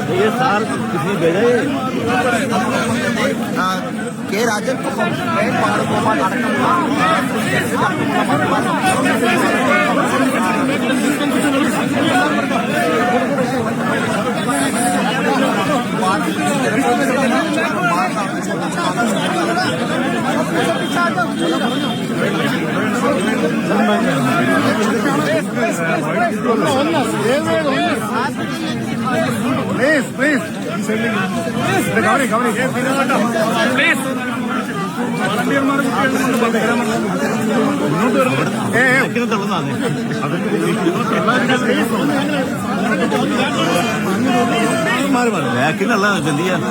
ये सार किसी भेजा के राजन को Please, please. Please. ബാക്കിലുള്ള എന്ത് ചെയ്യാൻ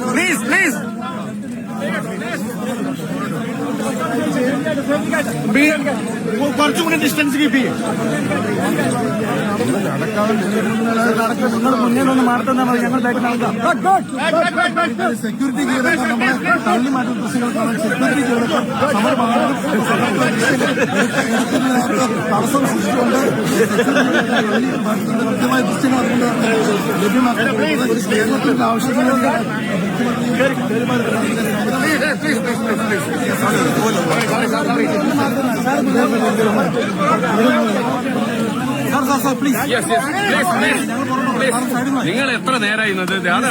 പ്ലീസ് പ്ലീസ് കുറച്ചും കൂടി ഡിസ്റ്റൻസ് കീപ്പ് ചെയ്യും. നിങ്ങൾ മുന്നേ ഒന്ന് മാറുന്ന മതി, ഞങ്ങൾ ബാക്കിൽ നൽകാം. സെക്യൂരിറ്റി ചെയ്തൊക്കെ നമ്മളെ തള്ളി മാറ്റുന്ന ദൃശ്യങ്ങൾക്കാണ് സെക്യൂരിറ്റി ചെയ്തൊക്കെ തടസ്സം സൃഷ്ടിച്ചുകൊണ്ട് കൃത്യമായ ദൃശ്യങ്ങൾ അതുകൊണ്ട് ലഭ്യമാക്കുന്നത് ഒരു കേരളത്തിന്റെ ആവശ്യങ്ങളുണ്ട്. നിങ്ങൾ എത്ര നേരമായി ഇന്നത് അതാണ്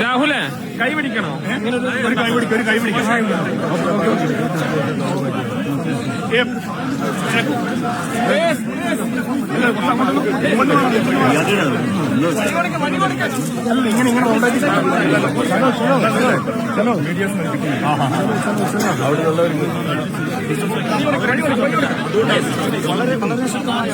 രാഹുലെ കൈ പിടിക്കണോ? ഒരു കൈ പിടിക്കണം. ഇങ്ങനെ ഉണ്ടാക്കി അവിടെയുള്ളവർ വളരെ വളരെ ശക്തമായ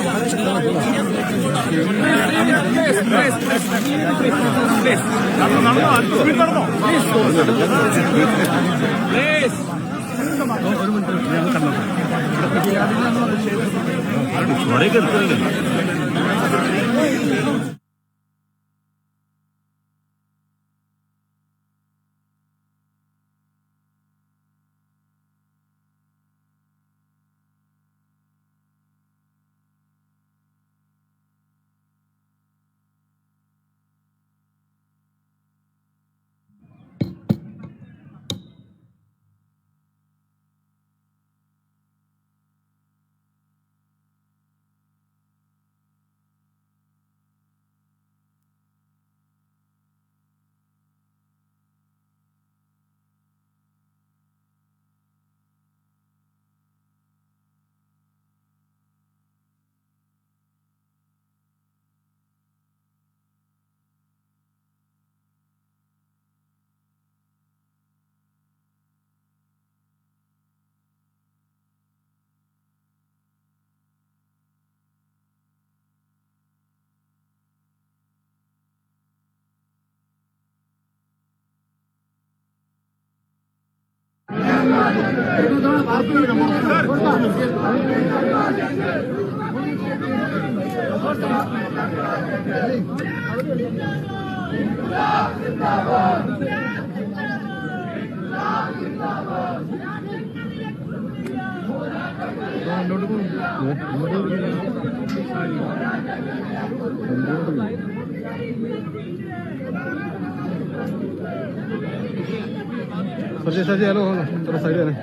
सर जी हेलो थोड़ा साइड है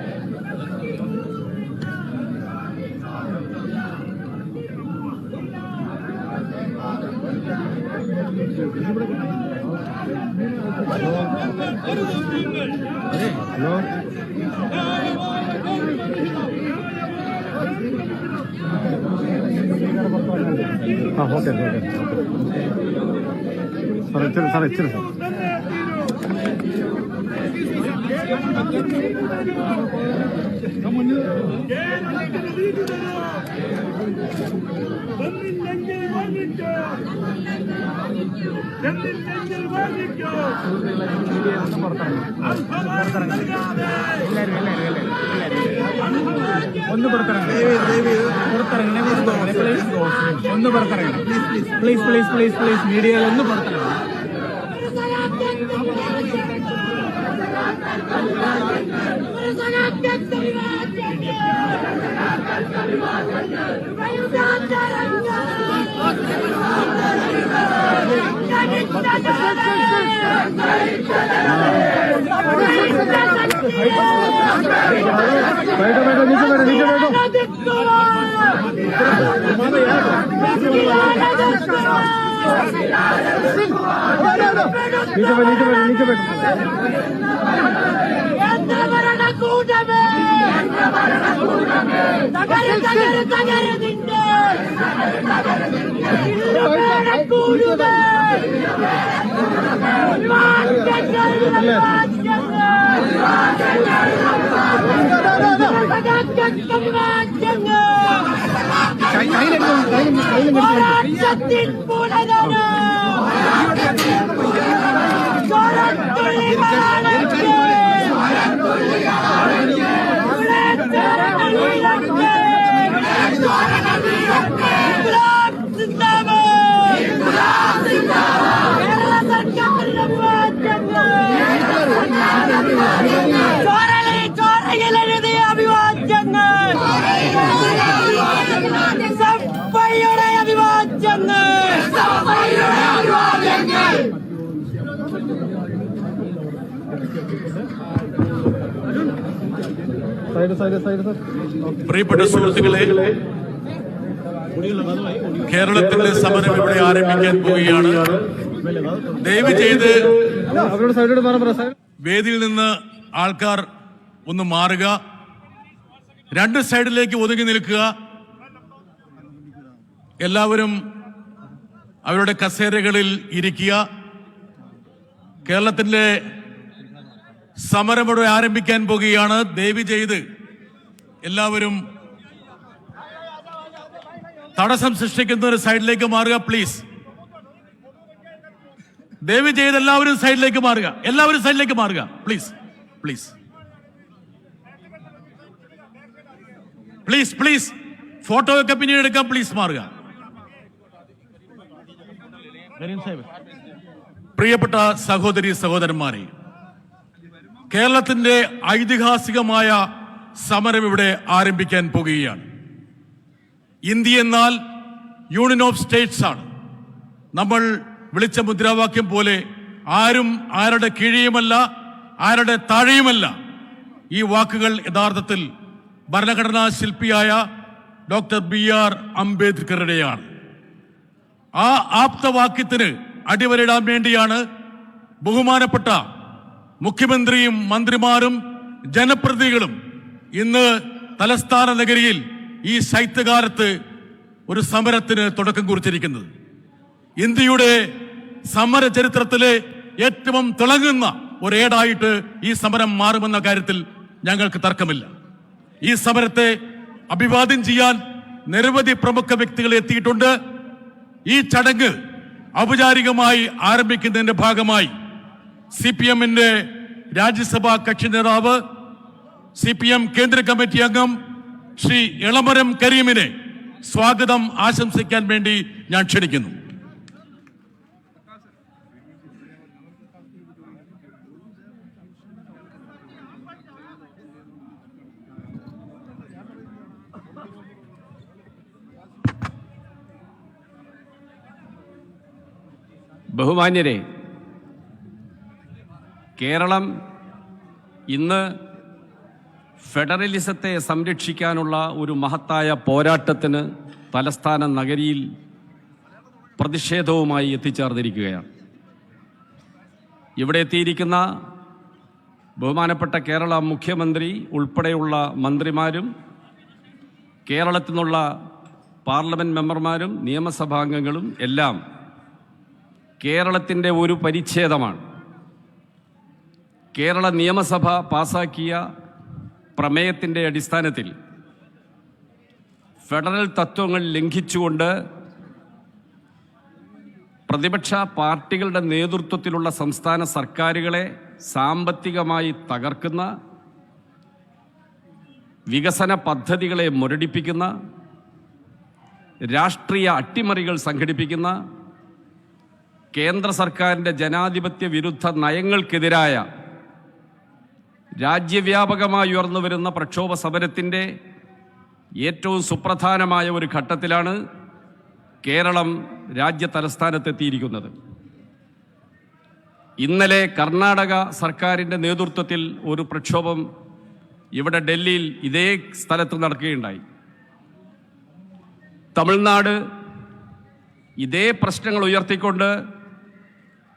हेलो ഒന്ന് പുറത്തിറങ്ങണേ, ഒന്ന് പുറത്തിറങ്ങണം please please please please media ഒന്ന് പുറത്തിറങ്ങണം. പ്രിയപ്പെട്ട സുഹൃത്തുക്കളെ, കേരളത്തിന്റെ സമരം ഇവിടെ ആരംഭിക്കാൻ പോവുകയാണ്. ദയവ് ചെയ്ത് വേദിയിൽ നിന്ന് ആൾക്കാർ ഒന്ന് മാറുക, രണ്ട് സൈഡിലേക്ക് ഒതുങ്ങി നിൽക്കുക. എല്ലാവരും അവരുടെ കസേരകളിൽ ഇരിക്കുക. കേരളത്തിന്റെ സമരം ഇവിടെ ആരംഭിക്കാൻ പോകുകയാണ്. ദയവ് ചെയ്ത് എല്ലാവരും തടസ്സം സൃഷ്ടിക്കുന്ന ഒരു സൈഡിലേക്ക് മാറുക പ്ലീസ്. ദയവ് ചെയ്ത് എല്ലാവരും സൈഡിലേക്ക് മാറുക, എല്ലാവരും സൈഡിലേക്ക് മാറുക please please please please. Photo ഒക്കെ പിന്നീട് എടുക്കാം, പ്ലീസ് മാറുക. പ്രിയപ്പെട്ട സഹോദരി സഹോദരന്മാരെ, കേരളത്തിന്റെ ഐതിഹാസികമായ സമരം ഇവിടെ ആരംഭിക്കാൻ പോകുകയാണ്. ഇന്ത്യ എന്നാൽ യൂണിയൻ ഓഫ് സ്റ്റേറ്റ്സ് ആണ്. നമ്മൾ വിളിച്ച മുദ്രാവാക്യം പോലെ ആരും ആരുടെ കീഴെയുമല്ല, ആരുടെ താഴെയുമല്ല. ഈ വാക്കുകൾ യഥാർത്ഥത്തിൽ ഭരണഘടനാ ശില്പിയായ ഡോക്ടർ BR അംബേദ്കറുടെയാണ്. ആ ആപ്തവാക്യത്തിന് അടിവരയിടാൻ വേണ്ടിയാണ് ബഹുമാനപ്പെട്ട മുഖ്യമന്ത്രിയും മന്ത്രിമാരും ജനപ്രതിനിധികളും ഇന്ന് തലസ്ഥാന നഗരിയിൽ ഈ ശൈത്യകാലത്ത് ഒരു സമരത്തിന് തുടക്കം കുറിച്ചിരിക്കുന്നത്. ഇന്ത്യയുടെ സമര ചരിത്രത്തിലെ ഏറ്റവും തിളങ്ങുന്ന ഒരേടായിട്ട് ഈ സമരം മാറുമെന്ന കാര്യത്തിൽ ഞങ്ങൾക്ക് തർക്കമില്ല. ഈ സമരത്തെ അഭിവാദ്യം ചെയ്യാൻ നിരവധി പ്രമുഖ വ്യക്തികൾ എത്തിയിട്ടുണ്ട്. ഈ ചടങ്ങ് ഔപചാരികമായി ആരംഭിക്കുന്നതിന്റെ ഭാഗമായി CPM-ന്റെ രാജ്യസഭാ കക്ഷി നേതാവ്, CPM കേന്ദ്ര കമ്മിറ്റി അംഗം ശ്രീ എളമരം കരീമിനെ സ്വാഗതം ആശംസിക്കാൻ വേണ്ടി ഞാൻ ക്ഷണിക്കുന്നു. ബഹുമാന്യരെ, കേരളം ഇന്ന് ഫെഡറലിസത്തെ സംരക്ഷിക്കാനുള്ള ഒരു മഹത്തായ പോരാട്ടത്തിന് തലസ്ഥാന നഗരിയിൽ പ്രതിഷേധവുമായി എത്തിച്ചേർന്നിരിക്കുകയാണ്. ഇവിടെ എത്തിയിരിക്കുന്ന ബഹുമാനപ്പെട്ട കേരള മുഖ്യമന്ത്രി ഉൾപ്പെടെയുള്ള മന്ത്രിമാരും കേരളത്തിൽ നിന്നുള്ള പാർലമെന്റ് മെമ്പർമാരും നിയമസഭാംഗങ്ങളും എല്ലാം കേരളത്തിൻ്റെ ഒരു പരിച്ഛേദമാണ്. കേരള നിയമസഭ പാസാക്കിയ പ്രമേയത്തിൻ്റെ അടിസ്ഥാനത്തിൽ ഫെഡറൽ തത്വങ്ങൾ ലംഘിച്ചുകൊണ്ട് പ്രതിപക്ഷ പാർട്ടികളുടെ നേതൃത്വത്തിലുള്ള സംസ്ഥാന സർക്കാരുകളെ സാമ്പത്തികമായി തകർക്കുന്ന, വികസന പദ്ധതികളെ മുരടിപ്പിക്കുന്ന, രാഷ്ട്രീയ അട്ടിമറികൾ സംഘടിപ്പിക്കുന്ന, കേന്ദ്ര സർക്കാരിൻ്റെ ജനാധിപത്യ വിരുദ്ധ നയങ്ങൾക്കെതിരായ രാജ്യവ്യാപകമായി ഉയർന്നു വരുന്ന പ്രക്ഷോഭ സമരത്തിൻ്റെ ഏറ്റവും സുപ്രധാനമായ ഒരു ഘട്ടത്തിലാണ് കേരളം രാജ്യ തലസ്ഥാനത്തെത്തിയിരിക്കുന്നത്. ഇന്നലെ കർണാടക സർക്കാരിൻ്റെ നേതൃത്വത്തിൽ ഒരു പ്രക്ഷോഭം ഇവിടെ ഡൽഹിയിൽ ഇതേ സ്ഥലത്ത് നടക്കുകയുണ്ടായി. തമിഴ്നാട് ഇതേ പ്രശ്നങ്ങൾ ഉയർത്തിക്കൊണ്ട്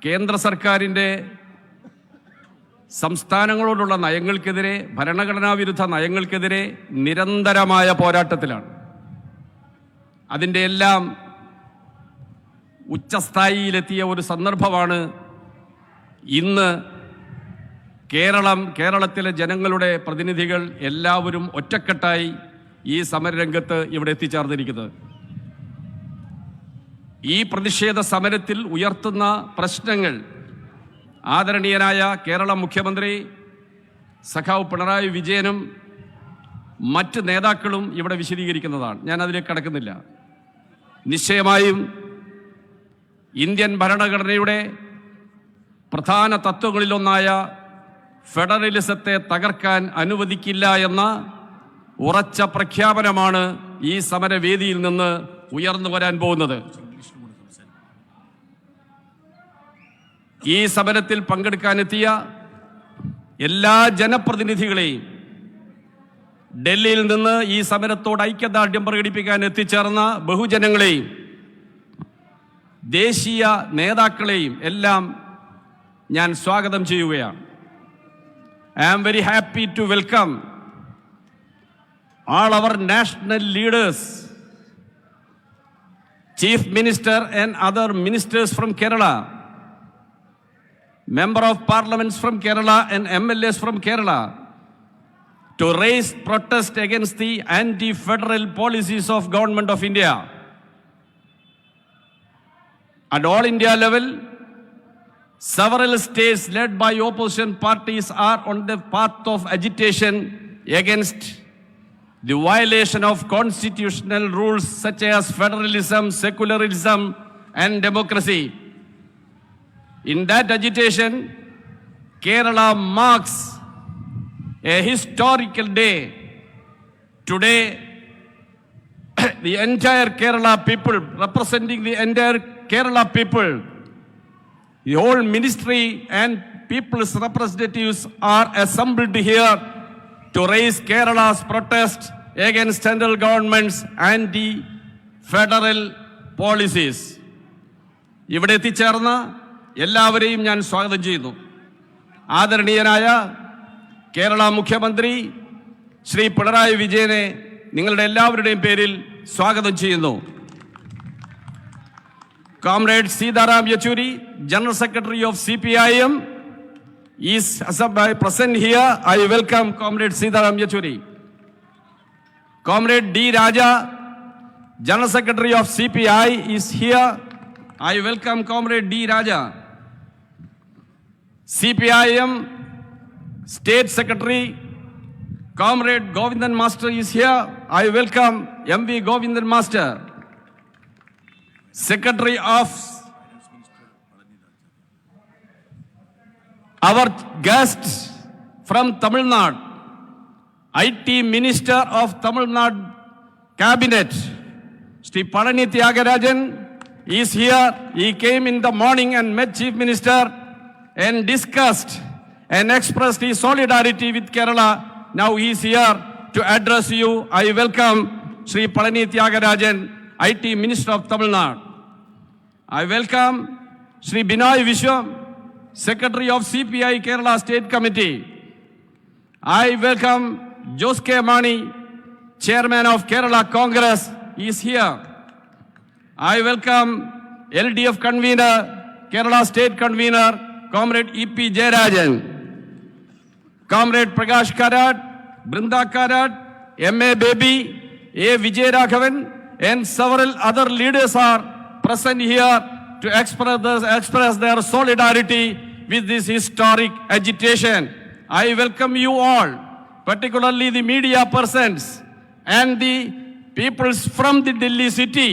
കേന്ദ്ര സർക്കാരിൻ്റെ സംസ്ഥാനങ്ങളോടുള്ള നയങ്ങൾക്കെതിരെ, ഭരണഘടനാ വിരുദ്ധ നയങ്ങൾക്കെതിരെ നിരന്തരമായ പോരാട്ടത്തിലാണ്. അതിൻ്റെ എല്ലാം ഉച്ചസ്ഥായിയിലെത്തിയ ഒരു സന്ദർഭമാണ് ഇന്ന് കേരളത്തിലെ ജനങ്ങളുടെ പ്രതിനിധികൾ എല്ലാവരും ഒറ്റക്കെട്ടായി ഈ സമരരംഗത്ത് ഇവിടെ എത്തിച്ചേർന്നിരിക്കുന്നത്. ഈ പ്രതിഷേധ സമരത്തിൽ ഉയർത്തുന്ന പ്രശ്നങ്ങൾ ആദരണീയനായ കേരള മുഖ്യമന്ത്രി സഖാവ് പിണറായി വിജയനും മറ്റ് നേതാക്കളും ഇവിടെ വിശദീകരിക്കുന്നതാണ്. ഞാൻ അതിലേക്ക് കടക്കുന്നില്ല. നിശ്ചയമായും ഇന്ത്യൻ ഭരണഘടനയുടെ പ്രധാന തത്വങ്ങളിലൊന്നായ ഫെഡറലിസത്തെ തകർക്കാൻ അനുവദിക്കില്ല എന്ന ഉറച്ച പ്രഖ്യാപനമാണ് ഈ സമരവേദിയിൽ നിന്ന് ഉയർന്നു വരാൻ പോകുന്നത്. ഈ സമരത്തിൽ പങ്കെടുക്കാനെത്തിയ എല്ലാ ജനപ്രതിനിധികളെയും, ഡൽഹിയിൽ നിന്ന് ഈ സമരത്തോട് ഐക്യദാർഢ്യം പ്രകടിപ്പിക്കാൻ എത്തിച്ചേർന്ന ബഹുജനങ്ങളെയും ദേശീയ നേതാക്കളെയും എല്ലാം ഞാൻ സ്വാഗതം ചെയ്യുകയാണ്. I am very happy to welcome all our national leaders, Chief Minister and other ministers from Kerala, Member of Parliaments from Kerala and MLAs from Kerala, to raise protest against the anti-federal policies of Government of India. At all India level, several states led by opposition parties are on the path of agitation against the violation of constitutional rules such as federalism, secularism, and democracy. In that agitation, Kerala marks a historical day. Today, the entire Kerala people, representing the entire Kerala people, the whole ministry and people's representatives are assembled here to raise Kerala's protest against central government's anti-federal policies. ഇവിടെ എത്തിച്ചേർന്ന എല്ലാവരെയും ഞാൻ സ്വാഗതം ചെയ്യുന്നു. ആദരണീയനായ കേരള മുഖ്യമന്ത്രി ശ്രീ പിണറായി വിജയനെ നിങ്ങളുടെ എല്ലാവരുടെയും പേരിൽ സ്വാഗതം ചെയ്യുന്നു. Comrade Sitaram Yechury, General Secretary of CPIM, is present here. I welcome Comrade Sitaram Yechury. Comrade D. Raja, General Secretary of CPI, is here. I welcome Comrade D. Raja. CPIM State Secretary, Comrade Govindan Master, is here. I welcome MV Govindan Master. Secretary of our guest from Tamil Nadu, IT Minister of Tamil Nadu Cabinet, Sri Palani Thiagarajan, is here. He came in the morning and met Chief Minister and discussed and expressed his solidarity with Kerala. Now he is here to address you. I welcome Sri Palani Thiagarajan, IT Minister of Tamil Nadu. I welcome Sri Binoy Vishwam, Secretary of CPI Kerala State Committee. I welcome Jose K. Mani, Chairman of Kerala Congress is here. I welcome LDF convener, Kerala State convener, Comrade E.P. Jayarajan, Comrade Prakash Karat, Brinda Karat, M.A. Baby, A. Vijay Raghavan, and several other leaders are present here to express their solidarity with this historic agitation. I welcome you all, particularly the media persons and the peoples from the Delhi city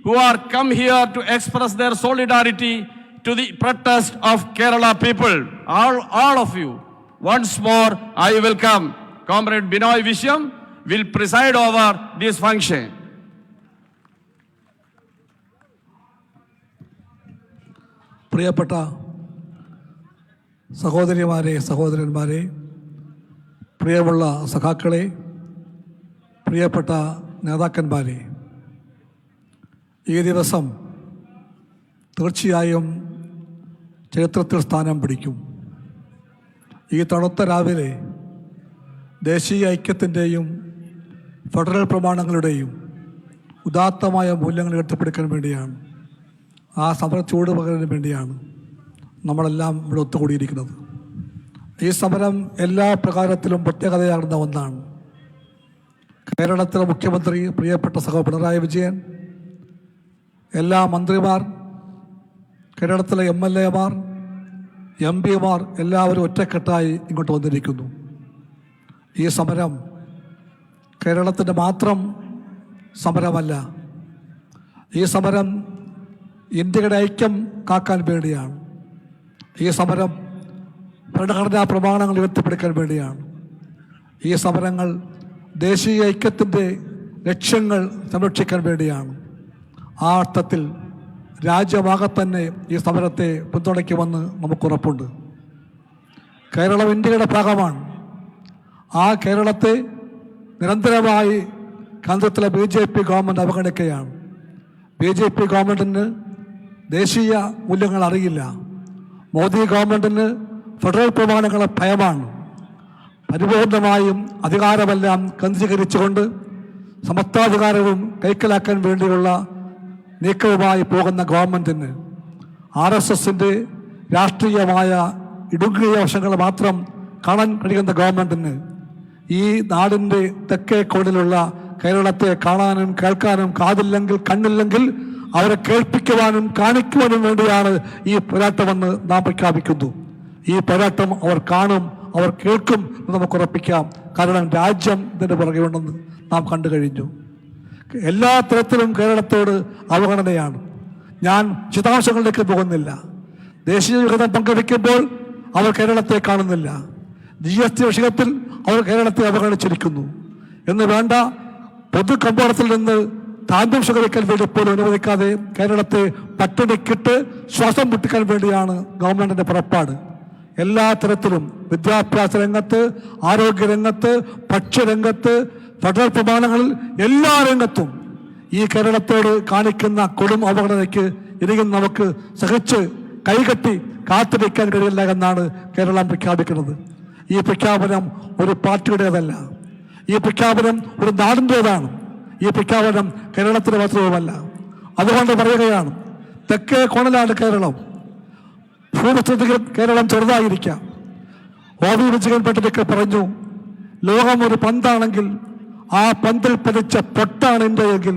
who are come here to express their solidarity to the protest of Kerala people. All of you, once more, I welcome. Comrade Binoy Vishyam will preside over this function. പ്രിയപ്പെട്ട സഹോദരിമാരെ, സഹോദരന്മാരെ, പ്രിയമുള്ള സഖാക്കളെ, പ്രിയപ്പെട്ട നേതാക്കന്മാരെ, ഈ ദിവസം തീർച്ചയായും ചരിത്രത്തിൽ സ്ഥാനം പിടിക്കും. ഈ തണുത്ത രാവിലെ ദേശീയ ഐക്യത്തിൻ്റെയും ഫെഡറൽ പ്രമാണങ്ങളുടെയും ഉദാത്തമായ മൂല്യങ്ങൾ ഉയർത്തിപ്പിടിക്കാൻ വേണ്ടിയാണ്, ആ സമരം ചൂട് പകരാൻ വേണ്ടിയാണ് നമ്മളെല്ലാം ഇവിടെ ഒത്തുകൂടിയിരിക്കുന്നത്. ഈ സമരം എല്ലാ പ്രകാരത്തിലും പ്രത്യേകതയാർന്ന ഒന്നാണ്. കേരളത്തിലെ മുഖ്യമന്ത്രി പ്രിയപ്പെട്ട പിണറായി വിജയൻ, എല്ലാ മന്ത്രിമാർ, കേരളത്തിലെ MLA മാർ, MP മാർ എല്ലാവരും ഒറ്റക്കെട്ടായി ഇങ്ങോട്ട് വന്നിരിക്കുന്നു. ഈ സമരം കേരളത്തിൻ്റെ മാത്രം സമരമല്ല. ഈ സമരം ഇന്ത്യയുടെ ഐക്യം കാക്കാൻ വേണ്ടിയാണ്. ഈ സമരം ഭരണഘടനാ പ്രമാണങ്ങൾ ഉയർത്തിപ്പിടിക്കാൻ വേണ്ടിയാണ്. ഈ സമരങ്ങൾ ദേശീയ ഐക്യത്തിൻ്റെ ലക്ഷ്യങ്ങൾ സംരക്ഷിക്കാൻ വേണ്ടിയാണ്. ആ അർത്ഥത്തിൽ രാജ്യമാകെ തന്നെ ഈ സമരത്തെ പിന്തുണയ്ക്കുമെന്ന് നമുക്കുറപ്പുണ്ട്. കേരളം ഇന്ത്യയുടെ ഭാഗമാണ്. ആ കേരളത്തെ നിരന്തരമായി കേന്ദ്രത്തിലെ BJP ഗവൺമെൻറ് അവഗണിക്കുകയാണ്. BJP ഗവൺമെൻറ്റിന് ദേശീയ മൂല്യങ്ങൾ അറിയില്ല. മോദി ഗവൺമെൻറ്റിന് ഫെഡറൽ പ്രമാണങ്ങളെ ഭയമാണ്. പരിപൂർണമായും അധികാരമെല്ലാം കേന്ദ്രീകരിച്ചുകൊണ്ട് സമത്വാധികാരവും കൈക്കലാക്കാൻ വേണ്ടിയുള്ള നീക്കവുമായി പോകുന്ന ഗവൺമെൻറ്റിന്, RSSൻ്റെ രാഷ്ട്രീയമായ ഇടുങ്ങിയ വശങ്ങൾ മാത്രം കാണാൻ കഴിയുന്ന ഗവൺമെൻറ്റിന് ഈ നാടിൻ്റെ തെക്കേ കോണിലുള്ള കേരളത്തെ കാണാനും കേൾക്കാനും കാതില്ലെങ്കിൽ കണ്ണില്ലെങ്കിൽ അവരെ കേൾപ്പിക്കുവാനും കാണിക്കുവാനും വേണ്ടിയാണ് ഈ പോരാട്ടമെന്ന് നാം പ്രഖ്യാപിക്കുന്നു. ഈ പോരാട്ടം അവർ കാണും, അവർ കേൾക്കും എന്ന് നമുക്ക് ഉറപ്പിക്കാം. കാരണം രാജ്യം ഇതിൻ്റെ പുറകെ ഉണ്ടെന്ന് നാം കണ്ടു കഴിഞ്ഞു. എല്ലാ തരത്തിലും കേരളത്തോട് അവഗണനയാണ്. ഞാൻ വിശദാംശങ്ങളിലേക്ക് പോകുന്നില്ല. ദേശീയ വിഹിതം പങ്കുവയ്ക്കുമ്പോൾ അവർ കേരളത്തെ കാണുന്നില്ല. GST വിഷയത്തിൽ അവർ കേരളത്തെ അവഗണിച്ചിരിക്കുന്നു എന്ന് വേണ്ട. പൊതു കമ്പോളത്തിൽ നിന്ന് ധാന്യം ശേഖരിക്കാൻ വേണ്ടി പോലും അനുവദിക്കാതെ കേരളത്തെ പട്ടിണിക്കിട്ട് ശ്വാസം മുട്ടിക്കാൻ വേണ്ടിയാണ് ഗവൺമെൻറ്റിൻ്റെ പുറപ്പാട്. എല്ലാ തരത്തിലും വിദ്യാഭ്യാസ രംഗത്ത്, ആരോഗ്യരംഗത്ത്, ഭക്ഷ്യരംഗത്ത്, ഫെഡറൽ പ്രമാണങ്ങളിൽ എല്ലാ രംഗത്തും ഈ കേരളത്തോട് കാണിക്കുന്ന കൊടും അവഗണനയ്ക്ക് ഇനിയും നമുക്ക് സഹിച്ച് കൈകെട്ടി കാത്തിരിക്കാൻ കഴിയില്ല എന്നാണ് കേരളം പ്രഖ്യാപിക്കുന്നത്. ഈ പ്രഖ്യാപനം ഒരു പാർട്ടിയുടേതല്ല. ഈ പ്രഖ്യാപനം ഒരു നാടിൻ്റേതാണ്. ഈ പ്രഖ്യാപനം കേരളത്തിന് മാത്രവുമല്ല. അതുകൊണ്ട് പറയുകയാണ്, തെക്കേ കോണിലാണ് കേരളം. ഭൂമിസ്ഥിതിയിൽ കേരളം ചെറുതായിരിക്കാം. OV വിജയൻ പട്ടിലേക്ക് പറഞ്ഞു, ലോകം ഒരു പന്താണെങ്കിൽ ആ പന്തിൽ പതിച്ച പൊട്ടാണ് ഇന്ത്യയെങ്കിൽ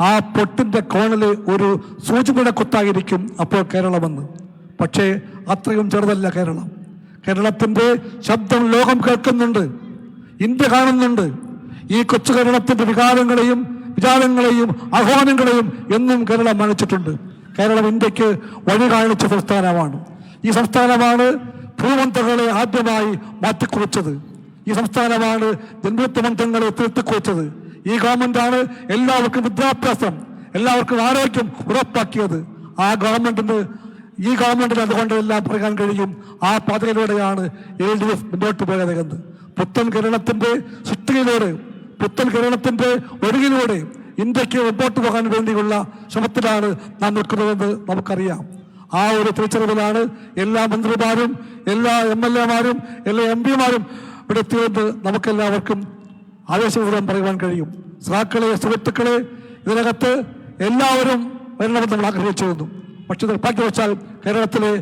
ആ പൊട്ടിൻ്റെ കോണിൽ ഒരു സൂചിയുടെ കുത്തായിരിക്കും അപ്പോൾ കേരളമെന്ന്. പക്ഷേ അത്രയും ചെറുതല്ല കേരളം. കേരളത്തിൻ്റെ ശബ്ദം ലോകം കേൾക്കുന്നുണ്ട്, ഇന്ത്യ കാണുന്നുണ്ട്. ഈ കൊച്ചു കേരളത്തിൻ്റെ വികാരങ്ങളെയും വിചാരങ്ങളെയും ആഹ്വാനങ്ങളെയും എന്നും കേരളം മാനിച്ചിട്ടുണ്ട്. കേരളം ഇന്ത്യക്ക് വഴി കാണിച്ച സംസ്ഥാനമാണ്. ഈ സംസ്ഥാനമാണ് ഭൂമന്ത്രങ്ങളെ ആദ്യമായി മാറ്റിക്കുറിച്ചത്. ഈ സംസ്ഥാനമാണ് ജന്മത്വ മന്ത്രങ്ങളെ തീർത്തുക്കുറിച്ചത്. ഈ ഗവൺമെൻറ്റാണ് എല്ലാവർക്കും വിദ്യാഭ്യാസം, എല്ലാവർക്കും ആരോഗ്യം ഉറപ്പാക്കിയത്. ആ ഗവൺമെൻറ്റിന് ഈ ഗവൺമെൻറ്റിന് അതുകൊണ്ട് എല്ലാം പറയാൻ കഴിയും. ആ പാതയിലൂടെയാണ് LDF മുന്നോട്ട് പോയതെന്ന്. പുത്തൻ കേരളത്തിൻ്റെ സൃഷ്ടിയിലൂടെ, പുത്തൻ കേരളത്തിൻ്റെ ഒഴുകിലൂടെ ഇന്ത്യക്ക് മുമ്പോട്ട് പോകാൻ വേണ്ടിയുള്ള ശ്രമത്തിലാണ് നാം നിൽക്കുന്നതെന്ന് നമുക്കറിയാം. ആ ഒരു തിരിച്ചറിവിലാണ് എല്ലാ മന്ത്രിമാരും, എല്ലാ MLA മാരും, എല്ലാ MP മാരും ഇവിടെ എത്തിയതെന്ന് നമുക്കെല്ലാവർക്കും ആവേശപൂർവ്വം പറയുവാൻ കഴിയും. സഖാക്കളെ, സുഹൃത്തുക്കളെ, ഇതിനകത്ത് എല്ലാവരും വരണമെന്ന് നമ്മൾ ആഗ്രഹിച്ചിരുന്നു. പക്ഷേ നിർഭാഗ്യവശാൽ കേരളത്തിലെ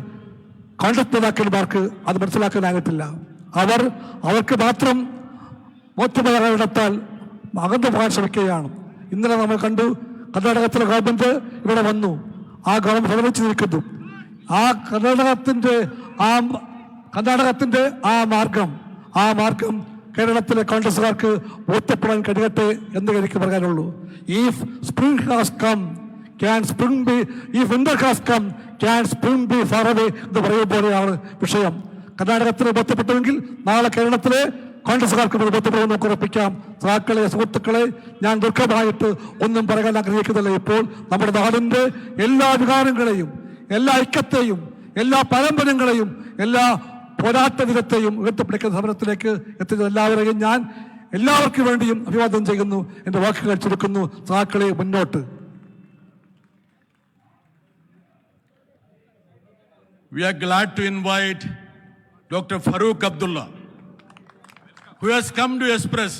കോൺഗ്രസ് നേതാക്കന്മാർക്ക് അത് മനസ്സിലാക്കാനായിട്ടില്ല. അവർക്ക് മാത്രം ബോധ്യമാകത്താൽ അകന്നു പോകാൻ ശ്രമിക്കുകയാണ്. ഇന്നലെ നമ്മൾ കണ്ടു, കർണാടകത്തിലെ ഗവൺമെന്റ് ഇവിടെ വന്നു, ആ ഗവൺമെന്റ് ഫലവച്ചു നിൽക്കുന്നു. ആ കർണാടകത്തിന്റെ ആ മാർഗം കേരളത്തിലെ കോൺഗ്രസുകാർക്ക് ബോധ്യപ്പെടാൻ കഴിയട്ടെ എന്ന് എനിക്ക് പറയാനുള്ളൂ. If spring has come can spring be, if winter has come can spring be far away എന്ന് പറയുമ്പോഴാണ് വിഷയം. കർണാടകത്തിന് ബോധ്യപ്പെട്ടുവെങ്കിൽ നാളെ കേരളത്തിലെ കോൺഗ്രസുകാർക്ക് ബോധ്യപ്പെടുമെന്ന് നമുക്ക് ഉറപ്പിക്കാം. സുഹൃത്തുക്കളെ, ഞാൻ ദുഃഖമായിട്ട് ഒന്നും പറയാൻ ആഗ്രഹിക്കുന്നില്ല. ഇപ്പോൾ നമ്മുടെ നാടിന്റെ എല്ലാ വികാരങ്ങളെയും, എല്ലാ ഐക്യത്തെയും, എല്ലാ പരമ്പരങ്ങളെയും, എല്ലാ പോരാട്ട വിധത്തെയും ഉയർത്തിപ്പിടിക്കുന്ന സമരത്തിലേക്ക് എത്തിച്ച എല്ലാവരെയും ഞാൻ എല്ലാവർക്കും വേണ്ടിയും അഭിവാദ്യം ചെയ്യുന്നു. എന്റെ വാക്കുകൾ ചുരുക്കുന്നു. സഹാക്കളെ, മുന്നോട്ട്. We are glad to invite Dr. Farooq Abdullah, who has come to express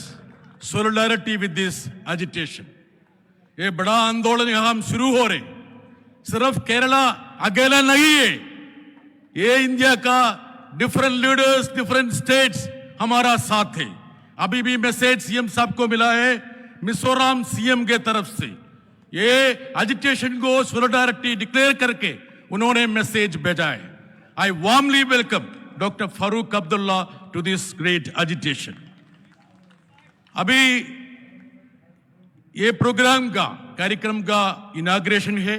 solidarity with this agitation. ये बड़ा आंदोलन यहाँ हम शुरू हो रहे, सिर्फ केरला अकेला नहीं है, ये इंडिया का डिफरेंट लीडर्स, डिफरेंट स्टेट्स हमारा साथ है. अभी भी मैसेज सीएम साहब को मिला है मिजोरम सीएम के तरफ से. ये एजिटेशन को सोलिडारिटी डिक्लेयर करके उन्होंने मैसेज भेजा है. I warmly welcome Dr. Farooq Abdullah to this great agitation. अभी ये प्रोग्राम का कार्यक्रम का इनाग्रेशन है.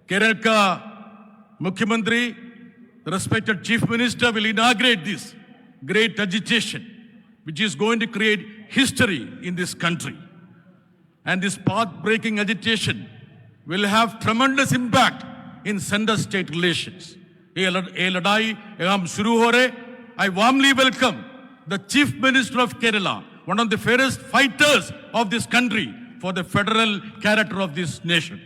केरल का मुख्यमंत्री, respected chief minister, will inaugurate this great agitation which is going to create history in this country. And this path-breaking agitation will have tremendous impact in center-state relations. ये लड़ाई हम शुरू हो रहे. I warmly welcome the Chief Minister of Kerala, one of the fairest fighters of this country for the federal character of this nation.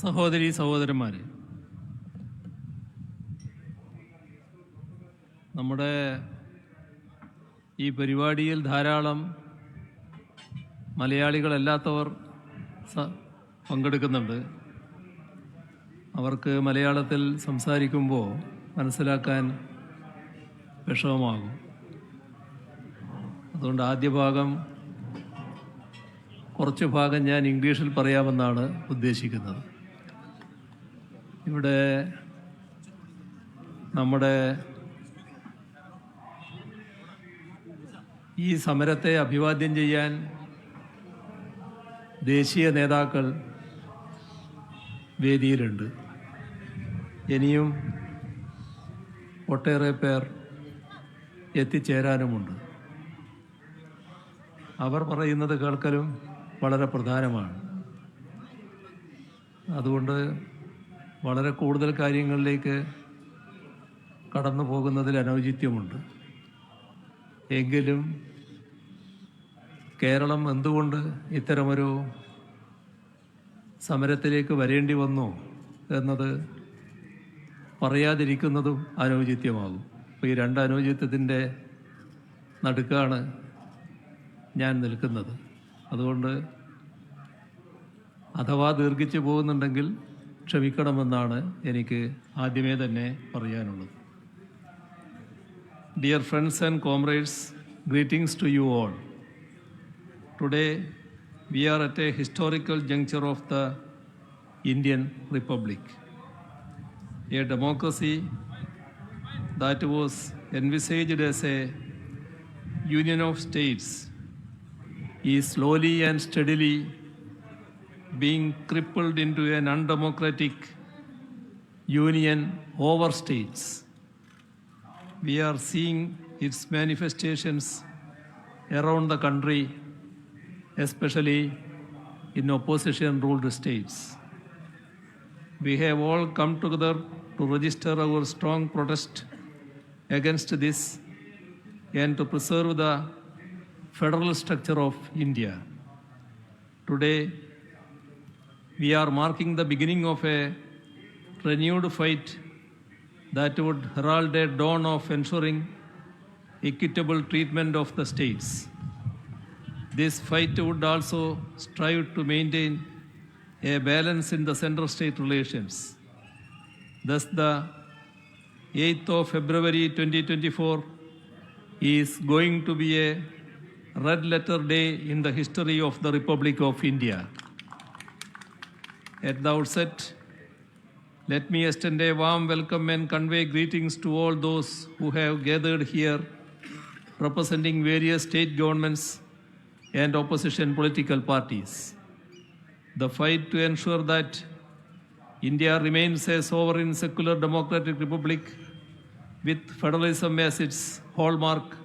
സഹോദരീ സഹോദരന്മാരെ, നമ്മുടെ ഈ പരിപാടിയിൽ ധാരാളം മലയാളികളല്ലാത്തവർ പങ്കെടുക്കുന്നുണ്ട്. അവർക്ക് മലയാളത്തിൽ സംസാരിക്കുമ്പോൾ മനസ്സിലാക്കാൻ വിഷമമാകും. അതുകൊണ്ട് ആദ്യ ഭാഗം, കുറച്ച് ഭാഗം ഞാൻ ഇംഗ്ലീഷിൽ പറയാമെന്നാണ് ഉദ്ദേശിക്കുന്നത്. ഇവിടെ നമ്മുടെ ഈ സമരത്തെ അഭിവാദ്യം ചെയ്യാൻ ദേശീയ നേതാക്കൾ വേദിയിലുണ്ട്. ഇനിയും ഒട്ടേറെ പേർ എത്തിച്ചേരാനുമുണ്ട്. അവർ പറയുന്നത് കേൾക്കലും വളരെ പ്രധാനമാണ്. അതുകൊണ്ട് വളരെ കൂടുതൽ കാര്യങ്ങളിലേക്ക് കടന്നു പോകുന്നതിൽ അനൗചിത്യമുണ്ട്. എങ്കിലും കേരളം എന്തുകൊണ്ട് ഇത്തരമൊരു സമരത്തിലേക്ക് വരേണ്ടി വന്നു എന്നത് പറയാതിരിക്കുന്നതും അനൗചിത്യമാകും. അപ്പോൾ ഈ രണ്ട് അനൗചിത്യത്തിൻ്റെ നടുക്കാണ് ഞാൻ നിൽക്കുന്നത്. അതുകൊണ്ട് അഥവാ ദീർഘിച്ചു പോകുന്നുണ്ടെങ്കിൽ ക്ഷമിക്കണമെന്നാണ് എനിക്ക് ആദ്യമേ തന്നെ പറയാനുള്ളത്. Dear friends and comrades, greetings to you all. Today we are at a historical juncture of the Indian Republic. A democracy that was envisaged as a union of states is slowly and steadily being crippled into an undemocratic union over states. We are seeing its manifestations around the country especially in opposition-ruled states. We have all come together to register our strong protest against this and to preserve the federal structure of India. Today, we are marking the beginning of a renewed fight that would herald a dawn of ensuring equitable treatment of the states. This fight would also strive to maintain a balance in the center-state relations. Thus, the 8th of February 2024 is going to be a red-letter day in the history of the Republic of India. At the outset, let me extend a warm welcome and convey greetings to all those who have gathered here representing various state governments and opposition political parties. The fight to ensure that India remains a sovereign, secular, democratic republic with federalism as its hallmark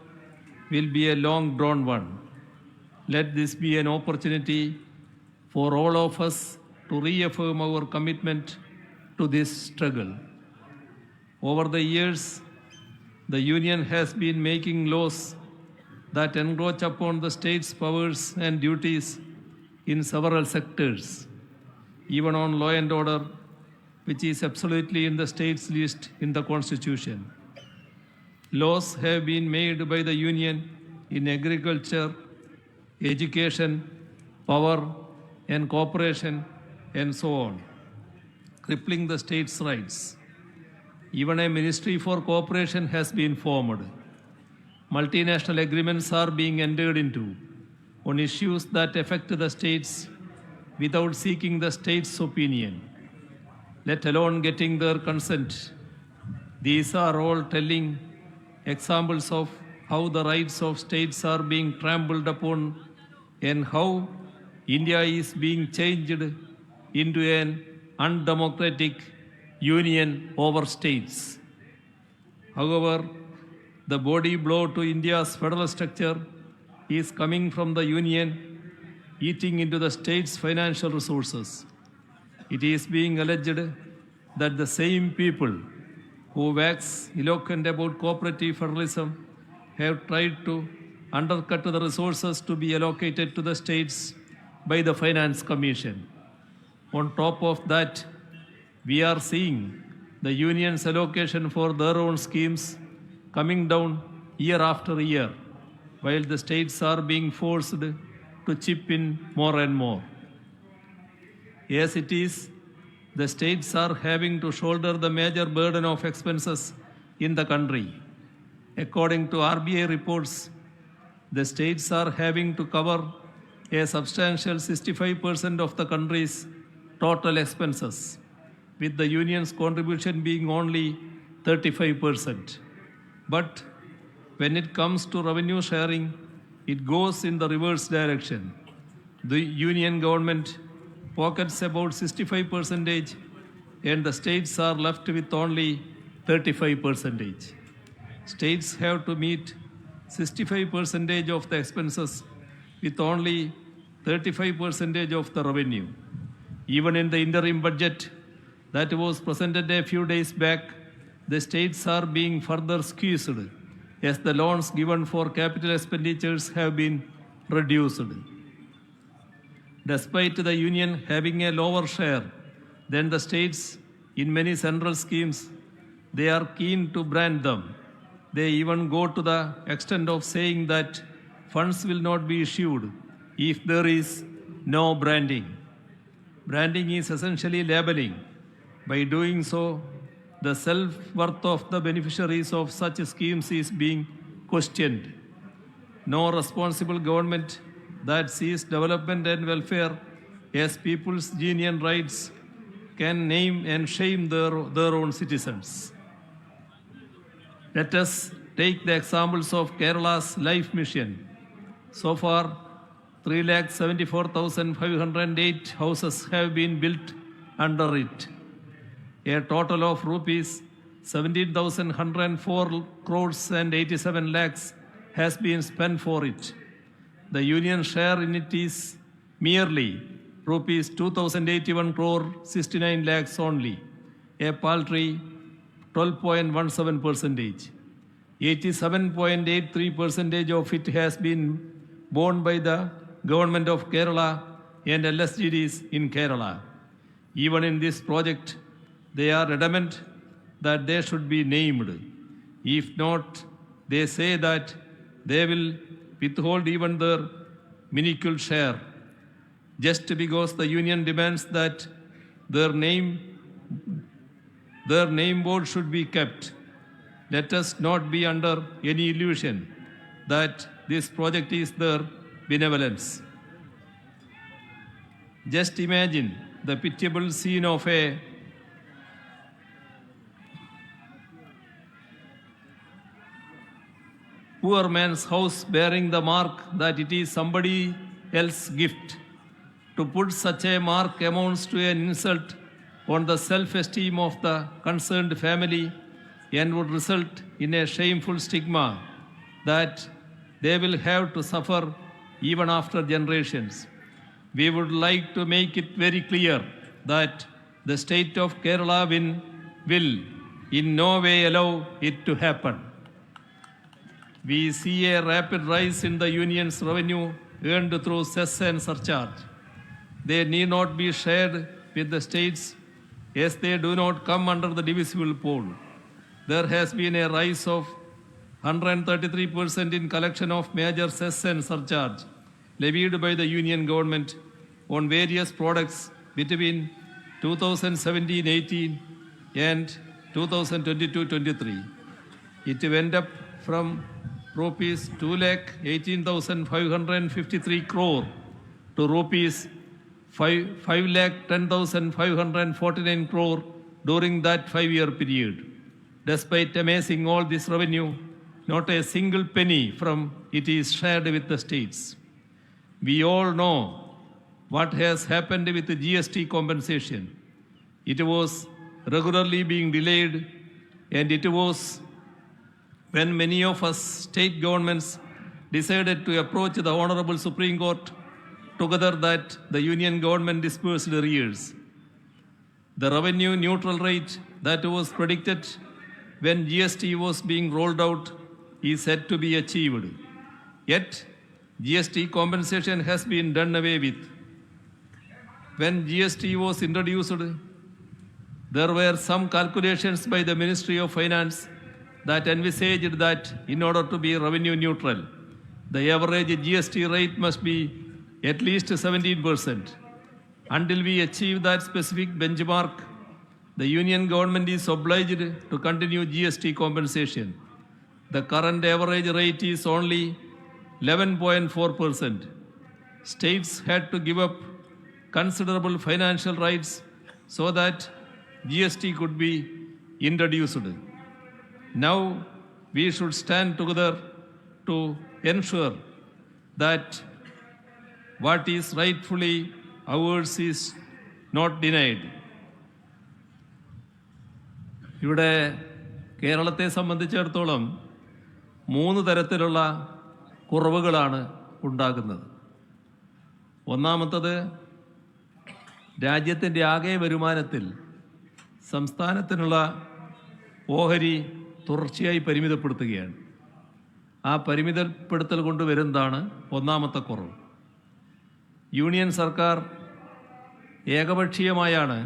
will be a long-drawn one. Let this be an opportunity for all of us to reaffirm our commitment to this struggle. Over the years, the Union has been making laws that encroach upon the state's powers and duties in several sectors, even on law and order, which is absolutely in the state's list in the Constitution. Laws have been made by the Union in agriculture, education, power, and cooperation, and so on, crippling the state's rights. Even a ministry for cooperation has been formed. Multinational agreements are being entered into on issues that affect the states without seeking the state's opinion, let alone getting their consent. These are all telling examples of how the rights of states are being trampled upon and how India is being changed into an undemocratic union over states. However, the body blow to India's federal structure is coming from the Union eating into the state's financial resources. It is being alleged that the same people who wax eloquent about cooperative federalism have tried to undercut the resources to be allocated to the states by the Finance Commission. On top of that, we are seeing the Union's allocation for their own schemes coming down year after year, while the states are being forced to chip in more and more. As it is, the states are having to shoulder the major burden of expenses in the country. According to RBI reports, the states are having to cover a substantial 65% of the country's total expenses, with the Union's contribution being only 35%. But when it comes to revenue sharing, it goes in the reverse direction. The Union government pockets about 65% and the states are left with only 35%. States have to meet 65% of the expenses with only 35% of the revenue. Even in the interim budget that was presented a few days back, the states are being further squeezed as the loans given for capital expenditures have been reduced. Despite the Union having a lower share than the states in many central schemes, they are keen to brand them. They even go to the extent of saying that funds will not be issued if there is no branding. Branding is essentially labeling. By doing so, the self-worth of the beneficiaries of such schemes is being questioned. No responsible government that sees development and welfare as people's genuine rights can name and shame their own citizens. Let us take the examples of Kerala's Life Mission. So far, 3,74,508 houses have been built under it. A total of rupees 17,104 crores and 87 lakhs has been spent for it. the union share in it is merely rupees 2,081 crore 69 lakhs only, a paltry 12.17%. 87.83% of it has been borne by the government of Kerala and LSGDs in Kerala. Even in this project, they are adamant that they should be named. If not, they say that they will withhold even their minuscule share, just because the union demands that their name board should be kept. Let us not be under any illusion that this project is their benevolence. Just imagine the pitiable scene of a poor man's house bearing the mark that it is somebody else's gift. To put such a mark amounts to an insult on the self-esteem of the concerned family and would result in a shameful stigma that they will have to suffer even after generations. We would like to make it very clear that the state of Kerala will in no way allow it to happen. We see a rapid rise in the union's revenue earned through cess and surcharge. They need not be shared with the states as they do not come under the divisible pool. There has been a rise of 133% in collection of major cess and surcharge levied by the union government on various products between 2017-18 and 2022-23. It went up from rupees 2,18,553 crore to rupees 5,10,549 crore during that 5-year period. Despite amassing all this revenue, not a single penny from it is shared with the states. We all know what has happened with the GST compensation. It was regularly being delayed, and it was when many of us state governments decided to approach the Honorable Supreme Court together that the union government disbursed arrears. The revenue neutral rate that was predicted when GST was being rolled out is said to be achieved. Yet, GST compensation has been done away with. When GST was introduced, there were some calculations by the Ministry of Finance that envisaged that in order to be revenue neutral, the average GST rate must be at least 17%. Until we achieve that specific benchmark, the union government is obliged to continue GST compensation. The current average rate is only 11.4%. States had to give up considerable financial rights so that GST could be introduced. Now we should stand together to ensure that what is rightfully ours is not denied. ഇവിടെ കേരളത്തെ സംബന്ധിച്ചിടത്തോളം 3 തരത്തിലുള്ള കുറവുകളാണ് ഉണ്ടാകുന്നത്. ഒന്നാമത്തത്, രാജ്യത്തിൻ്റെ ആകെ വരുമാനത്തിൽ സംസ്ഥാനത്തിനുള്ള ഓഹരി തുടർച്ചയായി പരിമിതപ്പെടുത്തുകയാണ്. ആ പരിമിതപ്പെടുത്തൽ കൊണ്ടുവരുന്നതാണ് ഒന്നാമത്തെ കുറവ്. യൂണിയൻ സർക്കാർ ഏകപക്ഷീയമായാണ്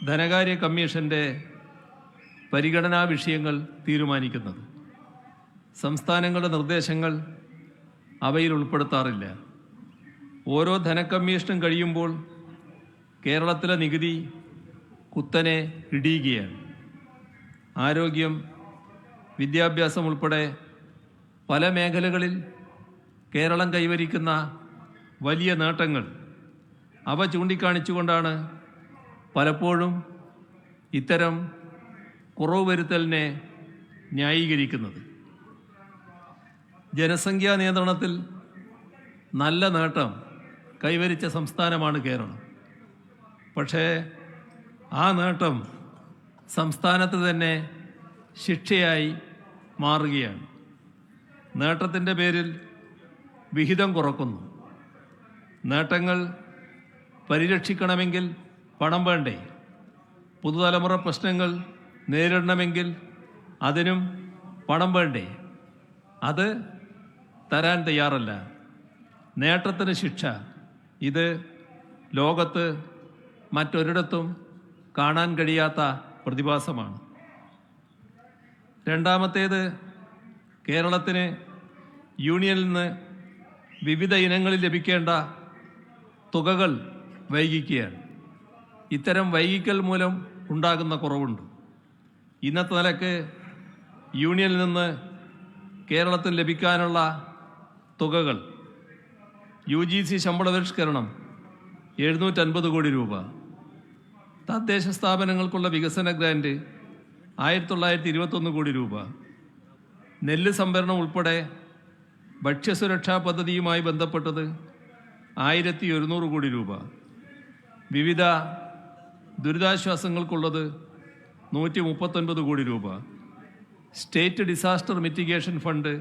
ധനകാര്യ കമ്മീഷൻ്റെ പരിഗണനാ വിഷയങ്ങൾ തീരുമാനിക്കുന്നത്. സംസ്ഥാനങ്ങളുടെ നിർദ്ദേശങ്ങൾ അവയിൽ ഉൾപ്പെടുത്താറില്ല. ഓരോ ധനക്കമ്മീഷനും കഴിയുമ്പോൾ കേരളത്തിലെ നികുതി കുത്തനെ ഇടിയുകയാണ്. ആരോഗ്യം, വിദ്യാഭ്യാസം ഉൾപ്പെടെ പല മേഖലകളിൽ കേരളം കൈവരിക്കുന്ന വലിയ നേട്ടങ്ങൾ അവ ചൂണ്ടിക്കാണിച്ചുകൊണ്ടാണ് പലപ്പോഴും ഇത്തരം കുറവ് വരുത്തലിനെ ന്യായീകരിക്കുന്നത്. ജനസംഖ്യാ നിയന്ത്രണത്തിൽ നല്ല നേട്ടം കൈവരിച്ച സംസ്ഥാനമാണ് കേരളം. പക്ഷേ ആ നേട്ടം സംസ്ഥാനത്ത് തന്നെ ശിക്ഷയായി മാറുകയാണ്. നേട്ടത്തിൻ്റെ പേരിൽ വിഹിതം കുറക്കുന്നു. നേട്ടങ്ങൾ പരിരക്ഷിക്കണമെങ്കിൽ പണം വേണ്ടേ? പുതുതലമുറ പ്രശ്നങ്ങൾ നേരിടണമെങ്കിൽ അതിനും പണം വേണ്ടേ? അത് തരാൻ തയ്യാറല്ല. നേട്ടത്തിന് ശിക്ഷ, ഇത് ലോകത്ത് മറ്റൊരിടത്തും കാണാൻ കഴിയാത്ത പ്രതിഭാസമാണ്. രണ്ടാമത്തേത്, കേരളത്തിന് യൂണിയനിൽ നിന്ന് വിവിധ ഇനങ്ങളിൽ ലഭിക്കേണ്ട തുകകൾ വൈകിക്കുകയാണ്. ഇത്തരം വൈകിക്കൽ മൂലം ഉണ്ടാകുന്ന കുറവുണ്ട്. ഇന്നത്തെ നിലക്ക് യൂണിയനിൽ നിന്ന് കേരളത്തിന് ലഭിക്കാനുള്ള തുകകൾ: UGC ശമ്പള പരിഷ്കരണം 750 കോടി രൂപ, തദ്ദേശ സ്ഥാപനങ്ങൾക്കുള്ള വികസന ഗ്രാന്റ് 1921 കോടി രൂപ, നെല്ല് സംഭരണം ഉൾപ്പെടെ ഭക്ഷ്യസുരക്ഷാ പദ്ധതിയുമായി ബന്ധപ്പെട്ടത് 1100 കോടി രൂപ, വിവിധ ദുരിതാശ്വാസങ്ങൾക്കുള്ളത് 139 കോടി രൂപ, സ്റ്റേറ്റ് ഡിസാസ്റ്റർ മിറ്റിഗേഷൻ ഫണ്ട്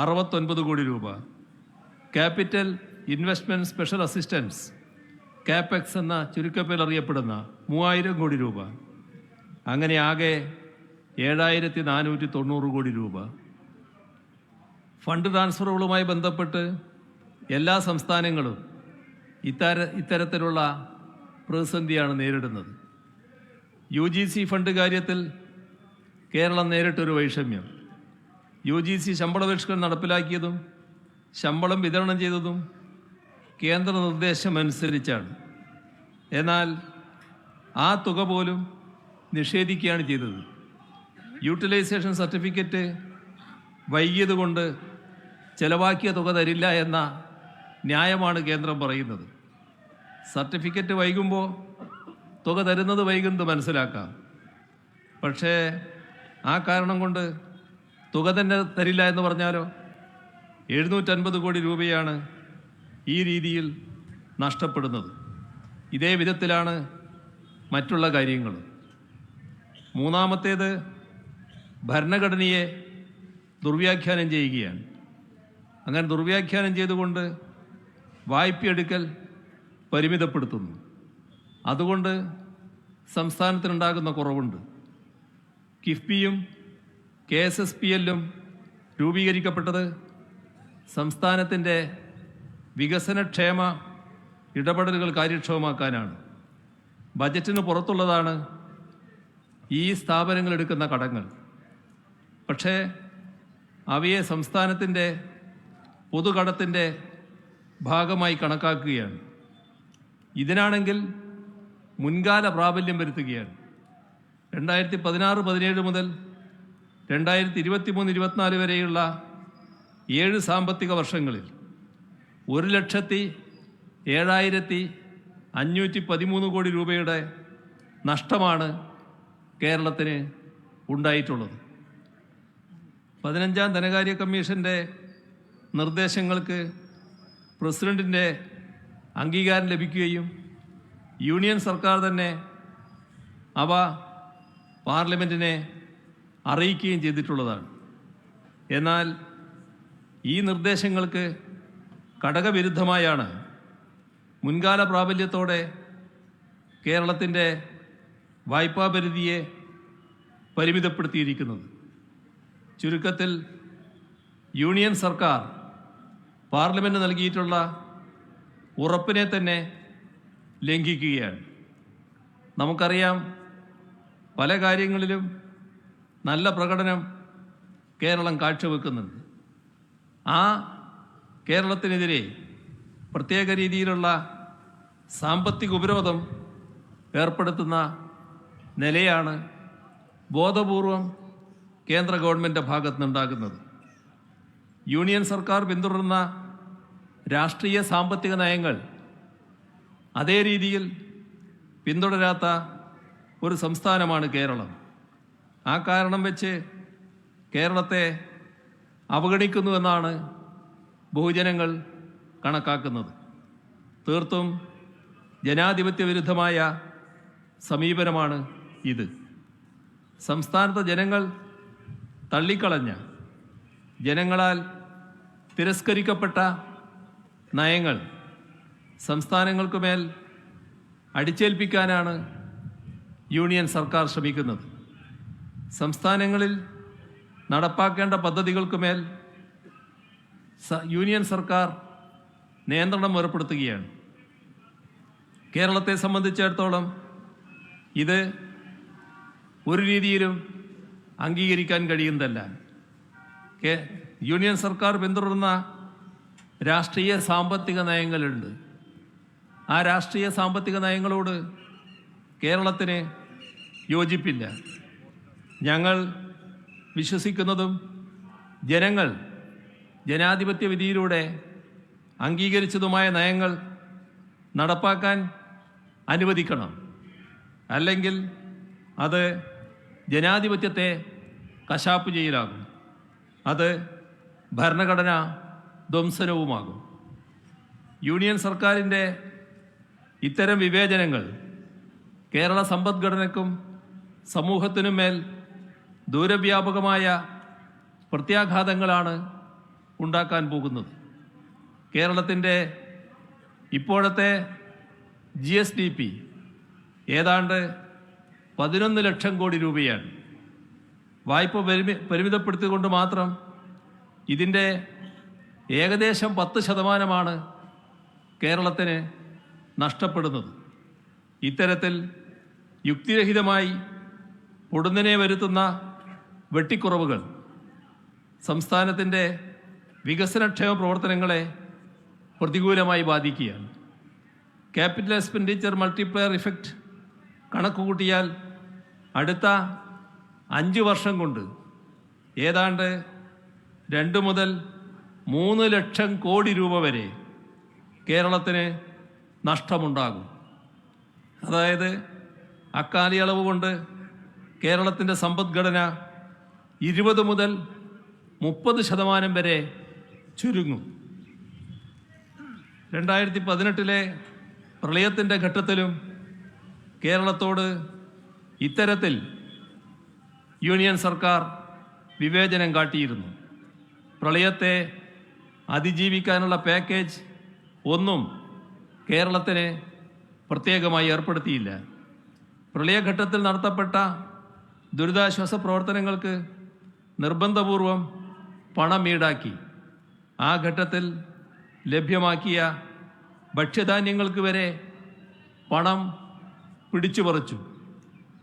69 കോടി രൂപ, capital investment special assistance CAPEX എന്ന ചുരുക്കപ്പേരിൽ അറിയപ്പെടുന്ന 3000 കോടി രൂപ. അങ്ങനെ ആകെ 7490 കോടി രൂപ. ഫണ്ട് ട്രാൻസ്ഫറുകളുമായി ബന്ധപ്പെട്ട് എല്ലാ സംസ്ഥാനങ്ങളും ഇത്തരത്തിലുള്ള പ്രതിസന്ധിയാണ് നേരിടുന്നത്. UGC ഫണ്ട് കാര്യത്തിൽ കേരളം നേരിട്ടൊരു വൈഷമ്യം. UGC ശമ്പള പരിഷ്കരണം നടപ്പിലാക്കിയതും ശമ്പളം വിതരണം ചെയ്തതും കേന്ദ്ര നിർദ്ദേശമനുസരിച്ചാണ്. എന്നാൽ ആ തുക പോലും നിഷേധിക്കുകയാണ് ചെയ്തത്. യൂട്ടിലൈസേഷൻ സർട്ടിഫിക്കറ്റ് വൈകിയതുകൊണ്ട് ചെലവാക്കിയ തുക തരില്ല എന്ന ന്യായമാണ് കേന്ദ്രം പറയുന്നത്. സർട്ടിഫിക്കറ്റ് വൈകുമ്പോൾ തുക തരുന്നത് വൈകുന്നത് മനസ്സിലാക്കാം. പക്ഷേ ആ കാരണം കൊണ്ട് തുക തന്നെ തരില്ല എന്ന് പറഞ്ഞാലോ? 750 കോടി രൂപയാണ് ഈ രീതിയിൽ നഷ്ടപ്പെടുന്നത്. ഇതേ വിധത്തിലാണ് മറ്റുള്ള കാര്യങ്ങൾ. മൂന്നാമത്തേത്, ഭരണഘടനയെ ദുർവ്യാഖ്യാനം ചെയ്യുകയാണ്. അങ്ങനെ ദുർവ്യാഖ്യാനം ചെയ്തുകൊണ്ട് വായ്പയെടുക്കൽ പരിമിതപ്പെടുത്തുന്നു. അതുകൊണ്ട് സംസ്ഥാനത്തിനുണ്ടാകുന്ന കുറവുണ്ട്. കിഫ്ബിയും KSSPL-ഉം രൂപീകരിക്കപ്പെട്ടത് സംസ്ഥാനത്തിൻ്റെ വികസനക്ഷേമ ഇടപെടലുകൾ കാര്യക്ഷമമാക്കാനാണ്. ബജറ്റിന് പുറത്തുള്ളതാണ് ഈ സ്ഥാപനങ്ങൾ എടുക്കുന്ന കടങ്ങൾ. പക്ഷേ അവയെ സംസ്ഥാനത്തിൻ്റെ പൊതുകടത്തിൻ്റെ ഭാഗമായി കണക്കാക്കുകയാണ്. ഇതിനാണെങ്കിൽ മുൻകാല പ്രാബല്യം വരുത്തുകയാണ്. 2016-17 മുതൽ 2023-24 വരെയുള്ള 7 സാമ്പത്തിക വർഷങ്ങളിൽ 1,07,513 കോടി രൂപയുടെ നഷ്ടമാണ് കേരളത്തിന് ഉണ്ടായിട്ടുള്ളത്. 15ാം ധനകാര്യ കമ്മീഷൻ്റെ നിർദ്ദേശങ്ങൾക്ക് പ്രസിഡന്റിൻ്റെ അംഗീകാരം ലഭിക്കുകയും യൂണിയൻ സർക്കാർ തന്നെ അവ പാർലമെൻറ്റിനെ അറിയിക്കുകയും ചെയ്തിട്ടുള്ളതാണ്. എന്നാൽ ഈ നിർദ്ദേശങ്ങൾക്ക് ഘടകവിരുദ്ധമായാണ് മുൻകാല പ്രാബല്യത്തോടെ കേരളത്തിൻ്റെ വായ്പാ പരിധിയെ പരിമിതപ്പെടുത്തിയിരിക്കുന്നത്. ചുരുക്കത്തിൽ യൂണിയൻ സർക്കാർ പാർലമെൻറ്റ് നൽകിയിട്ടുള്ള ഉറപ്പിനെ തന്നെ ലംഘിക്കുകയാണ്. നമുക്കറിയാം, പല കാര്യങ്ങളിലും നല്ല പ്രകടനം കേരളം കാഴ്ചവെക്കുന്നുണ്ട്. ആ കേരളത്തിനെതിരെ പ്രത്യേക രീതിയിലുള്ള സാമ്പത്തിക ഉപരോധം ഏർപ്പെടുത്തുന്ന നിലയാണ് ബോധപൂർവം കേന്ദ്ര ഗവൺമെൻറ് ഭാഗത്ത് നിന്നുണ്ടാകുന്നത്. യൂണിയൻ സർക്കാർ പിന്തുടരുന്ന രാഷ്ട്രീയ സാമ്പത്തിക നയങ്ങൾ അതേ രീതിയിൽ പിന്തുടരാത്ത ഒരു സംസ്ഥാനമാണ് കേരളം. ആ കാരണം വെച്ച് കേരളത്തെ അവഗണിക്കുന്നുവെന്നാണ് ബഹുജനങ്ങൾ കണക്കാക്കുന്നത്. തീർത്തും ജനാധിപത്യ വിരുദ്ധമായ സമീപനമാണ് ഇത്. സംസ്ഥാനത്തെ ജനങ്ങൾ തള്ളിക്കളഞ്ഞ, ജനങ്ങളാൽ തിരസ്കരിക്കപ്പെട്ട നയങ്ങൾ സംസ്ഥാനങ്ങൾക്കുമേൽ അടിച്ചേൽപ്പിക്കാനാണ് യൂണിയൻ സർക്കാർ ശ്രമിക്കുന്നത്. സംസ്ഥാനങ്ങളിൽ നടപ്പാക്കേണ്ട പദ്ധതികൾക്കുമേൽ യൂണിയൻ സർക്കാർ നിയന്ത്രണം ഏർപ്പെടുത്തുകയാണ്. കേരളത്തെ സംബന്ധിച്ചിടത്തോളം ഇത് ഒരു രീതിയിലും അംഗീകരിക്കാൻ കഴിയുന്നതല്ല. യൂണിയൻ സർക്കാർ പിന്തുടരുന്ന രാഷ്ട്രീയ സാമ്പത്തിക നയങ്ങളുണ്ട്. ആ രാഷ്ട്രീയ സാമ്പത്തിക നയങ്ങളോട് കേരളത്തിന് യോജിപ്പില്ല. ഞങ്ങൾ വിശ്വസിക്കുന്നതും ജനങ്ങൾ ജനാധിപത്യ വിധിയിലൂടെ അംഗീകരിച്ചതുമായ നയങ്ങൾ നടപ്പാക്കാൻ അനുവദിക്കണം. അല്ലെങ്കിൽ അത് ജനാധിപത്യത്തെ കശാപ്പ് ചെയ്യലാകും. അത് ഭരണഘടനാ ധ്വംസനവുമാകും. യൂണിയൻ സർക്കാരിൻ്റെ ഇത്തരം വിവേചനങ്ങൾ കേരള സമ്പദ്ഘടനയ്ക്കും സമൂഹത്തിനും മേൽ ദൂരവ്യാപകമായ പ്രത്യാഘാതങ്ങളാണ് ഉണ്ടാക്കാൻ പോകുന്നത്. കേരളത്തിൻ്റെ ഇപ്പോഴത്തെ GSDP ഏതാണ്ട് 11 ലക്ഷം കോടി രൂപയാണ്. വായ്പ പരിമിതപ്പെടുത്തിക്കൊണ്ട് മാത്രം ഇതിൻ്റെ ഏകദേശം 10% കേരളത്തിന് നഷ്ടപ്പെടുന്നത്. ഇത്തരത്തിൽ യുക്തിരഹിതമായി പൊടുന്നനെ വരുത്തുന്ന വെട്ടിക്കുറവുകൾ സംസ്ഥാനത്തിൻ്റെ വികസനക്ഷേമ പ്രവർത്തനങ്ങളെ പ്രതികൂലമായി ബാധിക്കുകയാണ്. ക്യാപിറ്റൽ എക്സ്പെൻഡിച്ചർ മൾട്ടിപ്ലയർ ഇഫക്റ്റ് കണക്കുകൂട്ടിയാൽ അടുത്ത 5 വർഷം കൊണ്ട് ഏതാണ്ട് 2 മുതൽ 3 ലക്ഷം കോടി രൂപ വരെ കേരളത്തിന് നഷ്ടമുണ്ടാകും. അതായത് അക്കാലയളവ് കൊണ്ട് കേരളത്തിൻ്റെ സമ്പദ്ഘടന 20 മുതൽ 30% വരെ ചുരുങ്ങും. 2018 പ്രളയത്തിൻ്റെ ഘട്ടത്തിലും കേരളത്തോട് ഇത്തരത്തിൽ യൂണിയൻ സർക്കാർ വിവേചനം കാട്ടിയിരുന്നു. പ്രളയത്തെ അതിജീവിക്കാനുള്ള പാക്കേജ് ഒന്നും കേരളത്തിന് പ്രത്യേകമായി ഏർപ്പെടുത്തിയില്ല. പ്രളയഘട്ടത്തിൽ നടത്തപ്പെട്ട ദുരിതാശ്വാസ പ്രവർത്തനങ്ങൾക്ക് നിർബന്ധപൂർവം പണം ഈടാക്കി. ആ ഘട്ടത്തിൽ ലഭ്യമാക്കിയ ഭക്ഷ്യധാന്യങ്ങൾക്ക് വരെ പണം പിടിച്ചുപറിച്ചു.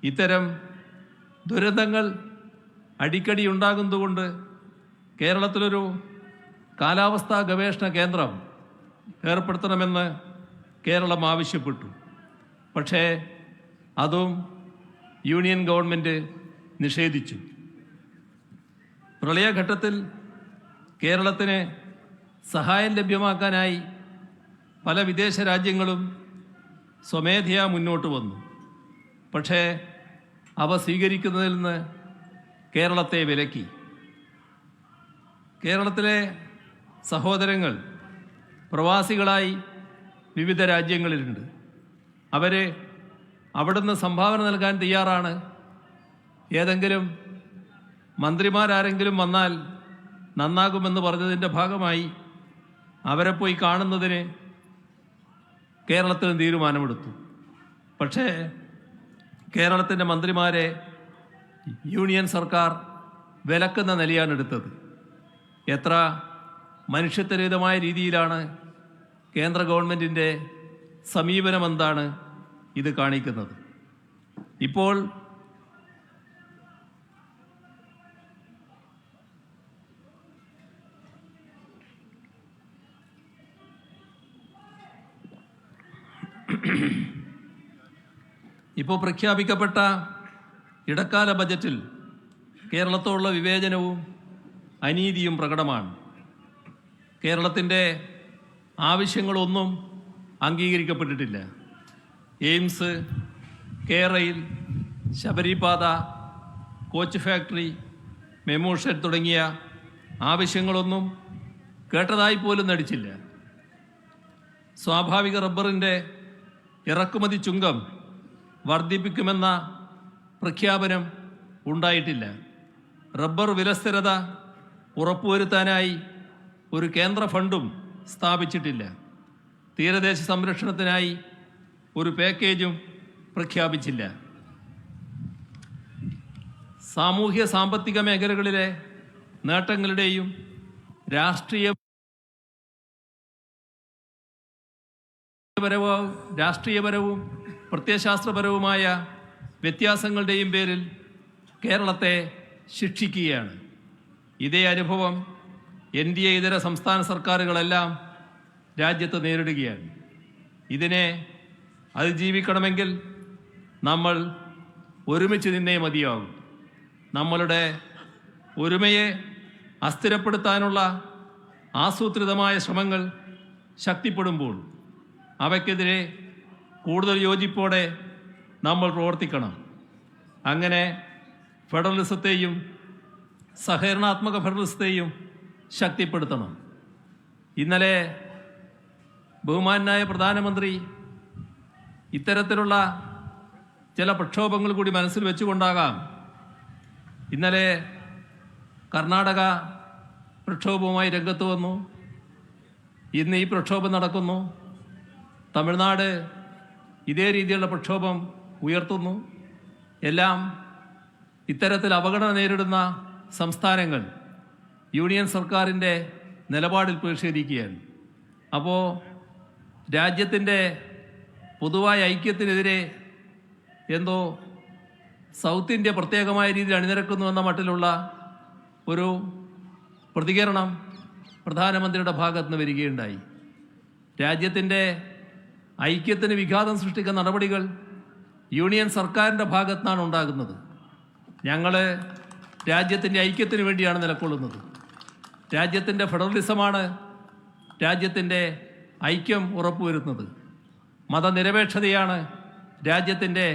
ഇത്തരം ദുരന്തങ്ങൾ അടിക്കടി ഉണ്ടാകുന്നതുകൊണ്ട് കേരളത്തിലൊരു കാലാവസ്ഥാ ഗവേഷണ കേന്ദ്രം ഏർപ്പെടുത്തണമെന്ന് കേരളം ആവശ്യപ്പെട്ടു. പക്ഷേ അതും യൂണിയൻ ഗവൺമെൻറ് നിഷേധിച്ചു. പ്രളയഘട്ടത്തിൽ കേരളത്തിന് സഹായം ലഭ്യമാക്കാനായി പല വിദേശ രാജ്യങ്ങളും സ്വമേധയാ മുന്നോട്ട് വന്നു. പക്ഷേ അവ സ്വീകരിക്കുന്നതിൽ നിന്ന് കേരളത്തെ വിലക്കി. കേരളത്തിലെ സഹോദരങ്ങൾ പ്രവാസികളായി വിവിധ രാജ്യങ്ങളിലുണ്ട്. അവർ അവിടുന്ന് സംഭാവന നൽകാൻ തയ്യാറാണ്. ഏതെങ്കിലും മന്ത്രിമാരാരെങ്കിലും വന്നാൽ നന്നാകുമെന്ന് പറഞ്ഞതിൻ്റെ ഭാഗമായി അവരെ പോയി കാണുന്നതിന് കേരളത്തിന് തീരുമാനമെടുത്തു. പക്ഷേ കേരളത്തിൻ്റെ മന്ത്രിമാരെ യൂണിയൻ സർക്കാർ വിലക്കുന്ന നിലയാണ് എടുത്തത്. എത്ര മനുഷ്യത്വരഹിതമായ രീതിയിലാണ് കേന്ദ്ര ഗവൺമെൻറ്റിൻ്റെ സമീപനമെന്താണ് ഇത് കാണിക്കുന്നത്. ഇപ്പോൾ പ്രഖ്യാപിക്കപ്പെട്ട ഇടക്കാല ബജറ്റിൽ കേരളത്തോടുള്ള വിവേചനവും അനീതിയും പ്രകടമാണ്. കേരളത്തിൻ്റെ ആവശ്യങ്ങളൊന്നും അംഗീകരിക്കപ്പെട്ടിട്ടില്ല. എയിംസ്, കേരയിൽ, ശബരിപാത, കോച്ച് ഫാക്ടറി, മെമു ഷെഡ് തുടങ്ങിയ ആവശ്യങ്ങളൊന്നും കേട്ടതായി പോലും നടിച്ചില്ല. സ്വാഭാവിക റബ്ബറിൻ്റെ ഇറക്കുമതി ചുങ്കം വർദ്ധിപ്പിക്കുമെന്ന പ്രഖ്യാപനം ഉണ്ടായിട്ടില്ല. റബ്ബർ വിലസ്ഥിരത ഉറപ്പുവരുത്താനായി ഒരു കേന്ദ്ര ഫണ്ടും സ്ഥാപിച്ചിട്ടില്ല. തീരദേശ സംരക്ഷണത്തിനായി ഒരു പാക്കേജും പ്രഖ്യാപിച്ചില്ല. സാമൂഹ്യ സാമ്പത്തിക മേഖലകളിലെ നേട്ടങ്ങളുടെയും രാഷ്ട്രീയപരവും പ്രത്യയശാസ്ത്രപരവുമായ വ്യത്യാസങ്ങളുടെയും പേരിൽ കേരളത്തെ ശിക്ഷിക്കുകയാണ്. ഇതേ അനുഭവം NDA ഇതര സംസ്ഥാന സർക്കാരുകളെല്ലാം രാജ്യത്ത് നേരിടുകയാണ്. ഇതിനെ അതിജീവിക്കണമെങ്കിൽ നമ്മൾ ഒരുമിച്ച് നിന്നേ മതിയാകും. നമ്മളുടെ ഒരുമയെ അസ്ഥിരപ്പെടുത്താനുള്ള ആസൂത്രിതമായ ശ്രമങ്ങൾ ശക്തിപ്പെടുമ്പോൾ അവയ്ക്കെതിരെ കൂടുതൽ യോജിപ്പോടെ നമ്മൾ പ്രവർത്തിക്കണം. അങ്ങനെ ഫെഡറലിസത്തെയും സഹകരണാത്മക ഫെഡറലിസത്തെയും ശക്തിപ്പെടുത്തണം. ഇന്നലെ ബഹുമാനായ പ്രധാനമന്ത്രി ഇത്തരത്തിലുള്ള ചില പ്രക്ഷോഭങ്ങൾ കൂടി മനസ്സിൽ വെച്ചുകൊണ്ടാകാം ഇന്നലെ കർണാടക പ്രക്ഷോഭവുമായി രംഗത്ത് വന്നു. ഇന്ന് ഈ പ്രക്ഷോഭം നടക്കുന്നു. തമിഴ്നാട് ഇതേ രീതിയിലുള്ള പ്രക്ഷോഭം ഉയർത്തുന്നു. എല്ലാം ഇത്തരത്തിൽ അവഗണന നേരിടുന്ന സംസ്ഥാനങ്ങൾ യൂണിയൻ സർക്കാരിൻ്റെ നിലപാടിൽ പ്രതിഷേധിക്കുകയാണ്. അപ്പോൾ രാജ്യത്തിൻ്റെ പൊതുവായ ഐക്യത്തിനെതിരെ എന്തോ സൗത്ത് ഇന്ത്യ പ്രത്യേകമായ രീതിയിൽ അണിനിരക്കുന്നു എന്ന മട്ടിലുള്ള ഒരു പ്രതികരണം പ്രധാനമന്ത്രിയുടെ ഭാഗത്ത് നിന്ന് വരികയുണ്ടായി. രാജ്യത്തിൻ്റെ ഐക്യത്തിന് വിഘാതം സൃഷ്ടിക്കുന്ന നടപടികൾ യൂണിയൻ സർക്കാരിൻ്റെ ഭാഗത്തു നിന്നാണ് ഉണ്ടാകുന്നത്. ഞങ്ങൾ രാജ്യത്തിൻ്റെ ഐക്യത്തിന് വേണ്ടിയാണ് നിലകൊള്ളുന്നത്. രാജ്യത്തിൻ്റെ ഫെഡറലിസമാണ് രാജ്യത്തിൻ്റെ ഐക്യം ഉറപ്പുവരുത്തുന്നത്. മതനിരപേക്ഷതയാണ് രാജ്യത്തിൻ്റെ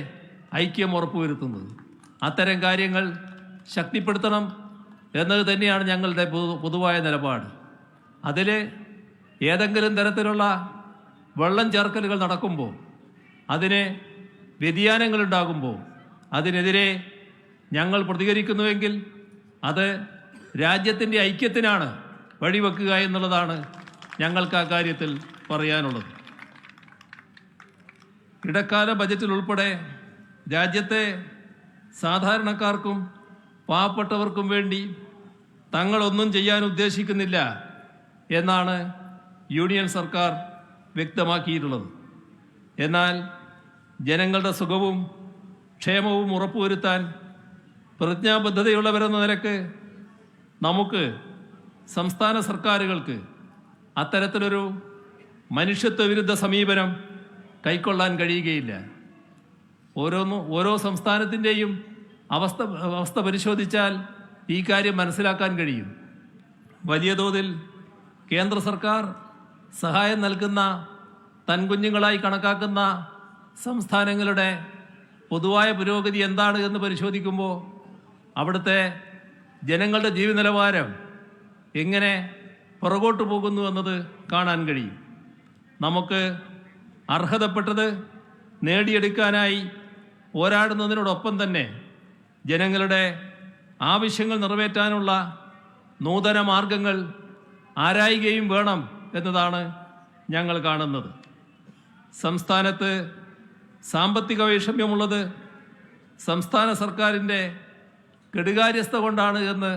ഐക്യം ഉറപ്പുവരുത്തുന്നത്. അത്തരം കാര്യങ്ങൾ ശക്തിപ്പെടുത്തണം എന്നത് തന്നെയാണ് ഞങ്ങളുടെ പൊതുവായ നിലപാട്. അതിൽ ഏതെങ്കിലും തരത്തിലുള്ള വെള്ളം ചേർക്കലുകൾ നടക്കുമ്പോൾ, അതിന് വ്യതിയാനങ്ങളുണ്ടാകുമ്പോൾ അതിനെതിരെ ഞങ്ങൾ പ്രതികരിക്കുന്നുവെങ്കിൽ അത് രാജ്യത്തിൻ്റെ ഐക്യത്തിനാണ് വഴിവെക്കുക എന്നുള്ളതാണ് ഞങ്ങൾക്ക് ആ കാര്യത്തിൽ പറയാനുള്ളത്. ഇടക്കാല ബജറ്റിൽ ഉൾപ്പെടെ രാജ്യത്തെ സാധാരണക്കാർക്കും പാവപ്പെട്ടവർക്കും വേണ്ടി തങ്ങളൊന്നും ചെയ്യാൻ ഉദ്ദേശിക്കുന്നില്ല എന്നാണ് യൂണിയൻ സർക്കാർ വ്യക്തമാക്കിയിട്ടുള്ളത്. എന്നാൽ ജനങ്ങളുടെ സുഖവും ക്ഷേമവും ഉറപ്പുവരുത്താൻ പ്രതിജ്ഞാബദ്ധതയുള്ളവരെന്ന നിലക്ക് നമുക്ക് സംസ്ഥാന സർക്കാരുകൾക്ക് അത്തരത്തിലൊരു മനുഷ്യത്വ വിരുദ്ധ സമീപനം കൈക്കൊള്ളാൻ കഴിയുകയില്ല. ഓരോ സംസ്ഥാനത്തിൻ്റെയും അവസ്ഥ പരിശോധിച്ചാൽ ഈ കാര്യം മനസ്സിലാക്കാൻ കഴിയും. വലിയ തോതിൽ കേന്ദ്ര സർക്കാർ സഹായം നൽകുന്ന തൻകുഞ്ഞുങ്ങളായി കണക്കാക്കുന്ന സംസ്ഥാനങ്ങളുടെ പൊതുവായ പുരോഗതി എന്താണ് എന്ന് പരിശോധിക്കുമ്പോൾ അവിടുത്തെ ജനങ്ങളുടെ ജീവിത നിലവാരം എങ്ങനെ പുറകോട്ട് പോകുന്നു എന്നത് കാണാൻ കഴിയും. നമുക്ക് അർഹതപ്പെട്ടത് നേടിയെടുക്കാനായി പോരാടുന്നതിനോടൊപ്പം തന്നെ ജനങ്ങളുടെ ആവശ്യങ്ങൾ നിറവേറ്റാനുള്ള നൂതന മാർഗങ്ങൾ ആരായുകയും വേണം എന്നതാണ് ഞങ്ങൾ കാണുന്നത്. സംസ്ഥാനത്ത് സാമ്പത്തിക വൈഷമ്യമുള്ളത് സംസ്ഥാന സർക്കാരിൻ്റെ കെടുകാര്യസ്ഥത കൊണ്ടാണ് എന്ന്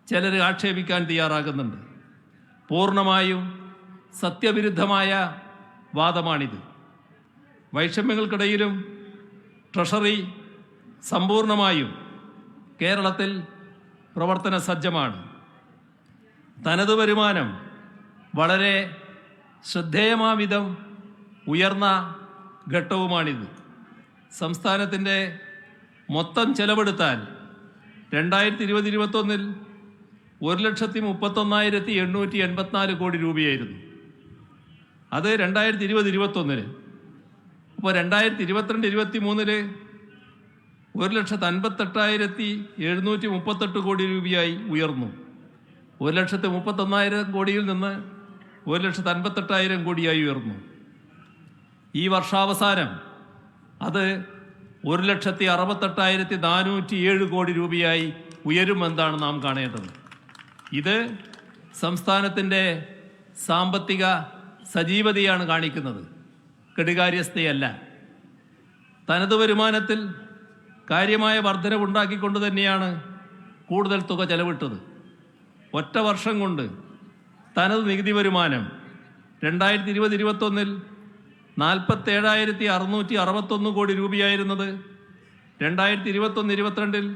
ചിലർ ആക്ഷേപിക്കാൻ തയ്യാറാകുന്നുണ്ട്. പൂർണ്ണമായും സത്യവിരുദ്ധമായ വാദമാണിത്. വൈഷമ്യങ്ങൾക്കിടയിലും ട്രഷറി സമ്പൂർണമായും കേരളത്തിൽ പ്രവർത്തന സജ്ജമാണ്. തനത് വരുമാനം വളരെ ശ്രദ്ധേയമാവിധം ഉയർന്ന ഘട്ടവുമാണിത്. സംസ്ഥാനത്തിൻ്റെ മൊത്തം ചെലവെടുത്താൽ 2020-21 1,31,884 കോടി രൂപയായിരുന്നു. അത് 2020-21. അപ്പോൾ 2022-23 1,58,738 കോടി രൂപയായി ഉയർന്നു. 1,31,000 കോടിയിൽ നിന്ന് 1,58,000 കോടിയായി ഉയർന്നു. ഈ വർഷാവസാനം അത് 1,68,407 കോടി രൂപയായി ഉയരുമെന്നാണ് നാം കാണേണ്ടത്. ഇത് സംസ്ഥാനത്തിൻ്റെ സാമ്പത്തിക സജീവതയാണ് കാണിക്കുന്നത്, കെടുകാര്യസ്ഥയല്ല. തനത് വരുമാനത്തിൽ കാര്യമായ വർധനവുണ്ടാക്കിക്കൊണ്ട് തന്നെയാണ് കൂടുതൽ തുക ചെലവിട്ടത്. ഒറ്റ വർഷം കൊണ്ട് തനത് നികുതി വരുമാനം 2020-21 47,661 കോടി രൂപയായിരുന്നത് 2021-22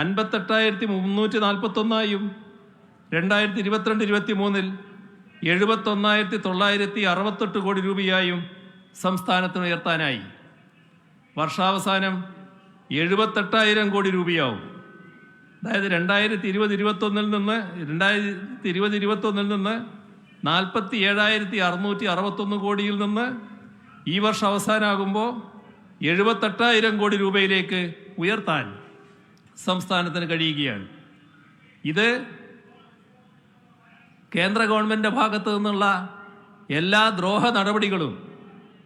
58,341 2022-23 71,968 കോടി രൂപയായും സംസ്ഥാനത്തിന് ഉയർത്താനായി. വർഷാവസാനം 78,000 കോടി രൂപയാവും. അതായത് 2020-21 നിന്ന് 47,661 കോടിയിൽ നിന്ന് ഈ വർഷം അവസാനമാകുമ്പോൾ 78,000 കോടി രൂപയിലേക്ക് ഉയർത്താൻ സംസ്ഥാനത്തിന് കഴിയുകയാണ്. ഇത് കേന്ദ്ര ഗവൺമെൻറ്റിൻ്റെ ഭാഗത്തു നിന്നുള്ള എല്ലാ ദ്രോഹ നടപടികളും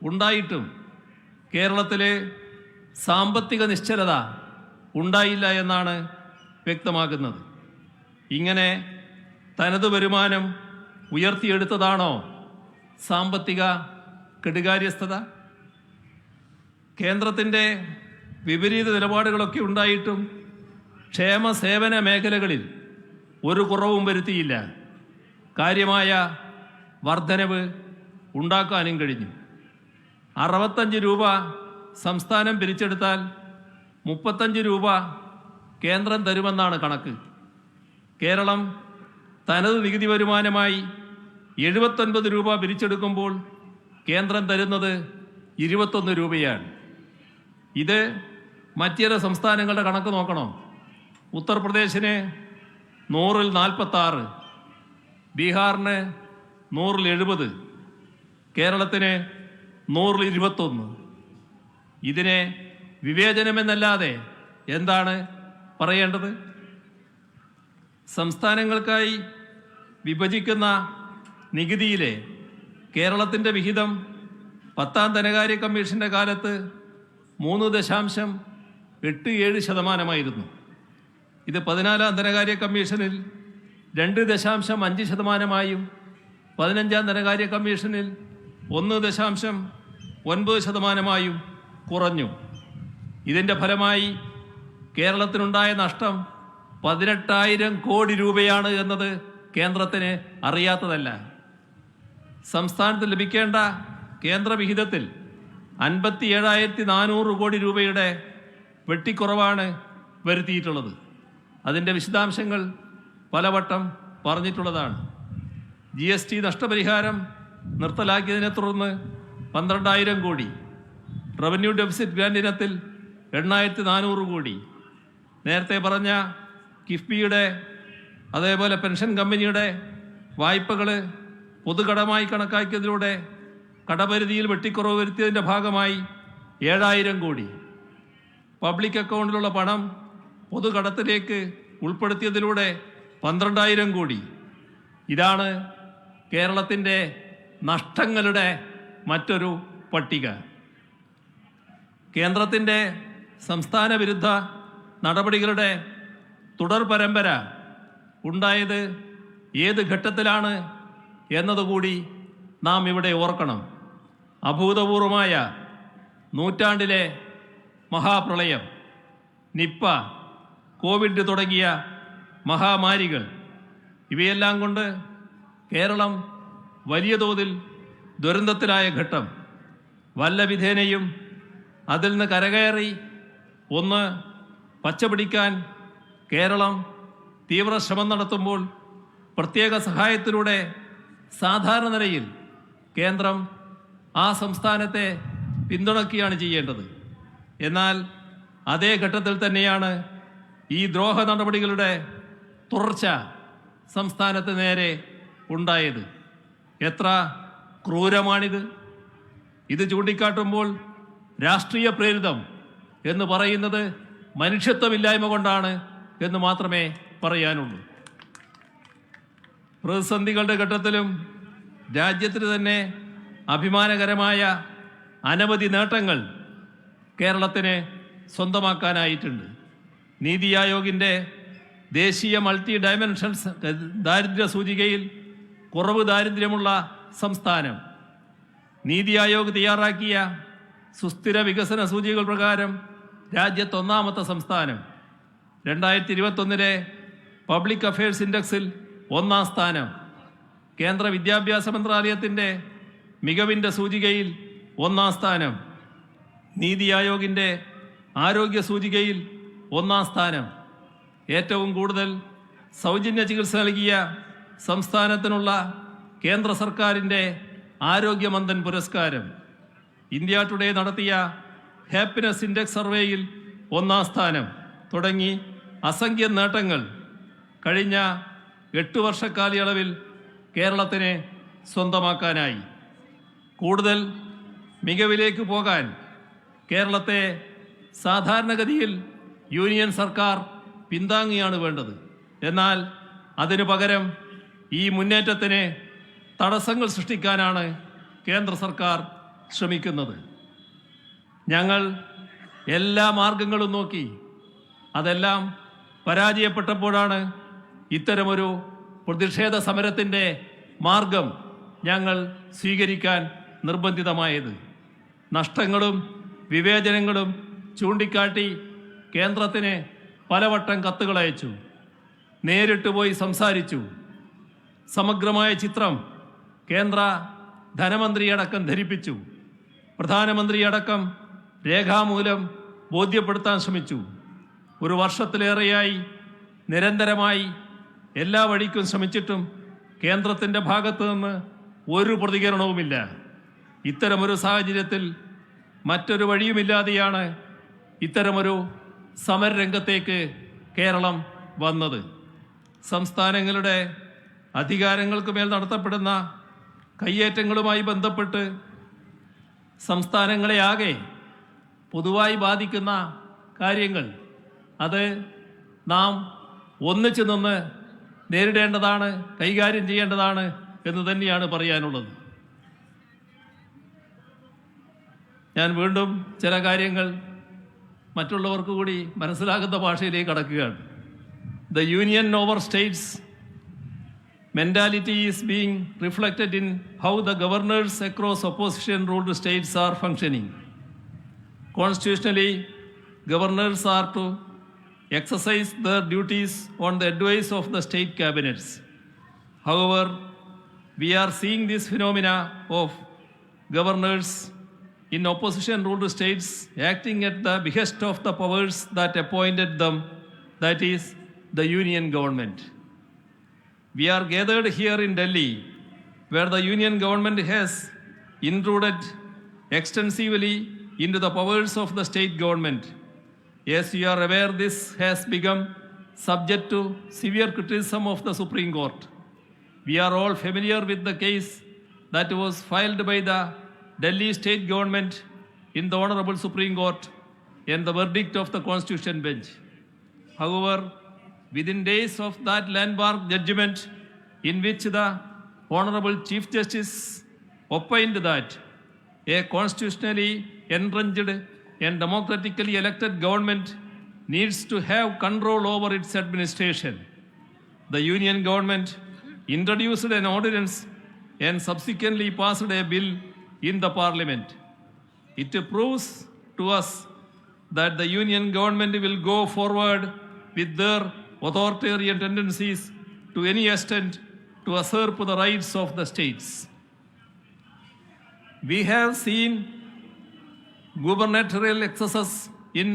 ഉണ്ടായിട്ടും കേരളത്തിലെ സാമ്പത്തിക നിശ്ചലത ഉണ്ടായില്ല എന്നാണ് വ്യക്തമാക്കുന്നത്. ഇങ്ങനെ തനത് വരുമാനം ഉയർത്തിയെടുത്തതാണോ സാമ്പത്തിക കെടുകാര്യസ്ഥത? കേന്ദ്രത്തിൻ്റെ വിപരീത നിലപാടുകളൊക്കെ ഉണ്ടായിട്ടും ക്ഷേമ സേവന മേഖലകളിൽ ഒരു കുറവും വരുത്തിയില്ല. കാര്യമായ വർധനവ് ഉണ്ടാക്കാനും കഴിഞ്ഞു. 65 രൂപ സംസ്ഥാനം പിരിച്ചെടുത്താൽ 35 രൂപ കേന്ദ്രം തരുമെന്നാണ് കണക്ക്. കേരളം തനത് നികുതി വരുമാനമായി 79 രൂപ പിരിച്ചെടുക്കുമ്പോൾ കേന്ദ്രം തരുന്നത് 21 രൂപയാണ്. ഇത് മറ്റു സംസ്ഥാനങ്ങളുടെ കണക്ക് നോക്കണം. ഉത്തർപ്രദേശിന് 100-ൽ 46, ബീഹാറിന് 100-ൽ 70, കേരളത്തിന് 100-ൽ 21. ഇതിനെ വിവേചനമെന്നല്ലാതെ എന്താണ് പറയേണ്ടത്? സംസ്ഥാനങ്ങൾക്കായി വിഭജിക്കുന്ന നികുതിയിലെ കേരളത്തിൻ്റെ വിഹിതം 10ാം ധനകാര്യ കമ്മീഷൻ്റെ കാലത്ത് 3.87% ഇത് 14ാം ധനകാര്യ കമ്മീഷനിൽ 2.5% 15ാം ധനകാര്യ കമ്മീഷനിൽ 1.9% കുറഞ്ഞു. ഇതിൻ്റെ ഫലമായി കേരളത്തിനുണ്ടായ നഷ്ടം 18,000 കോടി രൂപയാണ് എന്നത് കേന്ദ്രത്തിന് അറിയാത്തതല്ല. സംസ്ഥാനത്ത് ലഭിക്കേണ്ട കേന്ദ്ര വിഹിതത്തിൽ 57,400 കോടി രൂപയുടെ വെട്ടിക്കുറവാണ് വരുത്തിയിട്ടുള്ളത്. അതിൻ്റെ വിശദാംശങ്ങൾ പലവട്ടം പറഞ്ഞിട്ടുള്ളതാണ്. GST നഷ്ടപരിഹാരം നിർത്തലാക്കിയതിനെ തുടർന്ന് 12,000 കോടി, റവന്യൂ ഡെഫിസിറ്റ് ഗ്രാന്റ് ഇനത്തിൽ 8,400 കോടി, നേരത്തെ പറഞ്ഞ കിഫ്ബിയുടെ അതേപോലെ പെൻഷൻ കമ്പനിയുടെ വായ്പകൾ പൊതുകടമായി കണക്കാക്കിയതിലൂടെ കടപരിധിയിൽ വെട്ടിക്കുറവ് വരുത്തിയതിൻ്റെ ഭാഗമായി 7,000 കോടി, പബ്ലിക് അക്കൗണ്ടിലുള്ള പണം പൊതുകടത്തിലേക്ക് ഉൾപ്പെടുത്തിയതിലൂടെ 12,000 കോടി. ഇതാണ് കേരളത്തിൻ്റെ നഷ്ടങ്ങളുടെ മറ്റൊരു പട്ടിക. കേന്ദ്രത്തിൻ്റെ സംസ്ഥാന വിരുദ്ധ നടപടികളുടെ തുടർ പരമ്പര ഉണ്ടായത് ഏത് ഘട്ടത്തിലാണ് എന്നതുകൂടി നാം ഇവിടെ ഓർക്കണം. അഭൂതപൂർവമായ നൂറ്റാണ്ടിലെ മഹാപ്രളയം, നിപ്പ, കോവിഡ് തുടങ്ങിയ മഹാമാരികൾ, ഇവയെല്ലാം കൊണ്ട് കേരളം വലിയ തോതിൽ ദുരന്തത്തിലായ ഘട്ടം. വല്ല വിധേനയും അതിൽ നിന്ന് കരകയറി ഒന്ന് പച്ചപിടിക്കാൻ കേരളം തീവ്ര ശ്രമം നടത്തുമ്പോൾ പ്രത്യേക സഹായത്തിലൂടെ സാധാരണ നിലയിൽ കേന്ദ്രം ആ സംസ്ഥാനത്തെ പിന്തുണയ്ക്കുകയാണ് ചെയ്യേണ്ടത്. എന്നാൽ അതേ ഘട്ടത്തിൽ തന്നെയാണ് ഈ ദ്രോഹ നടപടികളുടെ തുടർച്ച സംസ്ഥാനത്ത് നേരെ ഉണ്ടായത്. എത്ര ക്രൂരമാണിത്! ഇത് ചൂണ്ടിക്കാട്ടുമ്പോൾ രാഷ്ട്രീയ പ്രേരിതം എന്ന് പറയുന്നത് മനുഷ്യത്വമില്ലായ്മ കൊണ്ടാണ് എന്ന് മാത്രമേ പറയാനുള്ളൂ. പ്രതിസന്ധികളുടെ ഘട്ടത്തിലും രാജ്യത്തിന് തന്നെ അഭിമാനകരമായ അനവധി നേട്ടങ്ങൾ കേരളത്തിന് സ്വന്തമാക്കാനായിട്ടുണ്ട്. നീതി ആയോഗിൻ്റെ ദേശീയ മൾട്ടി ഡയമെൻഷൻസ് ദാരിദ്ര്യ സൂചികയിൽ കുറവ് ദാരിദ്ര്യമുള്ള സംസ്ഥാനം. നീതി ആയോഗ് തയ്യാറാക്കിയ സുസ്ഥിര വികസന സൂചികകൾ പ്രകാരം രാജ്യത്ത് ഒന്നാമത്തെ സംസ്ഥാനം. 2021 പബ്ലിക് അഫയേഴ്സ് ഇൻഡെക്സിൽ 1-ാം സ്ഥാനം. കേന്ദ്ര വിദ്യാഭ്യാസ മന്ത്രാലയത്തിൻ്റെ മികവിൻ്റെ സൂചികയിൽ 1-ാം സ്ഥാനം. നീതി ആയോഗിൻ്റെ ആരോഗ്യ സൂചികയിൽ 1-ാം സ്ഥാനം. ഏറ്റവും കൂടുതൽ സൗജന്യ ചികിത്സ നൽകിയ സംസ്ഥാനത്തിനുള്ള കേന്ദ്ര സർക്കാരിൻ്റെ ആരോഗ്യമന്ത്രൻ പുരസ്കാരം. ഇന്ത്യ ടുഡേ നടത്തിയ ഹാപ്പിനെസ് ഇൻഡെക്സ് സർവേയിൽ 1-ാം സ്ഥാനം തുടങ്ങി അസംഖ്യം നേട്ടങ്ങൾ കഴിഞ്ഞ 8 വർഷക്കാലയളവിൽ കേരളത്തിന് സ്വന്തമാക്കാനായി. കൂടുതൽ മികവിലേക്ക് പോകാൻ കേരളത്തെ സാധാരണഗതിയിൽ യൂണിയൻ സർക്കാർ പിന്താങ്ങിയാണ് വേണ്ടത്. എന്നാൽ അതിനു പകരം ഈ മുന്നേറ്റത്തിന് തടസ്സങ്ങൾ സൃഷ്ടിക്കാനാണ് കേന്ദ്ര സർക്കാർ ശ്രമിക്കുന്നത്. ഞങ്ങൾ എല്ലാ മാർഗങ്ങളും നോക്കി. അതെല്ലാം പരാജയപ്പെട്ടപ്പോഴാണ് ഇത്തരമൊരു പ്രതിഷേധ സമരത്തിൻ്റെ മാർഗം ഞങ്ങൾ സ്വീകരിക്കാൻ നിർബന്ധിതമായത്. നഷ്ടങ്ങളും വിവേചനങ്ങളും ചൂണ്ടിക്കാട്ടി കേന്ദ്രത്തിന് പലവട്ടം കത്തുകൾ അയച്ചു, നേരിട്ട് പോയി സംസാരിച്ചു. സമഗ്രമായ ചിത്രം കേന്ദ്ര ധനമന്ത്രിയടക്കം ധരിപ്പിച്ചു. പ്രധാനമന്ത്രിയടക്കം രേഖാമൂലം ബോധ്യപ്പെടുത്താൻ ശ്രമിച്ചു. 1 വർഷത്തിലേറെയായി നിരന്തരമായി എല്ലാ വഴിക്കും ശ്രമിച്ചിട്ടും കേന്ദ്രത്തിൻ്റെ ഭാഗത്തു നിന്ന് ഒരു പ്രതികരണവുമില്ല. ഇത്തരമൊരു സാഹചര്യത്തിൽ മറ്റൊരു വഴിയുമില്ലാതെയാണ് ഇത്തരമൊരു സമരരംഗത്തേക്ക് കേരളം വന്നത്. സംസ്ഥാനങ്ങളുടെ അധികാരങ്ങൾക്ക് മേൽ നടത്തപ്പെടുന്ന കയ്യേറ്റങ്ങളുമായി ബന്ധപ്പെട്ട് സംസ്ഥാനങ്ങളെ ആകെ പൊതുവായി ബാധിക്കുന്ന കാര്യങ്ങൾ അത് നാം ഒന്നിച്ചു നിന്ന് നേരിടേണ്ടതാണ്, കൈകാര്യം ചെയ്യേണ്ടതാണ് എന്ന് തന്നെയാണ് പറയാനുള്ളത്. ഞാൻ വീണ്ടും ചില കാര്യങ്ങൾ മറ്റുള്ളവർക്ക് കൂടി മനസ്സിലാകുന്ന ഭാഷയിലേക്ക് കടക്കുകയാണ്. The union over states mentality is being reflected in how the governors across opposition-ruled states are functioning. Constitutionally, governors are to exercise their duties on the advice of the state cabinets. However, we are seeing this phenomena of governors in opposition-ruled states acting at the behest of the powers that appointed them, that is, the union government. We are gathered here in Delhi, where the union government has intruded extensively into the powers of the state government. As you are aware, this has become subject to severe criticism of the Supreme Court. We are all familiar with the case that was filed by the Delhi state government in the Honorable Supreme Court and the verdict of the Constitution bench. However, within days of that landmark judgment, in which the Honorable Chief Justice opined that a constitutionally entrenched and democratically elected government needs to have control over its administration, the union government introduced an ordinance and subsequently passed a bill in the parliament. It proves to us that the union government will go forward with their authoritarian tendencies to any extent to usurp the rights of the states. We have seen gubernatorial excesses in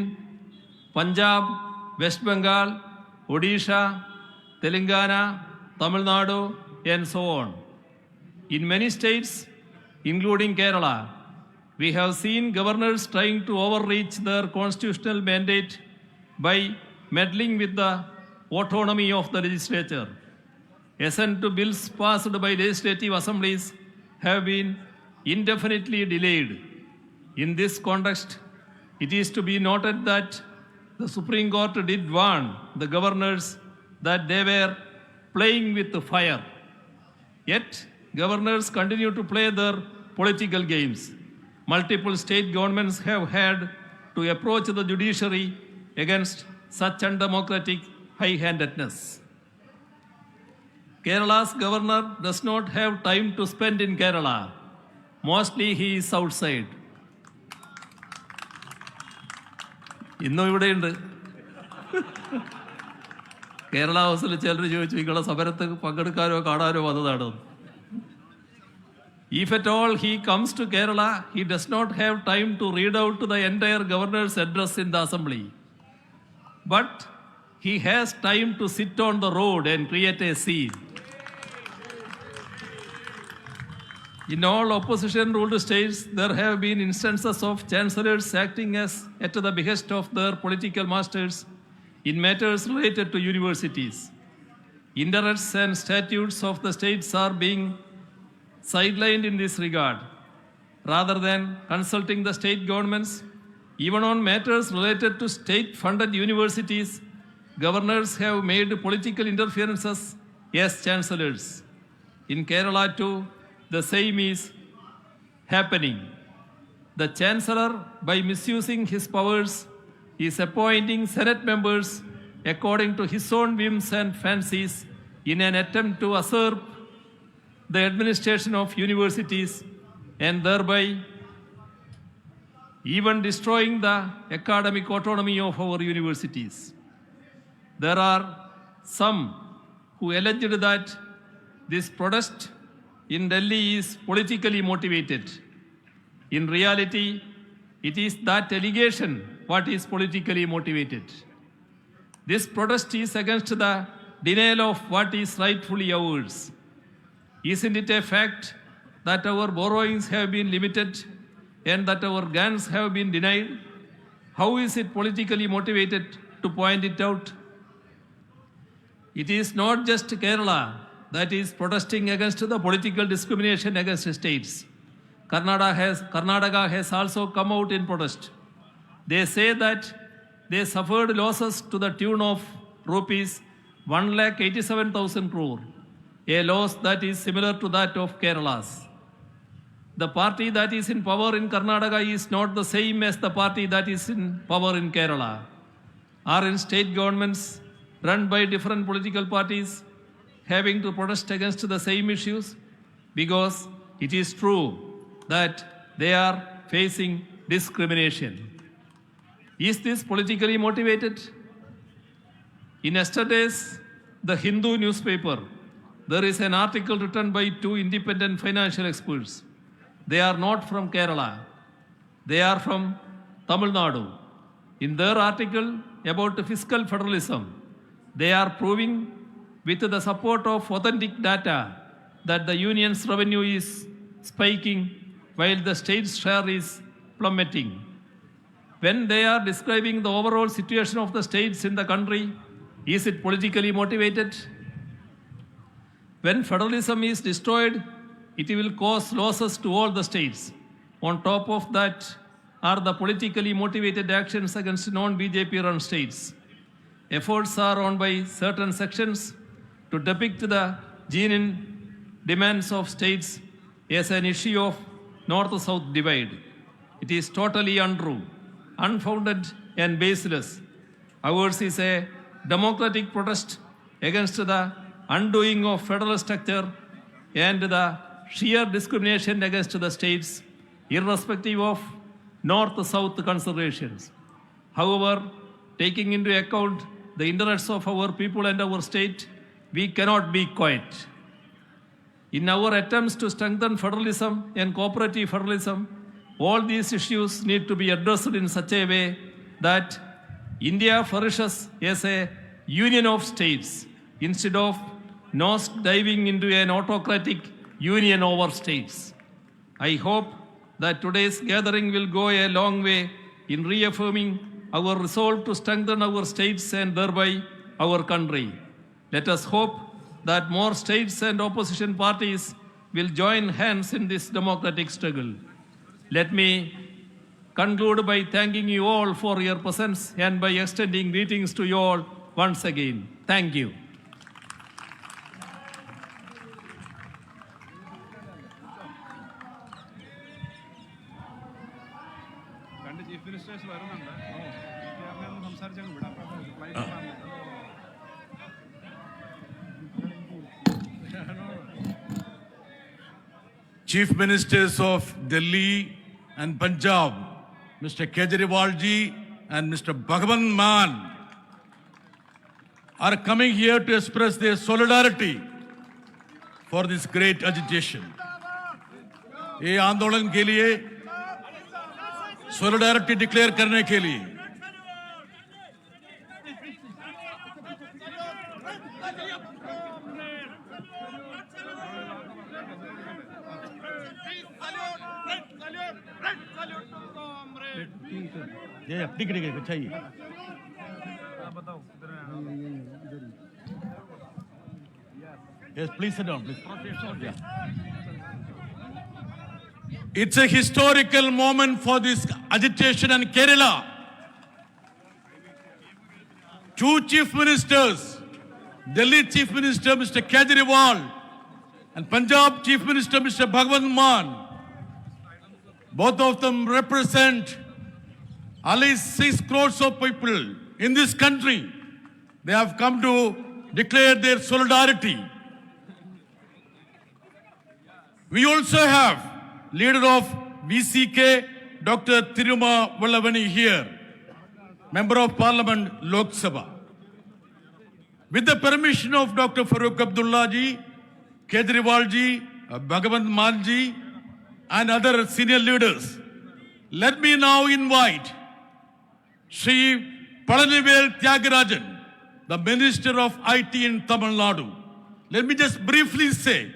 Punjab, West Bengal, Odisha, Telangana, Tamil Nadu, and so on. In many states, including Kerala, we have seen governors trying to overreach their constitutional mandate by meddling with the autonomy of the legislature. Assent to bills passed by legislative assemblies have been indefinitely delayed. In this context, it is to be noted that the Supreme Court did warn the governors that they were playing with fire. Yet, governors continue to play their political games. Multiple state governments have had to approach the judiciary against such undemocratic high-handedness. Kerala's governor does not have time to spend in Kerala. Mostly he is outside. ഇന്നും ഇവിടെയുണ്ട്. കേരള ഹൗസിൽ ചിലർ ചോദിച്ചു നിങ്ങളെ സമരത്ത് പങ്കെടുക്കാനോ കാണാനോ വന്നതാണ്. If at all he comes to Kerala, he does not have time to read out to the entire governor's address in the assembly. But he has time to sit on the road and create a scene. In all opposition-ruled states, there have been instances of chancellors acting as at the behest of their political masters in matters related to universities. Interests and statutes of the states are being sidelined in this regard. Rather than consulting the state governments, even on matters related to state-funded universities, governors have made political interferences as chancellors. In Kerala too, the same is happening. The chancellor, by misusing his powers, is appointing Senate members according to his own whims and fancies in an attempt to usurp the administration of universities and thereby even destroying the academic autonomy of our universities. There are some who alleged that this protest in Delhi is politically motivated. In reality, it is that allegation what is politically motivated. This protest is against the denial of what is rightfully ours. Isn't it a fact that our borrowings have been limited and that our grants have been denied? How is it politically motivated to point it out? It is not just Kerala that is protesting against the political discrimination against states. Karnataka has also come out in protest. They say that they suffered losses to the tune of rupees 1,87,000 crore, a loss that is similar to that of Kerala's. The party that is in power in Karnataka is not the same as the party that is in power in Kerala. Are in state governments run by different political parties having to protest against the same issues? Because it is true that they are facing discrimination. Is this politically motivated? In yesterday's The Hindu newspaper, there is an article written by two independent financial experts. They are not from Kerala. They are from Tamil Nadu. In their article about fiscal federalism, they are proving with the support of authentic data that the union's revenue is spiking while the state's share is plummeting. When they are describing the overall situation of the states in the country, is it politically motivated? When federalism is destroyed, it will cause losses to all the states. On top of that are the politically motivated actions against non-BJP run states. Efforts are on by certain sections to depict the genuine demands of states as an issue of north-south divide. It is totally untrue, unfounded and baseless. Ours is a democratic protest against the undoing of federal structure and the sheer discrimination against the states, irrespective of north-south considerations. However, taking into account the interests of our people and our state, we cannot be quiet. In our attempts to strengthen federalism and cooperative federalism, all these issues need to be addressed in such a way that India flourishes as a union of states instead of nose diving into an autocratic union over states. I hope that today's gathering will go a long way in reaffirming our resolve to strengthen our states and thereby our country. Let us hope that more states and opposition parties will join hands in this democratic struggle. Let me conclude by thanking you all for your presence and by extending greetings to you all once again. Thank you. രണ്ട് chief ministers വരുന്നുണ്ട് സംസാരിച്ചാൽ വിടാം. Chief Ministers of Delhi and Punjab, Mr. Kejriwal ji and Mr. Bhagwant Mann, are coming here to express their solidarity for this great agitation. ये आंदोलन के लिए solidarity declare करने के लिए ये टिकट चाहिए Yes, please sit down, please. It's a historical moment for this agitation in Kerala. Two chief ministers, Delhi Chief Minister Mr. Kejriwal and Punjab Chief Minister Mr. Bhagwant Mann, both of them represent at least 6 crores of people in this country. They have come to declare their solidarity. We also have leader of VCK, Dr. Tiruma Vallavani here, Member of Parliament, Lok Sabha. With the permission of Dr. Farooq Abdullah ji, Kejriwal ji, Bhagwant Mann ji, and other senior leaders, let me now invite Sri Palanivel Tyagarajan, the Minister of IT in Tamil Nadu. Let me just briefly say,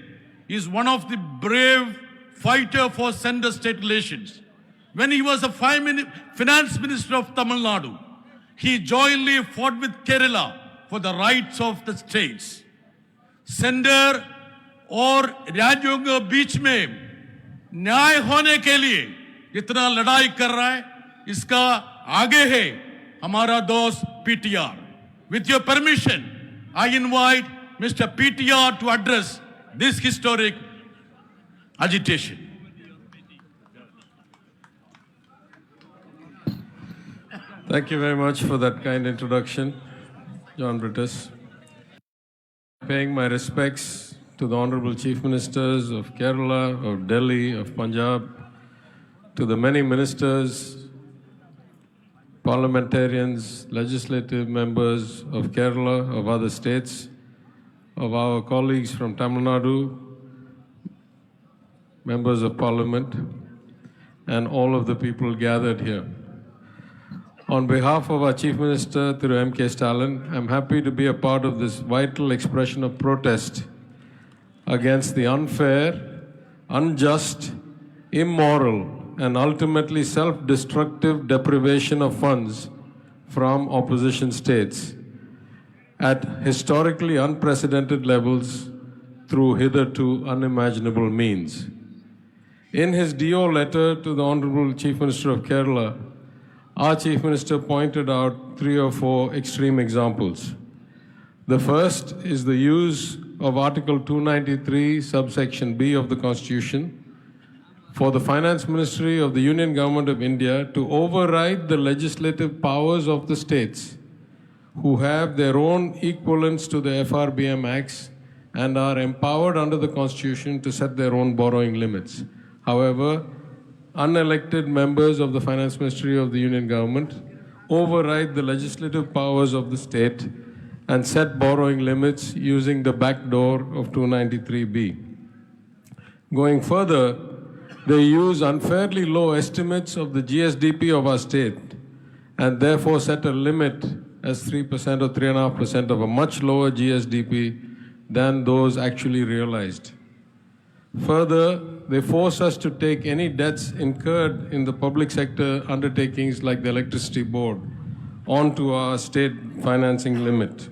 he is one of the brave fighter for center-state relations. When he was a finance minister of Tamil Nadu, he jointly fought with Kerala for the rights of the states. Center और राज्यों के बीच में न्याय होने के लिए जितना लड़ाई कर रहा है, इसका आगे है हमारा दोस्त PTR. With your permission, I invite Mr. PTR to address this historic agitation. Thank you very much for that kind introduction, John Brittus. Paying my respects to the Honorable Chief Ministers of Kerala, of Delhi, of Punjab, to the many ministers, parliamentarians, legislative members of Kerala, of other states, of our colleagues from Tamil Nadu, members of parliament, and all of the people gathered here. On behalf of our Chief Minister, Thiru M.K. Stalin, I'm happy to be a part of this vital expression of protest against the unfair, unjust, immoral, and ultimately self-destructive deprivation of funds from opposition states at historically unprecedented levels through hitherto unimaginable means. In his DO letter to the Honorable Chief Minister of Kerala, our Chief Minister pointed out 3 or 4 extreme examples. The first is the use of Article 293, subsection B of the Constitution, for the Finance Ministry of the Union Government of India to override the legislative powers of the states who have their own equivalents to the FRBM Acts and are empowered under the Constitution to set their own borrowing limits. However, unelected members of the Finance Ministry of the Union Government override the legislative powers of the state and set borrowing limits using the back door of 293B. Going further, they use unfairly low estimates of the GSDP of our state and therefore set a limit as 3% or 3.5% of a much lower GSDP than those actually realized. Further, they force us to take any debts incurred in the public sector undertakings like the Electricity Board onto our state financing limit.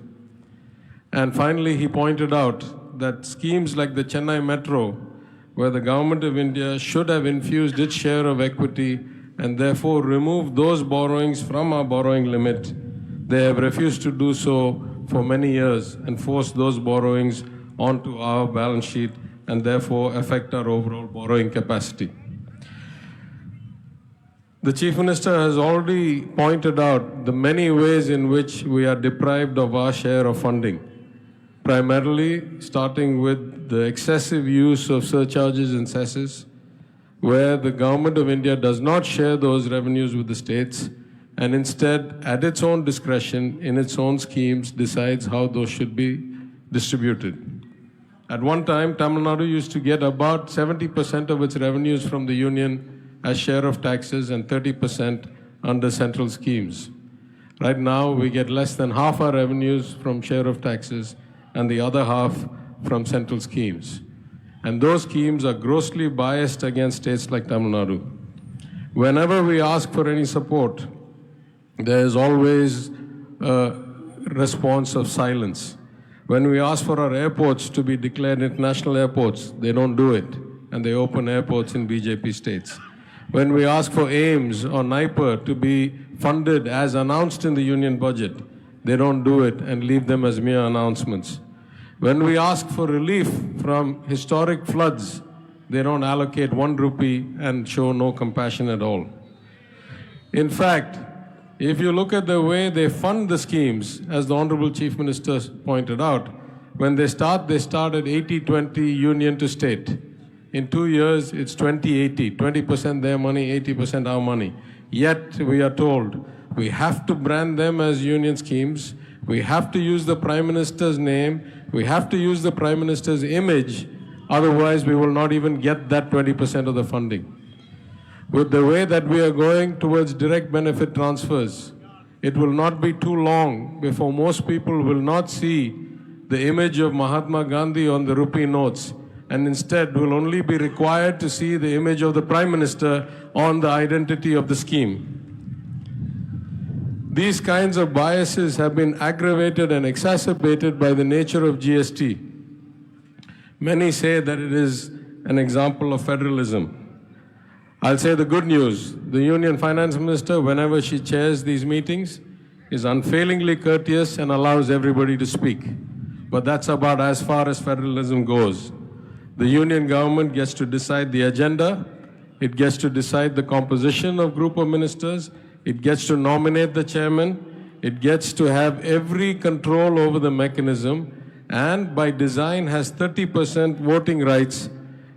And finally, he pointed out that schemes like the Chennai Metro, where the Government of India should have infused its share of equity and therefore removed those borrowings from our borrowing limit, they have refused to do so for many years and forced those borrowings onto our balance sheet and therefore affect our overall borrowing capacity. The Chief Minister has already pointed out the many ways in which we are deprived of our share of funding, primarily starting with the excessive use of surcharges and cesses, where the government of India does not share those revenues with the states and instead, at its own discretion, in its own schemes, decides how those should be distributed. At one time, Tamil Nadu used to get about 70% of its revenues from the union as share of taxes and 30% under central schemes. Right now, we get less than half our revenues from share of taxes and the other half from central schemes. And those schemes are grossly biased against states like Tamil Nadu. Whenever we ask for any support, there is always a response of silence. When we ask for our airports to be declared international airports, they don't do it, and they open airports in BJP states. When we ask for AIIMS or NIPER to be funded as announced in the union budget, they don't do it and leave them as mere announcements. When we ask for relief from historic floods, they don't allocate 1 rupee and show no compassion at all. In fact, if you look at the way they fund the schemes, as the Honorable Chief Minister pointed out, when they start at 80-20 union to state. In 2 years, it's 20-80, 20% their money, 80% our money. Yet, we are told we have to brand them as union schemes, we have to use the Prime Minister's name, we have to use the Prime Minister's image, otherwise we will not even get that 20% of the funding. With the way that we are going towards direct benefit transfers, it will not be too long before most people will not see the image of Mahatma Gandhi on the rupee notes, and instead will only be required to see the image of the Prime Minister on the identity of the scheme. These kinds of biases have been aggravated and exacerbated by the nature of GST. Many say that it is an example of federalism. I'll say the good news. The Union Finance Minister, whenever she chairs these meetings, is unfailingly courteous and allows everybody to speak. But that's about as far as federalism goes. The Union government gets to decide the agenda, it gets to decide the composition of group of ministers, it gets to nominate the chairman, it gets to have every control over the mechanism, and by design has 30% voting rights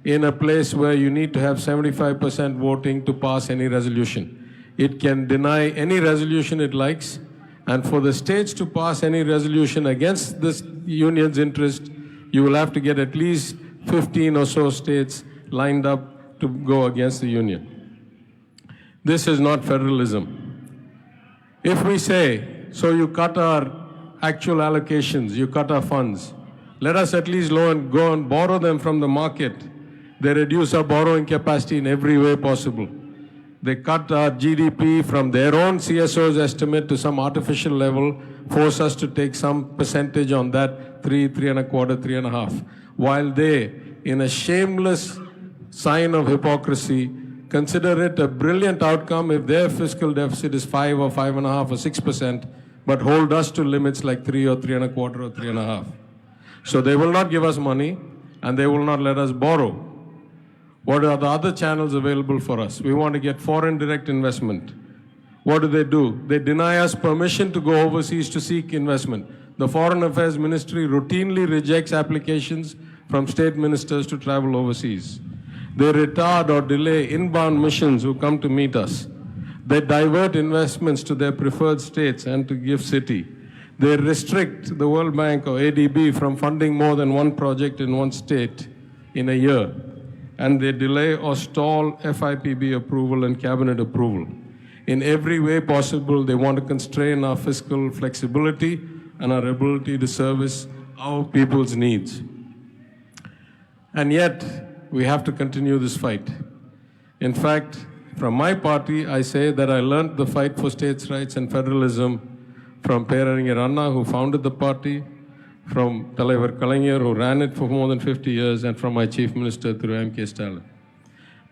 in a place where you need to have 75% voting to pass any resolution. It can deny any resolution it likes, and for the states to pass any resolution against this union's interest, you will have to get at least 15 or so states lined up to go against the union. This is not federalism. If we say, so you cut our actual allocations, you cut our funds, let us at least go and borrow them from the market. They reduce our borrowing capacity in every way possible. They cut our GDP from their own CSO's estimate to some artificial level, force us to take some percentage on that, 3.25%, 3.5%, while they, in a shameless sign of hypocrisy, consider it a brilliant outcome if their fiscal deficit is 5 or 5.5 or 6%, but hold us to limits like 3 or 3.25 or 3.5. So they will not give us money and they will not let us borrow. What are the other channels available for us? We want to get foreign direct investment. What do? They deny us permission to go overseas to seek investment. The Foreign Affairs Ministry routinely rejects applications from state ministers to travel overseas. They retard or delay inbound missions who come to meet us. They divert investments to their preferred states and to GIFT City. They restrict the World Bank or ADB from funding more than one project in one state in a year. And they delay or stall FIPB approval and cabinet approval. In every way possible, they want to constrain our fiscal flexibility and our ability to service our people's needs. And yet, we have to continue this fight. In fact, from my party, I say that I learned the fight for states' rights and federalism from Peraringar Anna, who founded the party, from Talaivar Kalaignar, who ran it for more than 50 years, and from my Chief Minister, through M.K. Stalin.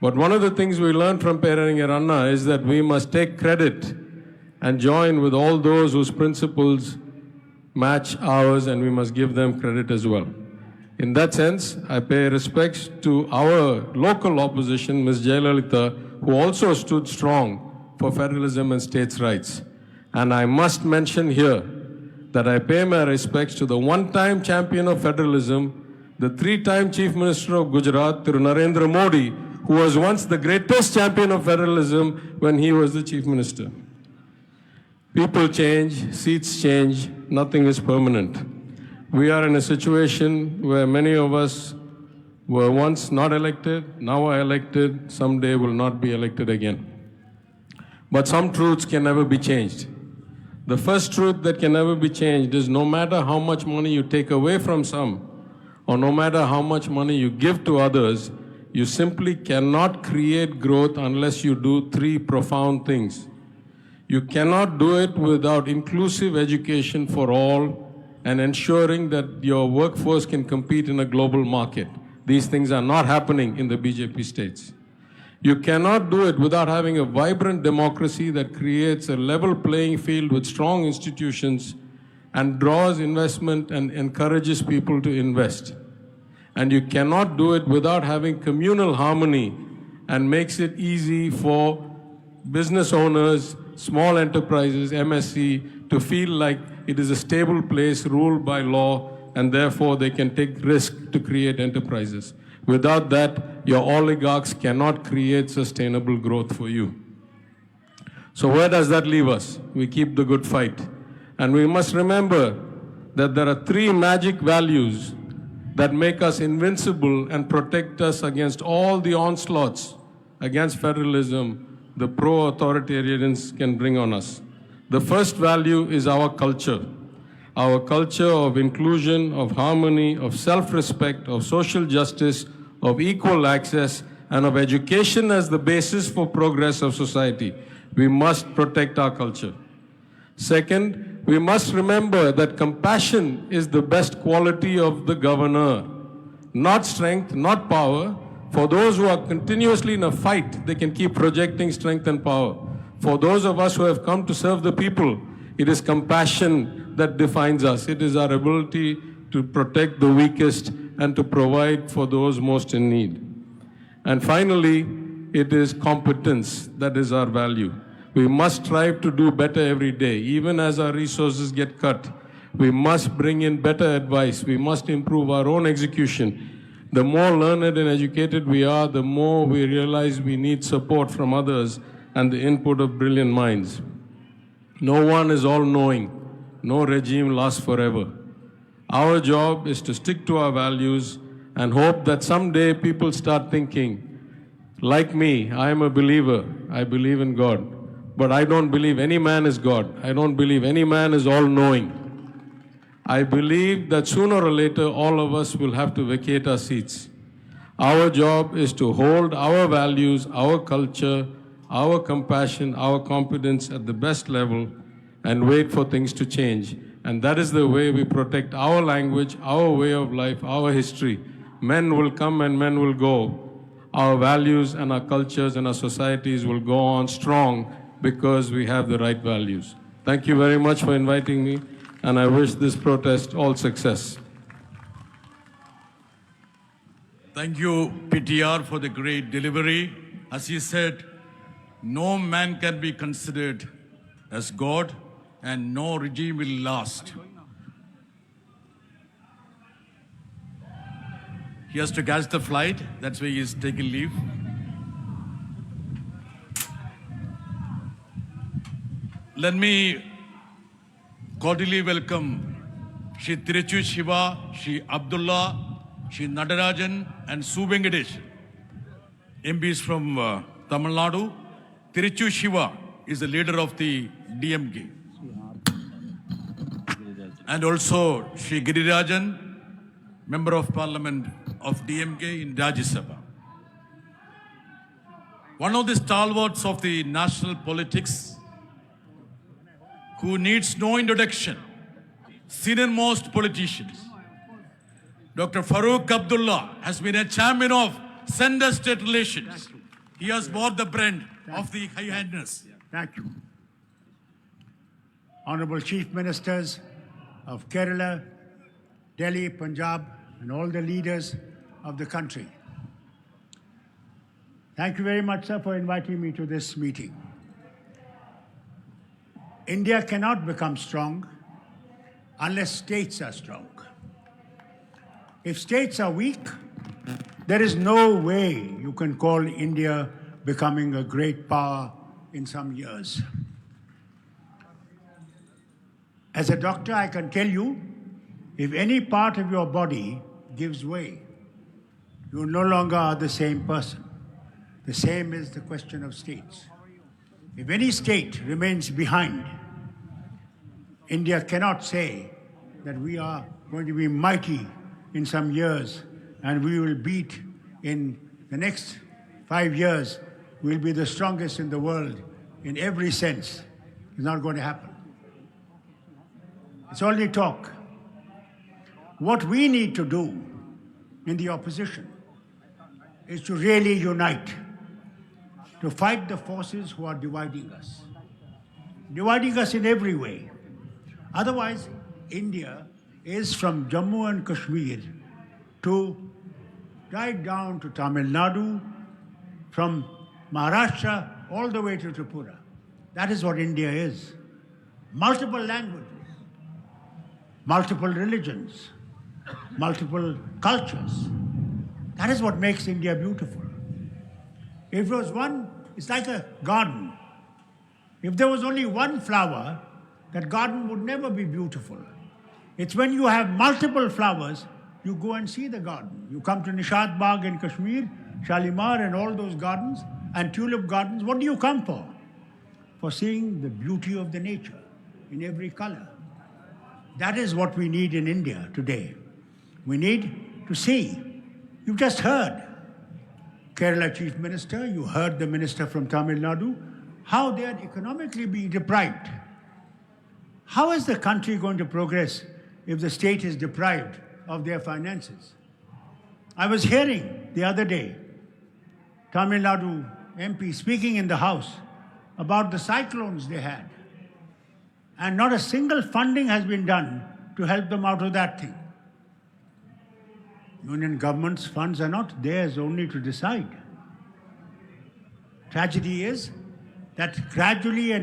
But one of the things we learned from Peraringar Anna is that we must take credit and join with all those whose principles match ours, and we must give them credit as well. In that sense, I pay respects to our local opposition, Ms. Jayalalitha, who also stood strong for federalism and states' rights. And I must mention here that I pay my respects to the one-time champion of federalism, the three-time Chief Minister of Gujarat, Thiru Narendra Modi, who was once the greatest champion of federalism when he was the Chief Minister. People change, seats change, nothing is permanent. We are in a situation where many of us were once not elected, now are elected, someday will not be elected again. But some truths can never be changed. The first truth that can never be changed is no matter how much money you take away from some, or no matter how much money you give to others, you simply cannot create growth unless you do three profound things. You cannot do it without inclusive education for all and ensuring that your workforce can compete in a global market. These things are not happening in the BJP states. You cannot do it without having a vibrant democracy that creates a level playing field with strong institutions and draws investment and encourages people to invest. And you cannot do it without having communal harmony and makes it easy for business owners, small enterprises, MSC, to feel like it is a stable place ruled by law and therefore they can take risk to create enterprises. Without that, your oligarchs cannot create sustainable growth for you. So where does that leave us? We keep the good fight. And we must remember that there are three magic values that make us invincible and protect us against all the onslaughts against federalism the pro-authoritarians can bring on us. The first value is our culture of inclusion, of harmony, of self-respect, of social justice, of equal access, and of education as the basis for progress of society. We must protect our culture. Second, we must remember that compassion is the best quality of the governor. Not strength, not power. For those who are continuously in a fight, they can keep projecting strength and power. For those of us who have come to serve the people, it is compassion that defines us. It is our ability to protect the weakest and to provide for those most in need. And finally, it is competence that is our value. We must strive to do better every day, even as our resources get cut. We must bring in better advice. We must improve our own execution. The more learned and educated we are, the more we realize we need support from others and the input of brilliant minds. No one is all-knowing. No regime lasts forever. Our job is to stick to our values and hope that someday people start thinking, like me, I am a believer. I believe in God. But I don't believe any man is God. I don't believe any man is all-knowing. I believe that sooner or later all of us will have to vacate our seats. Our job is to hold our values, our culture, our compassion, our competence at the best level and wait for things to change. And that is the way we protect our language, our way of life, our history. Men will come and men will go. Our values and our cultures and our societies will go on strong because we have the right values. Thank you very much for inviting me, and I wish this protest all success. Thank you, PTR, for the great delivery. As he said, no man can be considered as God, and no regime will last. He has to catch the flight. That's why he is taking leave. Let me cordially welcome Shri Tiruchu Shiva, Shri Abdullah, Shri Nadarajan, and Su Venkatesh, MPs from Tamil Nadu. Tiruchu Shiva is the leader of the DMK. And also Shri Girirajan, Member of Parliament of DMK in Rajya Sabha. One of the stalwarts of the national politics who needs no introduction, senior-most politicians. Dr. Farooq Abdullah has been a champion of center-state relations. He has bought the brand of the High Handedness. Thank you. Honorable Chief Ministers of Kerala, Delhi, Punjab, and all the leaders of the country. Thank you very much, sir, for inviting me to this meeting. India cannot become strong unless states are strong. If states are weak, there is no way you can call India becoming a great power in some years. As a doctor, I can tell you, if any part of your body gives way, you no longer are the same person. The same is the question of states. If any state remains behind, India cannot say that we are going to be mighty in some years and we will beat in the next 5 years, we'll be the strongest in the world in every sense. It's not going to happen. It's only talk. What we need to do in the opposition is to really unite, to fight the forces who are dividing us in every way. Otherwise, India is from Jammu and Kashmir to right down to Tamil Nadu, from Maharashtra all the way to Tripura. That is what India is. Multiple languages, multiple religions, multiple cultures. That is what makes India beautiful. If there was one, it's like a garden. If there was only one flower, that garden would never be beautiful. It's when you have multiple flowers, you go and see the garden. You come to Nishat Bagh in Kashmir, Shalimar and all those gardens, and tulip gardens. What do you come for? For seeing the beauty of the nature in every color. That is what we need in India today. We need to see. You've just heard Kerala Chief Minister, you heard the Minister from Tamil Nadu, how they are economically being deprived. How is the country going to progress if the state is deprived of their finances? I was hearing the other day Tamil Nadu MP speaking in the House about the cyclones they had. And not a single funding has been done to help them out of that thing. Union government's funds are not theirs only to decide. Tragedy is that gradually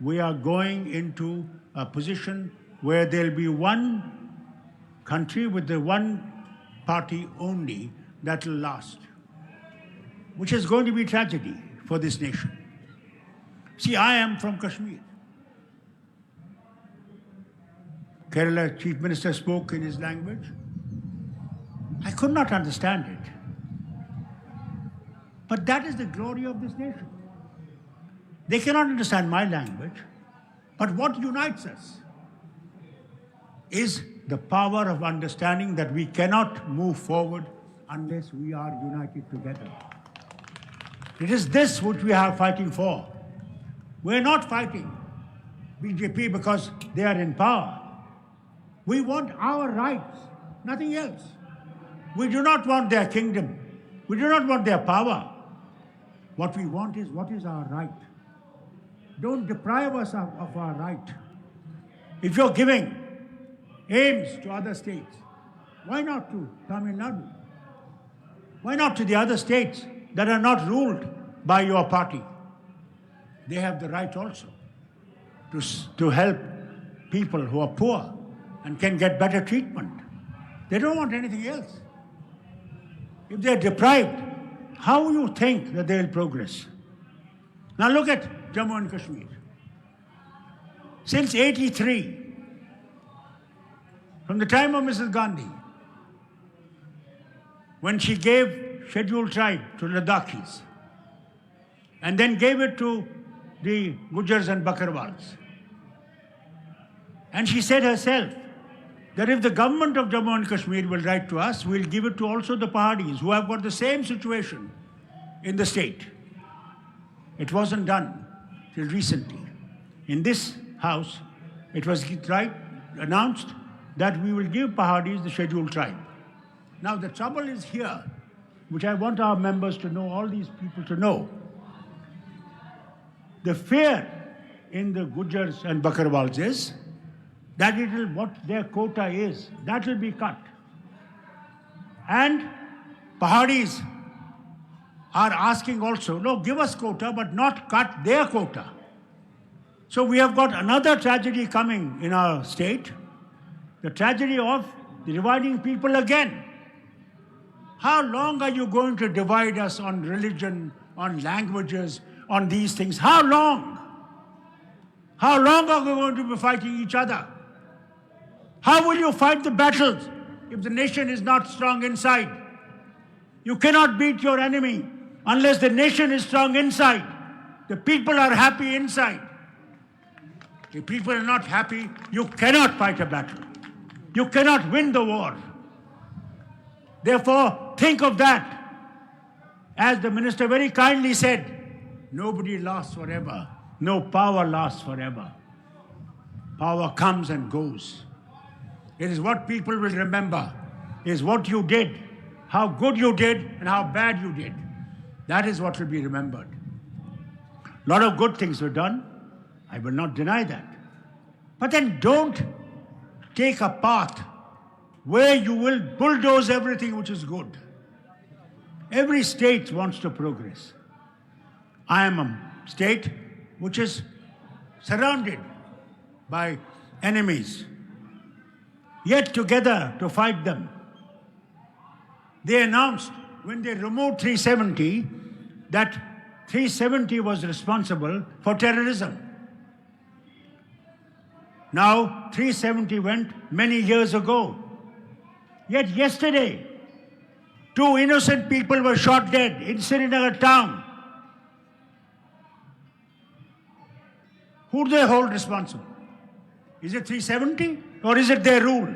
we are going into a position where there'll be one country with the one party only that will last, which is going to be tragedy for this nation. See, I am from Kashmir. Kerala Chief Minister spoke in his language. I could not understand it. But that is the glory of this nation. They cannot understand my language, but what unites us is the power of understanding that we cannot move forward unless we are united together. It is this which we are fighting for. We're not fighting BJP because they are in power. We want our rights, nothing else. We do not want their kingdom. We do not want their power. What we want is what is our right. Don't deprive us of our right. If you're giving aims to other states, why not to Tamil Nadu? Why not to the other states that are not ruled by your party? They have the right also to help people who are poor and can get better treatment. They don't want anything else. If they're deprived, how you think that they'll progress? Now look at Jammu and Kashmir. Since '83, from the time of Mrs. Gandhi, when she gave scheduled tribe to Ladakhis, and then gave it to the Gujars and Bakarwals. And she said herself that if the government of Jammu and Kashmir will write to us, we'll give it to also the Pahadis who have got the same situation in the state. It wasn't done till recently. In this house, it was announced that we will give Pahadis the scheduled tribe. Now the trouble is here, which I want our members to know, all these people to know. The fear in the Gujars and Bakarwals is that what their quota is, that will be cut. And Pahadis are asking also, no, give us quota, but not cut their quota. So we have got another tragedy coming in our state, the tragedy of dividing people again. How long are you going to divide us on religion, on languages, on these things? How long? How long are we going to be fighting each other? How will you fight the battles if the nation is not strong inside? You cannot beat your enemy unless the nation is strong inside. The people are happy inside. If people are not happy, you cannot fight a battle. You cannot win the war. Therefore, think of that. As the minister very kindly said, nobody lasts forever. No power lasts forever. Power comes and goes. It is what people will remember, is what you did, how good you did, and how bad you did. That is what will be remembered. A lot of good things were done. I will not deny that. But then don't take a path where you will bulldoze everything which is good. Every state wants to progress. I am a state which is surrounded by enemies, yet together to fight them. They announced when they removed 370 that 370 was responsible for terrorism. Now 370 went many years ago. Yet yesterday, 2 innocent people were shot dead in Srinagar town. Who do they hold responsible? Is it 370 or is it their rule?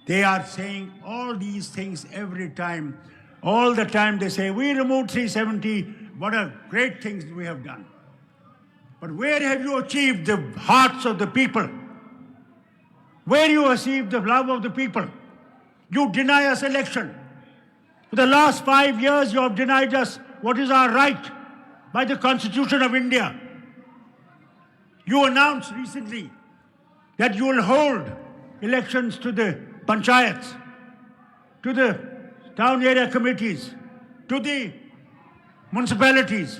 They are saying all these things every time. All the time they say, we removed 370, what a great things we have done. But where have you achieved the hearts of the people? Where you achieved the love of the people? You deny us election. For the last 5 years you have denied us what is our right by the Constitution of India. You announced recently that you will hold elections to the panchayats, to the town area committees, to the municipalities,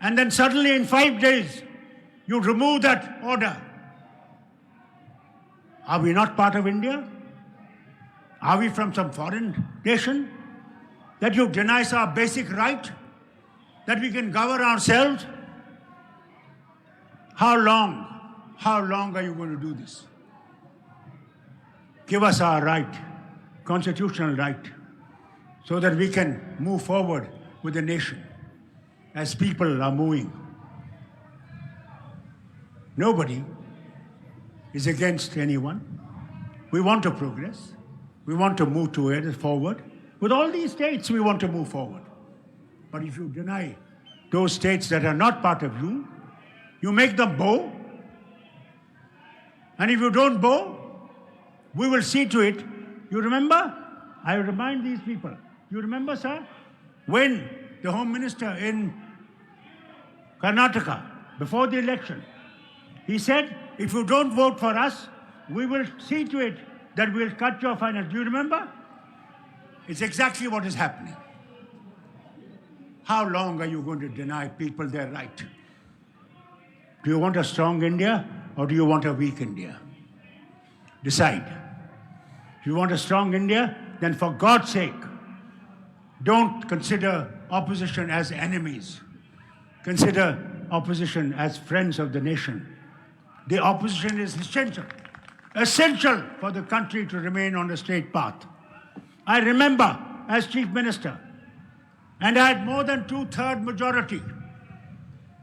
and then suddenly in 5 days you remove that order. Are we not part of India? Are we from some foreign nation? That you deny us our basic right? That we can govern ourselves? How long? How long are you going to do this? Give us our right, constitutional right, so that we can move forward with the nation as people are moving. Nobody is against anyone. We want to progress. We want to move forward. With all these states, we want to move forward. But if you deny those states that are not part of you, you make them bow. And if you don't bow, we will see to it. You remember? I remind these people. You remember, sir? When the Home Minister in Karnataka, before the election, he said, if you don't vote for us, we will see to it that we will cut your finance. Do you remember? It's exactly what is happening. How long are you going to deny people their right? Do you want a strong India or do you want a weak India? Decide. If you want a strong India, then for God's sake, don't consider opposition as enemies. Consider opposition as friends of the nation. The opposition is essential for the country to remain on the straight path. I remember as Chief Minister, and I had more than 2/3 majority.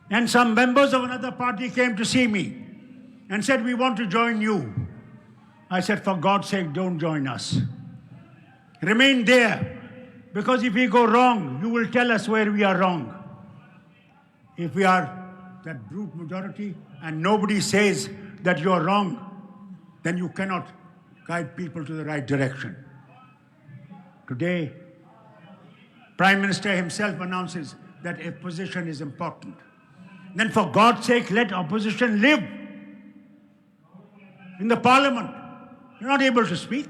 And some members of another party came to see me and said, we want to join you. I said, for God's sake, don't join us. Remain there, because if we go wrong, you will tell us where we are wrong. If we are that brute majority and nobody says that you are wrong, then you cannot guide people to the right direction. Today, Prime Minister himself announces that opposition is important. Then for God's sake, let opposition live. In the Parliament, you're not able to speak.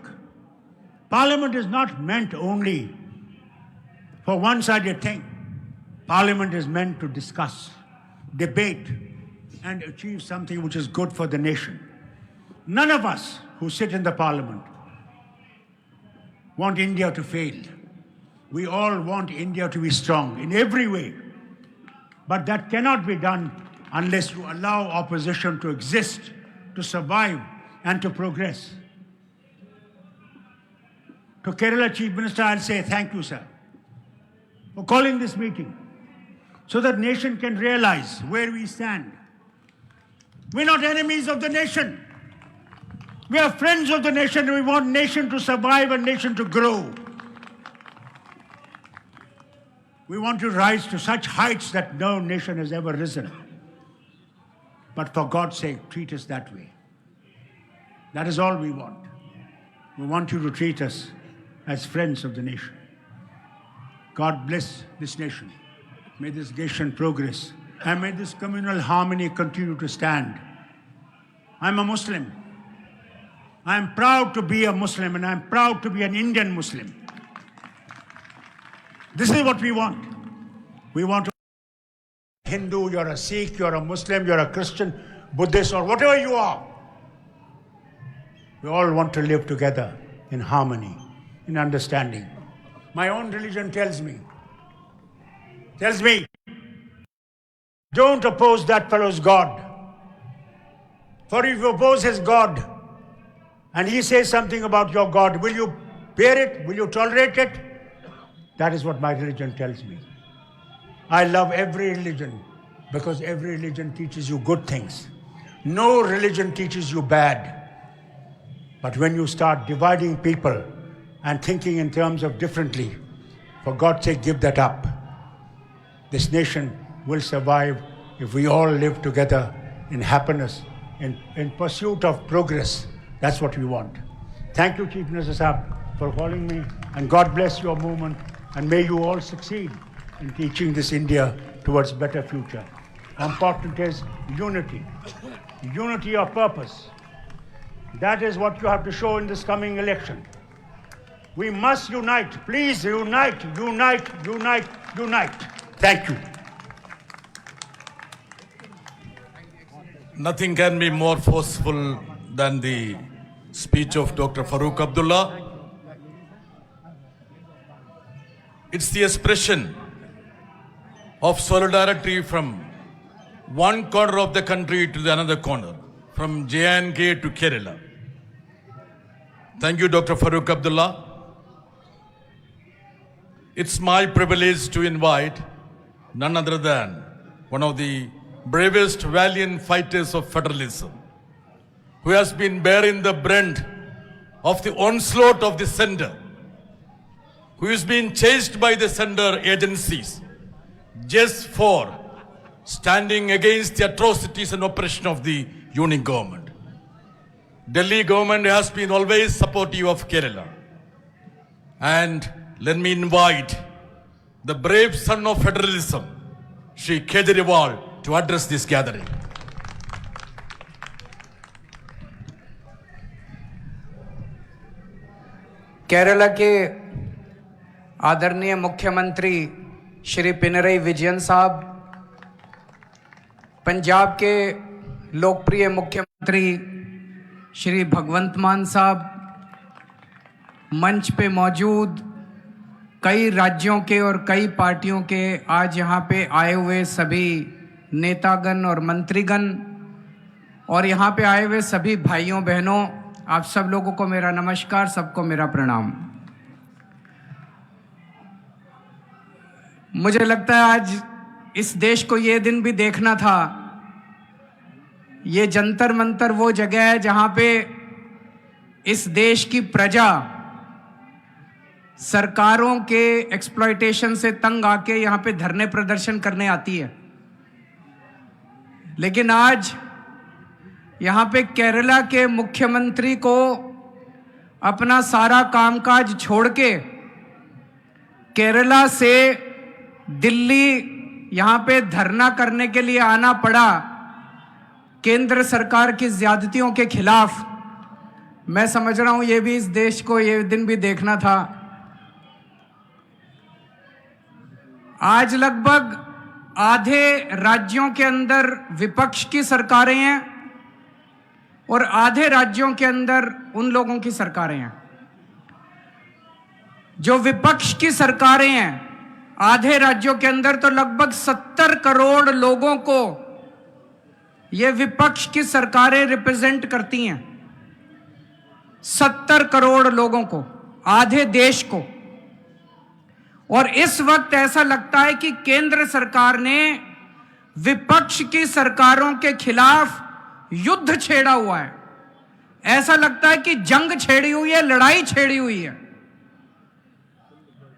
Parliament is not meant only for one-sided thing. Parliament is meant to discuss. debate and achieve something which is good for the nation. None of us who sit in the parliament want India to fail. We all want India to be strong in every way. But that cannot be done unless you allow opposition to exist, to survive, and to progress. To Kerala Chief Minister, I'll say thank you, sir, for calling this meeting so that nation can realize where we stand. We're not enemies of the nation. We are friends of the nation. We want nation to survive and nation to grow. We want to rise to such heights that no nation has ever risen. But for God's sake, treat us that way. That is all we want. We want you to treat us as friends of the nation. God bless this nation. May this nation progress. And may this communal harmony continue to stand. I'm a Muslim. I'm proud to be a Muslim, and I'm proud to be an Indian Muslim. This is what we want. We want to be Hindu, you're a Sikh, you're a Muslim, you're a Christian, Buddhist, or whatever you are. We all want to live together in harmony, in understanding. My own religion tells me, don't oppose that fellow's God. For if you oppose his God, and he says something about your God, will you bear it? Will you tolerate it? That is what my religion tells me. I love every religion because every religion teaches you good things. No religion teaches you bad. But when you start dividing people and thinking in terms of differently, for God's sake, give that up. This nation will survive if we all live together in happiness, in pursuit of progress. That's what we want. Thank you, Chief Minister Sahab, for calling me, and God bless your movement, and may you all succeed in teaching this India towards better future. Important is unity, unity of purpose. That is what you have to show in this coming election. We must unite. Please unite, unite, unite, unite. Thank you. Nothing can be more forceful than the speech of Dr. Farooq Abdullah. It's the expression of solidarity from one corner of the country to the another corner, from J&K to Kerala. Thank you, Dr. Farooq Abdullah. It's my privilege to invite none other than one of the bravest, valiant fighters of federalism, who has been bearing the brunt of the onslaught of the center, who is being chased by the center agencies just for standing against the atrocities and oppression of the union government. Delhi government has been always supportive of Kerala. And let me invite the brave son of federalism, Shri Kejriwal, to address this gathering. Kerala के आदरणीय मुख्यमंत्री श्री पिनरई विजयन साहब, पंजाब के लोकप्रिय मुख्यमंत्री श्री भगवंत मान साहब, मंच पे मौजूद कई राज्यों के और कई पार्टियों के आज यहाँ पे आए हुए सभी नेतागण और मंत्रीगण, और यहाँ पे आए हुए सभी भाइयों बहनों, आप सब लोगों को मेरा नमस्कार, सबको मेरा प्रणाम। मुझे लगता है आज इस देश को ये दिन भी देखना था। ये जंतर मंतर वो जगह है जहाँ पे इस देश की प्रजा सरकारों के एक्सप्लॉयटेशन से तंग आके यहाँ पे धरने प्रदर्शन करने आती है। लेकिन आज यहाँ पे केरला के मुख्यमंत्री को अपना सारा कामकाज छोड़ के केरला से दिल्ली यहाँ पे धरना करने के लिए आना पड़ा केंद्र सरकार की ज्यादतियों के खिलाफ। मैं समझ रहा हूँ ये भी इस देश को ये दिन भी देखना था। आज लगभग आधे राज्यों के अंदर विपक्ष की सरकारें हैं और आधे राज्यों के अंदर उन लोगों की सरकारें हैं। जो विपक्ष की सरकारें हैं आधे राज्यों के अंदर, तो लगभग 70 करोड़ लोगों को ये विपक्ष की सरकारें रिप्रेजेंट करती हैं। 70 करोड़ लोगों को, आधे देश को। और इस वक्त ऐसा लगता है कि केंद्र सरकार ने विपक्ष की सरकारों के खिलाफ युद्ध छेड़ा हुआ है। ऐसा लगता है कि जंग छेड़ी हुई है, लड़ाई छेड़ी हुई है।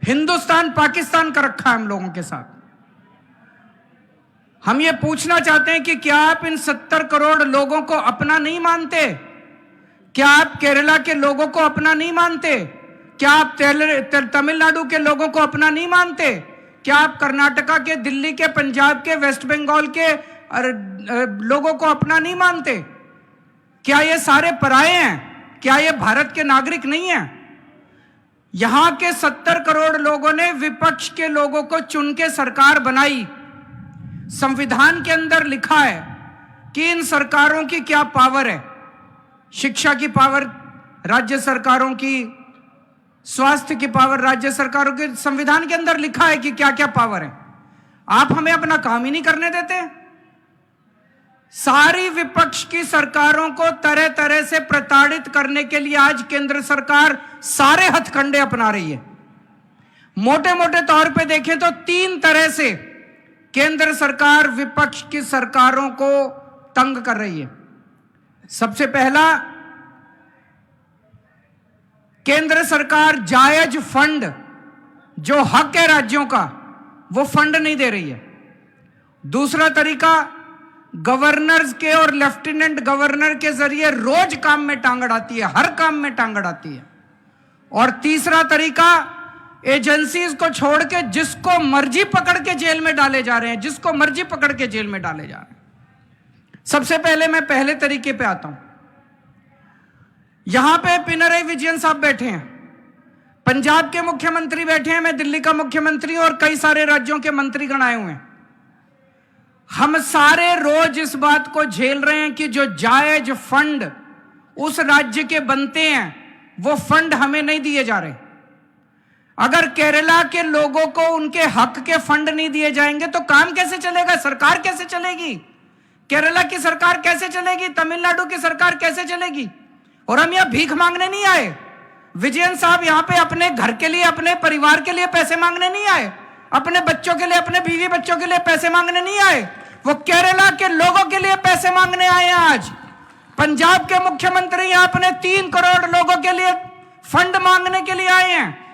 हिंदुस्तान पाकिस्तान का रखा है हम लोगों के साथ। हम ये पूछना चाहते हैं कि क्या आप इन 70 करोड़ लोगों को अपना नहीं मानते? क्या आप केरला के लोगों को अपना नहीं मानते? क्या आप तमिलनाडु के लोगों को अपना नहीं मानते? क्या आप कर्नाटका के, दिल्ली के, पंजाब के, वेस्ट बंगाल के लोगों को अपना नहीं मानते? क्या ये सारे पराये हैं? क्या ये भारत के नागरिक नहीं हैं? यहां के 70 करोड़ लोगों ने विपक्ष के लोगों को चुन के सरकार बनाई। संविधान के अंदर लिखा है कि इन सरकारों की क्या पावर है। शिक्षा की पावर राज्य सरकारों की, स्वास्थ्य की पावर राज्य सरकारों के, संविधान के अंदर लिखा है कि क्या क्या पावर है। आप हमें अपना काम ही नहीं करने देते। सारी विपक्ष की सरकारों को तरह तरह से प्रताड़ित करने के लिए आज केंद्र सरकार सारे हथकंडे अपना रही है। मोटे मोटे तौर पे देखें तो 3 तरह से केंद्र सरकार विपक्ष की सरकारों को तंग कर रही है। सबसे पहला, केंद्र सरकार जायज फंड, जो हक है राज्यों का, वो फंड नहीं दे रही है। दूसरा तरीका, गवर्नर्स के और लेफ्टिनेंट गवर्नर के जरिए रोज काम में टांग अड़ाती है, हर काम में टांग अड़ाती है। और तीसरा तरीका, एजेंसीज को छोड़ के जिसको मर्जी पकड़ के जेल में डाले जा रहे हैं, जिसको मर्जी पकड़ के जेल में डाले जा रहे हैं। सबसे पहले मैं पहले तरीके पे आता हूं। यहां पे पिनरई विजयन साहब बैठे हैं, पंजाब के मुख्यमंत्री बैठे हैं, मैं दिल्ली का मुख्यमंत्री और कई सारे राज्यों के मंत्रीगण आए हुए हैं। हम सारे रोज इस बात को झेल रहे हैं कि जो जायज फंड उस राज्य के बनते हैं वो फंड हमें नहीं दिए जा रहे। अगर केरला के लोगों को उनके हक के फंड नहीं दिए जाएंगे तो काम कैसे चलेगा? सरकार कैसे चलेगी? केरला की सरकार कैसे चलेगी? तमिलनाडु की सरकार कैसे चलेगी? और हम यहां भीख मांगने नहीं आए। विजयन साहब यहां पे अपने घर के लिए, अपने परिवार के लिए पैसे मांगने नहीं आए, अपने बच्चों के लिए, अपने बीवी बच्चों के लिए पैसे मांगने नहीं आए। वो केरला के लोगों के लिए पैसे मांगने आए हैं। आज पंजाब के मुख्यमंत्री यहां अपने 3 करोड़ लोगों के लिए फंड मांगने के लिए आए हैं।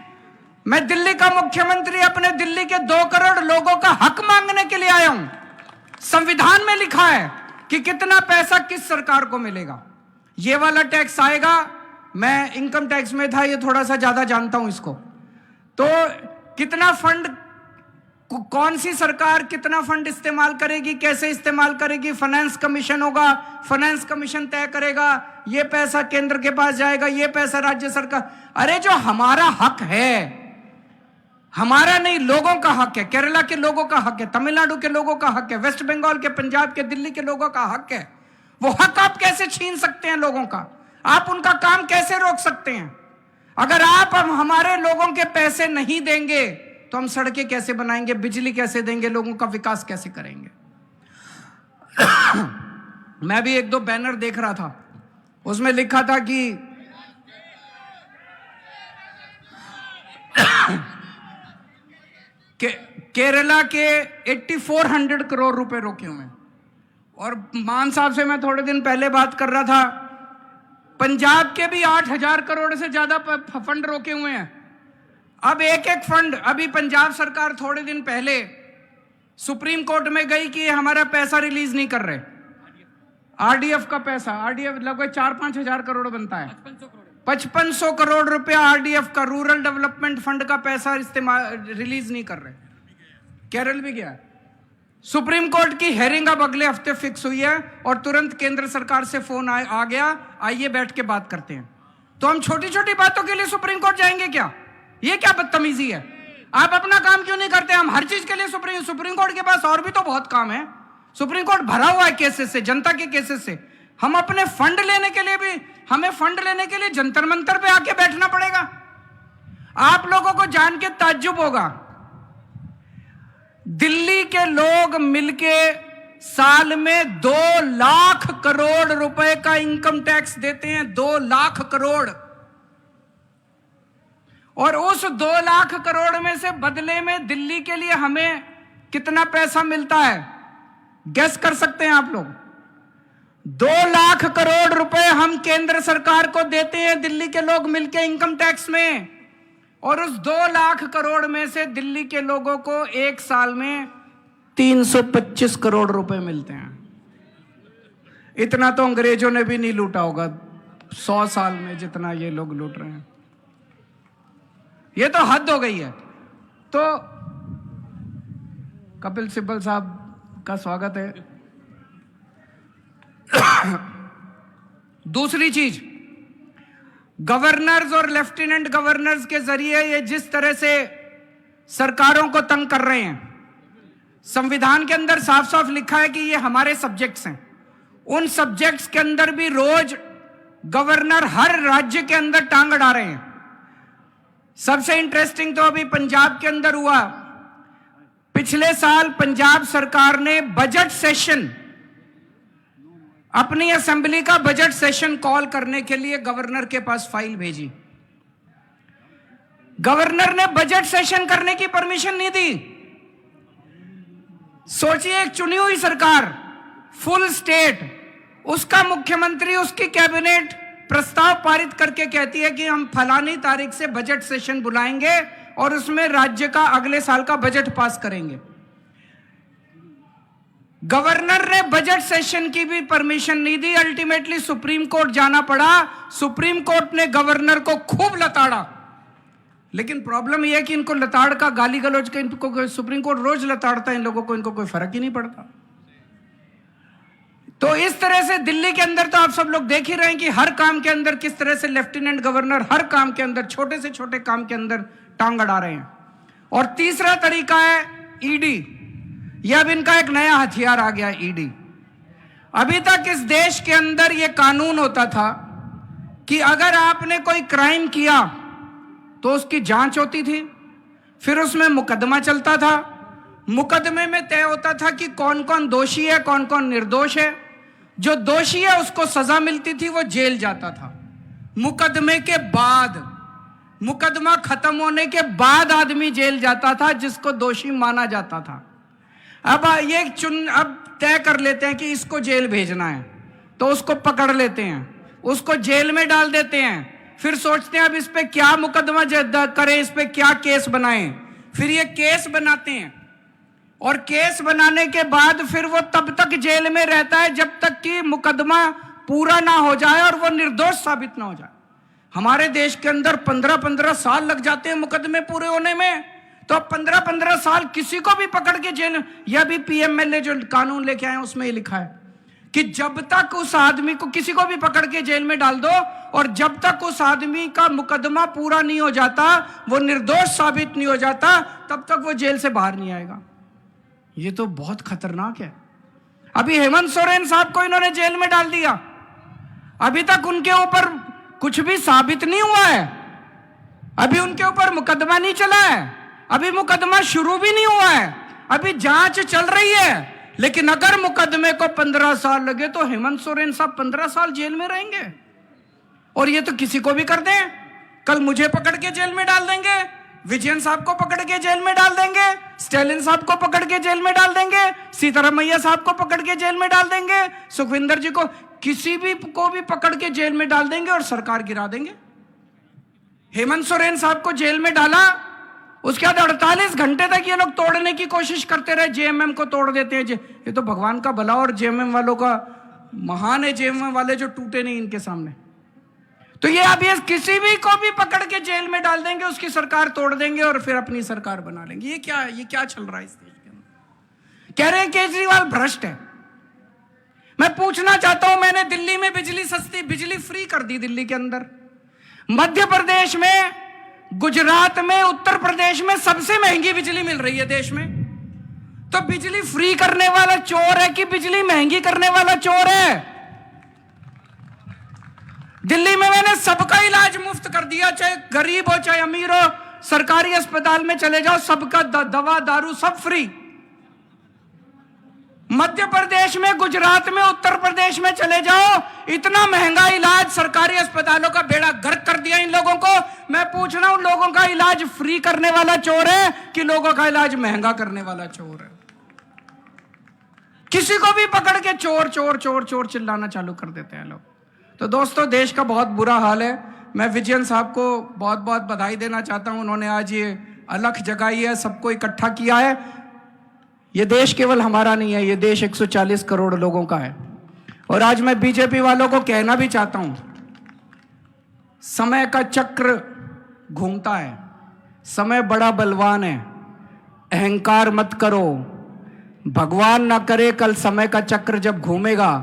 मैं दिल्ली का मुख्यमंत्री अपने दिल्ली के 2 करोड़ लोगों का हक मांगने के लिए आया हूं। संविधान में लिखा है कि कितना पैसा किस सरकार को मिलेगा। ये वाला टैक्स आएगा, मैं इनकम टैक्स में था, ये थोड़ा सा ज्यादा जानता हूं इसको। तो कितना फंड, कौन सी सरकार कितना फंड इस्तेमाल करेगी, कैसे इस्तेमाल करेगी, फाइनेंस कमीशन होगा, फाइनेंस कमीशन तय करेगा, ये पैसा केंद्र के पास जाएगा, ये पैसा राज्य सरकार। अरे जो हमारा हक है, हमारा नहीं, लोगों का हक है, केरला के लोगों का हक है, तमिलनाडु के लोगों का हक है, वेस्ट बंगाल के, पंजाब के, दिल्ली के लोगों का हक है। वो हक आप कैसे छीन सकते हैं लोगों का? आप उनका काम कैसे रोक सकते हैं? अगर आप हमारे लोगों के पैसे नहीं देंगे तो हम सड़कें कैसे बनाएंगे, बिजली कैसे देंगे, लोगों का विकास कैसे करेंगे? मैं भी 1-2 बैनर देख रहा था, उसमें लिखा था कि केरला के 8400 करोड़ रुपए रोके हुए हैं। और मान साहब से मैं थोड़े दिन पहले बात कर रहा था, पंजाब के भी 8000 करोड़ से ज्यादा फंड रोके हुए हैं। अब एक एक फंड, अभी पंजाब सरकार थोड़े दिन पहले सुप्रीम कोर्ट में गई कि हमारा पैसा रिलीज नहीं कर रहे। आरडीएफ का पैसा, आरडीएफ लगभग 4-5 हजार करोड़ बनता है, 5500 करोड़ रुपया आरडीएफ का, रूरल डेवलपमेंट फंड का पैसा इस्तेमाल रिलीज नहीं कर रहे। केरल भी गया, सुप्रीम कोर्ट की हेयरिंग अब अगले हफ्ते फिक्स हुई है और तुरंत केंद्र सरकार से फोन आ गया, आइए बैठ के बात करते हैं। तो हम छोटी छोटी बातों के लिए सुप्रीम कोर्ट जाएंगे क्या? ये क्या बदतमीजी है? आप अपना काम क्यों नहीं करते? हम हर चीज के लिए सुप्रीम कोर्ट के पास और भी तो बहुत काम है। सुप्रीम कोर्ट भरा हुआ है केसेस से, जनता के केसेस से। हम अपने फंड लेने के लिए भी, हमें फंड लेने के लिए जंतर मंतर पे आके बैठना पड़ेगा। आप लोगों को जान के ताज्जुब होगा, दिल्ली के लोग मिलके साल में 2 लाख करोड़ रुपए का इनकम टैक्स देते हैं, 2 लाख करोड़। और उस 2 लाख करोड़ में से बदले में दिल्ली के लिए हमें कितना पैसा मिलता है, गेस कर सकते हैं आप लोग? 2 लाख करोड़ रुपए हम केंद्र सरकार को देते हैं दिल्ली के लोग मिलके इनकम टैक्स में, और उस 2 लाख करोड़ में से दिल्ली के लोगों को एक साल में 325 करोड़ रुपए मिलते हैं। इतना तो अंग्रेजों ने भी नहीं लूटा होगा 100 साल में जितना ये लोग लूट रहे हैं। ये तो हद हो गई है। तो कपिल सिब्बल साहब का स्वागत है। दूसरी चीज, गवर्नर्स और लेफ्टिनेंट गवर्नर्स के जरिए ये जिस तरह से सरकारों को तंग कर रहे हैं, संविधान के अंदर साफ साफ लिखा है कि ये हमारे सब्जेक्ट्स हैं। उन सब्जेक्ट्स के अंदर भी रोज गवर्नर हर राज्य के अंदर टांग अड़ा रहे हैं। सबसे इंटरेस्टिंग तो अभी पंजाब के अंदर हुआ। पिछले साल पंजाब सरकार ने बजट सेशन, अपनी असेंबली का बजट सेशन कॉल करने के लिए गवर्नर के पास फाइल भेजी। गवर्नर ने बजट सेशन करने की परमिशन नहीं दी। सोचिए, एक चुनी हुई सरकार, फुल स्टेट, उसका मुख्यमंत्री, उसकी कैबिनेट प्रस्ताव पारित करके कहती है कि हम फलानी तारीख से बजट सेशन बुलाएंगे और उसमें राज्य का अगले साल का बजट पास करेंगे। गवर्नर ने बजट सेशन की भी परमिशन नहीं दी। अल्टीमेटली सुप्रीम कोर्ट जाना पड़ा। सुप्रीम कोर्ट ने गवर्नर को खूब लताड़ा। लेकिन प्रॉब्लम यह है कि इनको लताड़ का, गाली गलौज का, इनको सुप्रीम कोर्ट रोज लताड़ता है इन लोगों को, इनको कोई फर्क ही नहीं पड़ता। तो इस तरह से दिल्ली के अंदर तो आप सब लोग देख ही रहे हैं कि हर काम के अंदर किस तरह से लेफ्टिनेंट गवर्नर हर काम के अंदर, छोटे से छोटे काम के अंदर टांग अड़ा रहे हैं। और तीसरा तरीका है ईडी। यह अब इनका एक नया हथियार आ गया, ईडी। अभी तक इस देश के अंदर यह कानून होता था कि अगर आपने कोई क्राइम किया तो उसकी जांच होती थी, फिर उसमें मुकदमा चलता था। मुकदमे में तय होता था कि कौन कौन दोषी है, कौन कौन निर्दोष है। जो दोषी है उसको सजा मिलती थी, वो जेल जाता था। मुकदमे के बाद, मुकदमा खत्म होने के बाद आदमी जेल जाता था जिसको दोषी माना जाता था। अब ये अब तय कर लेते हैं कि इसको जेल भेजना है, तो उसको पकड़ लेते हैं, उसको जेल में डाल देते हैं। फिर सोचते हैं अब इस पे क्या मुकदमा करें, इस पे क्या केस बनाएं। फिर ये केस बनाते हैं, और केस बनाने के बाद फिर वो तब तक जेल में रहता है जब तक कि मुकदमा पूरा ना हो जाए और वो निर्दोष साबित ना हो जाए। हमारे देश के अंदर 15-15 साल लग जाते हैं मुकदमे पूरे होने में। तो 15-15 साल किसी को भी पकड़ के जेल, या भी पीएमएलए जो कानून लेके आए उसमें ये लिखा है कि जब तक उस आदमी को, किसी को भी पकड़ के जेल में डाल दो, और जब तक उस आदमी का मुकदमा पूरा नहीं हो जाता, वो निर्दोष साबित नहीं हो जाता, तब तक वो जेल से बाहर नहीं आएगा। ये तो बहुत खतरनाक है। अभी हेमंत सोरेन साहब को इन्होंने जेल में डाल दिया। अभी तक उनके ऊपर कुछ भी साबित नहीं हुआ है, अभी उनके ऊपर मुकदमा नहीं चला है, अभी मुकदमा शुरू भी नहीं हुआ है, अभी जांच चल रही है। लेकिन अगर मुकदमे को 15 साल लगे तो हेमंत सोरेन साहब 15 साल जेल में रहेंगे। और ये तो किसी को भी कर दें, कल मुझे पकड़ के जेल में डाल देंगे, विजयन साहब को पकड़ के जेल में डाल देंगे, स्टालिन साहब को पकड़ के जेल में डाल देंगे, सीतारामैया साहब को पकड़ के जेल में डाल देंगे, सुखविंदर जी को, किसी भी को भी पकड़ के जेल में डाल देंगे और सरकार गिरा देंगे। हेमंत सोरेन साहब को जेल में डाला, उसके बाद 48 घंटे तक ये लोग तोड़ने की कोशिश करते रहे, जेएमएम को तोड़ देते हैं। ये तो भगवान का भला, और जेएमएम वालों का महान है, जेएमएम वाले जो टूटे नहीं इनके सामने। तो ये अब ये किसी भी को भी पकड़ के जेल में डाल देंगे, उसकी सरकार तोड़ देंगे और फिर अपनी सरकार बना लेंगे। ये क्या है? ये क्या चल रहा है इस देश के अंदर? कह रहे हैं केजरीवाल भ्रष्ट है। मैं पूछना चाहता हूं, मैंने दिल्ली में बिजली सस्ती, बिजली फ्री कर दी दिल्ली के अंदर। मध्य प्रदेश में गुजरात में, उत्तर प्रदेश में सबसे महंगी बिजली मिल रही है देश में। तो बिजली फ्री करने वाला चोर है कि बिजली महंगी करने वाला चोर है? दिल्ली में मैंने सबका इलाज मुफ्त कर दिया, चाहे गरीब हो चाहे अमीर हो, सरकारी अस्पताल में चले जाओ, सबका दवा दारू सब फ्री। मध्य प्रदेश में, गुजरात में, उत्तर प्रदेश में चले जाओ, इतना महंगा इलाज, सरकारी अस्पतालों का बेड़ा गर्क कर दिया इन लोगों को। मैं पूछ रहा हूं, लोगों का इलाज फ्री करने वाला चोर है कि लोगों का इलाज महंगा करने वाला चोर है? किसी को भी पकड़ के चोर चोर चोर चोर चिल्लाना चालू कर देते हैं लोग। तो दोस्तों, देश का बहुत बुरा हाल है। मैं विजयन साहब को बहुत बहुत बधाई देना चाहता हूं, उन्होंने आज ये अलख जगाई है, सबको इकट्ठा किया है। ये देश केवल हमारा नहीं है, ये देश 140 करोड़ लोगों का है। और आज मैं बीजेपी वालों को कहना भी चाहता हूं, समय का चक्र घूमता है, समय बड़ा बलवान है, अहंकार मत करो। भगवान ना करे कल समय का चक्र जब घूमेगा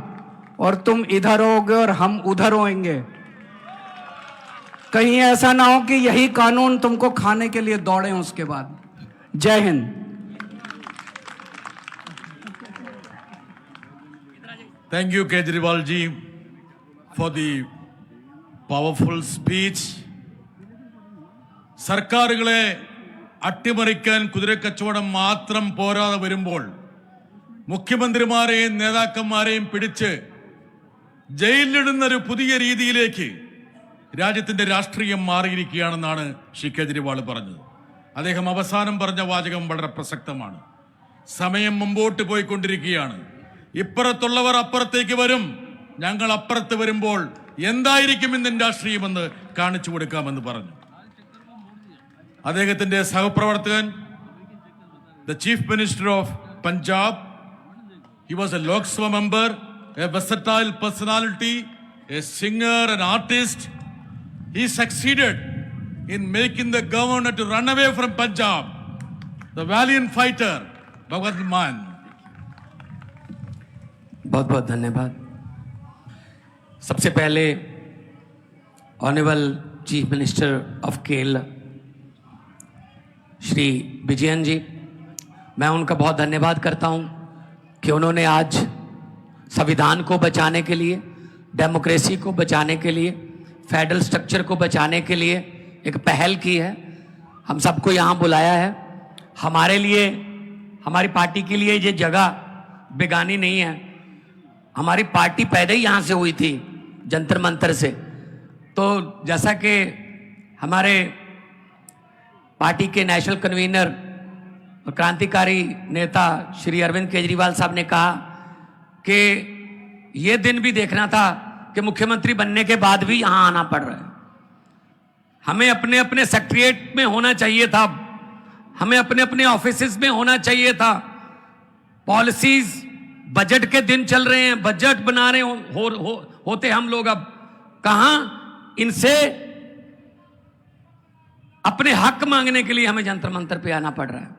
और तुम इधर होगे और हम उधर होंगे, कहीं ऐसा ना हो कि यही कानून तुमको खाने के लिए दौड़े उसके बाद। जय Hind. Thank you, Kejriwal ji, for the powerful speech. സർക്കാരുകളെ അട്ടിമറിക്കാൻ കുതിരക്കച്ചവടം മാത്രം പോരാതെ വരുമ്പോൾ മുഖ്യമന്ത്രിമാരെയും നേതാക്കന്മാരെയും പിടിച്ച് ജയിലിലിടുന്ന ഒരു പുതിയ രീതിയിലേക്ക് രാജ്യത്തിന്റെ രാഷ്ട്രീയം മാറിയിരിക്കുകയാണെന്നാണ് ശ്രീ കേജ്രിവാൾ പറഞ്ഞത്. അദ്ദേഹം അവസാനം പറഞ്ഞ വാചകം വളരെ പ്രസക്തമാണ്. സമയം മുമ്പോട്ട് പോയിക്കൊണ്ടിരിക്കുകയാണ്. ഇപ്പുറത്തുള്ളവർ അപ്പുറത്തേക്ക് വരും, ഞങ്ങൾ അപ്പുറത്ത് വരുമ്പോൾ എന്തായിരിക്കും ഇന്ത്യൻ രാഷ്ട്രീയമെന്ന് കാണിച്ചു കൊടുക്കാമെന്ന് പറഞ്ഞു. അദ്ദേഹത്തിന്റെ സഹപ്രവർത്തകൻ, the chief minister of Punjab, he was a Lok Sabha member, a versatile personality, a singer, an artist. He succeeded in making the governor to run away from Punjab. The valiant fighter, Bhagwant Mann. बहुत बहुत धन्यवाद। सबसे पहले honourable chief minister of Kerala Shri Vijayan ji, मैं उनका बहुत धन्यवाद करता हूं कि उन्होंने आज संविधान को बचाने के लिए, डेमोक्रेसी को बचाने के लिए, फेडरल स्ट्रक्चर को बचाने के लिए एक पहल की है। हम सबको यहाँ बुलाया है। हमारे लिए, हमारी पार्टी के लिए ये जगह बेगानी नहीं है। हमारी पार्टी पैदा ही यहाँ से हुई थी, जंतर मंतर से। तो जैसा कि हमारे पार्टी के नेशनल कन्वीनर और क्रांतिकारी नेता श्री अरविंद केजरीवाल साहब ने कहा कि ये दिन भी देखना था कि मुख्यमंत्री बनने के बाद भी यहाँ आना पड़ रहा है। हमें अपने अपने सेक्रेटरीट में होना चाहिए था, हमें अपने अपने ऑफिसेज में होना चाहिए था। पॉलिसीज, बजट के दिन चल रहे हैं, बजट बना रहे होते हम लोग। अब कहां इनसे अपने हक मांगने के लिए हमें जंतर मंतर पे आना पड़ रहा है।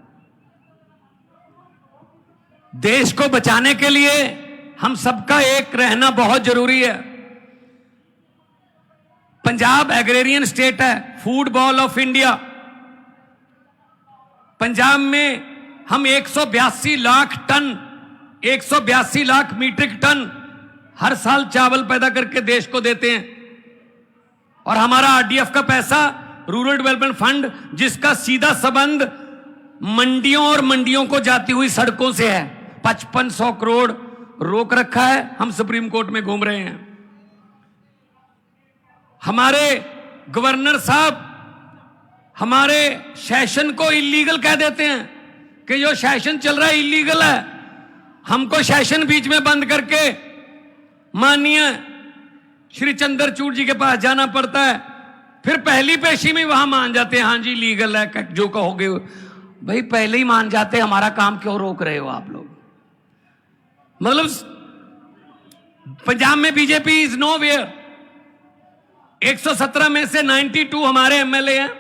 देश को बचाने के लिए हम सबका एक रहना बहुत जरूरी है। पंजाब एग्रेरियन स्टेट है, food bowl of India. Punjab में हम 182 lakh ton, 182 lakh metric ton हर साल चावल पैदा करके देश को देते हैं। और हमारा आरडीएफ का पैसा, रूरल डेवलपमेंट फंड, जिसका सीधा संबंध मंडियों और मंडियों को जाती हुई सड़कों से है, 5500 करोड़ रोक रखा है। हम सुप्रीम कोर्ट में घूम रहे हैं। हमारे गवर्नर साहब हमारे सेशन को इलीगल कह देते हैं कि जो सेशन चल रहा है इलीगल है। हमको सेशन बीच में बंद करके माननीय श्री चंद्रचूड़ जी के पास जाना पड़ता है, फिर पहली पेशी में वहां मान जाते हैं, हाँ जी लीगल है, जो कहोगे। भाई पहले ही मान जाते, हमारा काम क्यों रोक रहे हो आप लोग? मतलब पंजाब में बीजेपी इज नो वेयर। 117 में से 92 हमारे एमएलए हैं,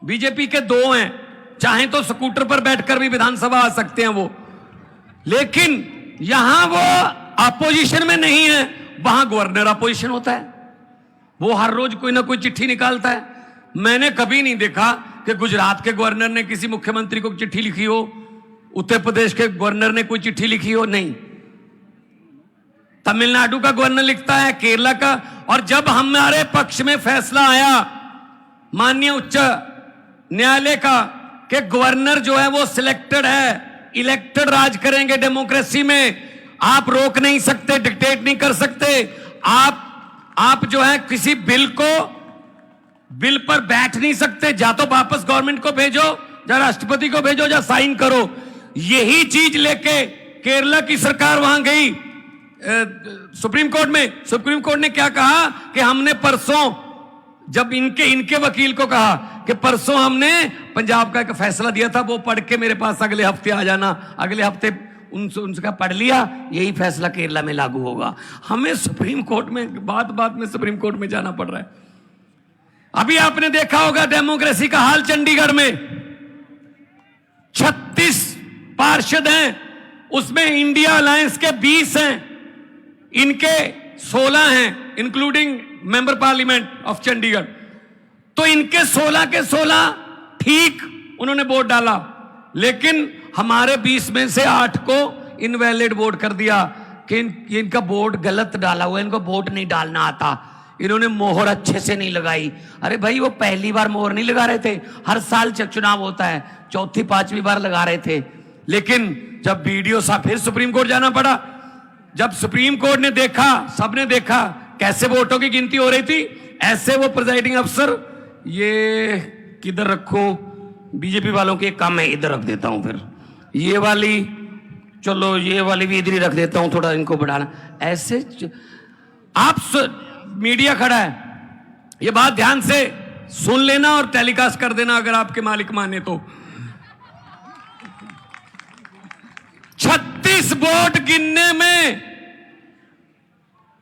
बीजेपी के 2 हैं। चाहें तो स्कूटर पर बैठकर भी विधानसभा आ सकते हैं वो, लेकिन यहां वो अपोजिशन में नहीं है, वहां गवर्नर अपोजिशन होता है। वो हर रोज कोई ना कोई चिट्ठी निकालता है। मैंने कभी नहीं देखा कि गुजरात के गवर्नर ने किसी मुख्यमंत्री को चिट्ठी लिखी हो, उत्तर प्रदेश के गवर्नर ने कोई चिट्ठी लिखी हो, नहीं। तमिलनाडु का गवर्नर लिखता है, केरला का। और जब हमारे पक्ष में फैसला आया माननीय उच्च न्यायालय का कि गवर्नर जो है वो सिलेक्टेड है, इलेक्टेड राज करेंगे डेमोक्रेसी में, आप रोक नहीं सकते, डिक्टेट नहीं कर सकते, आप जो है किसी बिल पर बैठ नहीं सकते, जा तो वापस गवर्नमेंट को भेजो, या राष्ट्रपति को भेजो, या साइन करो। यही चीज लेके केरला की सरकार वहां गई सुप्रीम कोर्ट में। सुप्रीम कोर्ट ने क्या कहा कि हमने परसों, जब इनके वकील को कहा कि परसों हमने पंजाब का एक फैसला दिया था, वो पढ़ के मेरे पास अगले हफ्ते आ जाना, अगले हफ्ते उनका पढ़ लिया, यही फैसला केरला में लागू होगा। हमें सुप्रीम कोर्ट में बात में सुप्रीम कोर्ट में जाना पड़ रहा है। अभी आपने देखा होगा डेमोक्रेसी का हाल चंडीगढ़ में, 36 पार्षद हैं, उसमें इंडिया अलायंस के 20 हैं, इनके 16 हैं, including member parliament of Chandigarh. तो इनके 16 के 16 ठीक उन्होंने वोट डाला, लेकिन हमारे 20 में से 8 को इनवैलिड वोट कर दिया कि इनका वोट गलत डाला हुआ, इनको वोट नहीं डालना आता, इन्होंने मोहर अच्छे से नहीं लगाई। अरे भाई, वो पहली बार मोहर नहीं लगा रहे थे, हर साल चुनाव होता है, चौथी पांचवी बार लगा रहे थे। लेकिन जब वीडियो साहब फिर सुप्रीम कोर्ट जाना पड़ा, जब सुप्रीम कोर्ट ने देखा, सबने देखा कैसे वोटों की गिनती हो रही थी, ऐसे वो प्रिजाइडिंग अफसर, ये किधर रखो, बीजेपी वालों के काम मैं इधर रख देता हूं, फिर ये वाली, चलो ये वाली भी इधर ही रख देता हूं, थोड़ा इनको बढ़ाना, ऐसे मीडिया खड़ा है, ये बात ध्यान से सुन लेना और टेलीकास्ट कर देना अगर आपके मालिक माने तो। 36 वोट गिनने में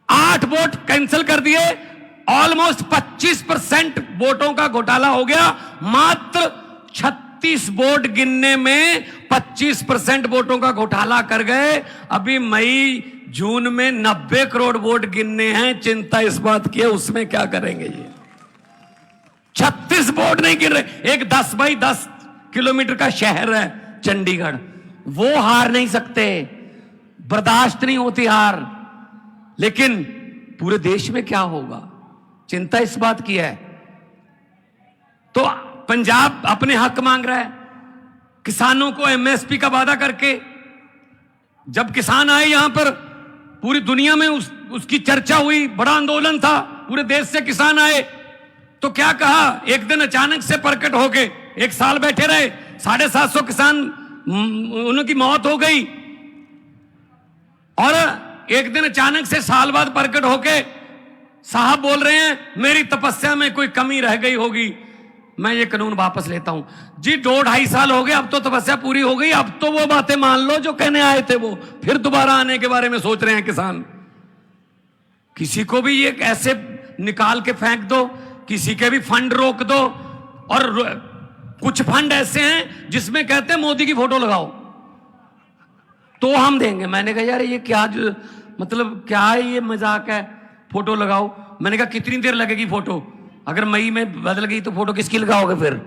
8 वोट कैंसिल कर दिए, ऑलमोस्ट 25% वोटों का घोटाला हो गया। मात्र 36 वोट गिनने में 25% वोटों का घोटाला कर गए। अभी मई जून में 90 करोड़ वोट गिनने हैं, चिंता इस बात की है उसमें क्या करेंगे ये। 36 वोट नहीं गिन रहे। एक 10 बाई 10 किलोमीटर का शहर है चंडीगढ़, वो हार नहीं सकते, बर्दाश्त नहीं होती हार। लेकिन पूरे देश में क्या होगा, चिंता इस बात की है। तो पंजाब अपने हक मांग रहा है, किसानों को एमएसपी का वादा करके, जब किसान आए यहां पर, पूरी दुनिया में उसकी चर्चा हुई, बड़ा आंदोलन था, पूरे देश से किसान आए, तो क्या कहा, एक दिन अचानक से प्रकट होके, एक साल बैठे रहे, 750 किसान उनकी मौत हो गई, और एक दिन अचानक से साल बाद प्रकट होके साहब बोल रहे हैं मेरी तपस्या में कोई कमी रह गई होगी, मैं ये कानून वापस लेता हूं। जी 2-2.5 साल हो गए, अब तो तपस्या पूरी हो गई, अब तो वो बातें मान लो जो कहने आए थे, वो फिर दोबारा आने के बारे में सोच रहे हैं किसान। किसी को भी ये ऐसे निकाल के फेंक दो, किसी के भी फंड रोक दो, और कुछ फंड ऐसे हैं जिसमें कहते हैं मोदी की फोटो लगाओ तो हम देंगे। मैंने कहा यार ये क्या, मतलब क्या है ये, मजाक है, फोटो लगाओ। मैंने कहा कितनी देर लगेगी फोटो, अगर मई में बदल गई तो फोटो किसकी लगाओगे फिर।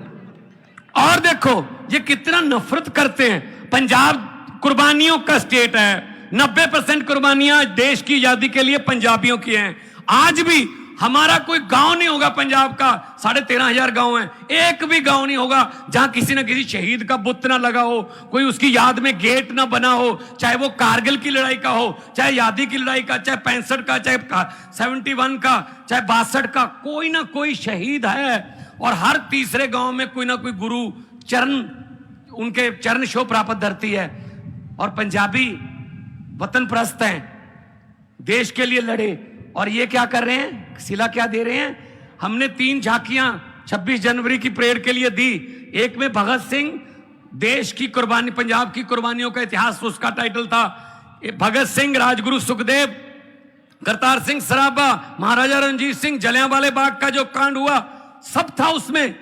और देखो ये कितना नफरत करते हैं। पंजाब कुर्बानियों का स्टेट है, 90% कुर्बानियां देश की आजादी के लिए पंजाबियों की हैं। आज भी हमारा कोई गांव नहीं होगा पंजाब का, 13,500 गांव हैं, एक भी गांव नहीं होगा जहां किसी न किसी शहीद का बुत ना लगा हो, कोई उसकी याद में गेट ना बना हो, चाहे वो कारगिल की लड़ाई का हो, चाहे आजादी की लड़ाई का, चाहे 65 का, चाहे 71 का, चाहे 62 का, कोई ना कोई शहीद है। और हर तीसरे गांव में कोई ना कोई गुरु चरण, उनके चरण शो प्राप्त धरती है। और पंजाबी वतन प्रस्त हैं, देश के लिए लड़े, और ये क्या कर रहे हैं, सिला क्या दे रहे हैं। हमने 3 झांकियां 26 जनवरी की परेड के लिए दी। एक में भगत सिंह, देश की कुर्बानी, पंजाब की कुर्बानियों का इतिहास, उसका टाइटल था। भगत सिंह, राजगुरु सुखदेव, करतार सिंह सराभा, महाराजा रणजीत सिंह, जलियांवाले बाग का जो कांड हुआ सब था उसमें।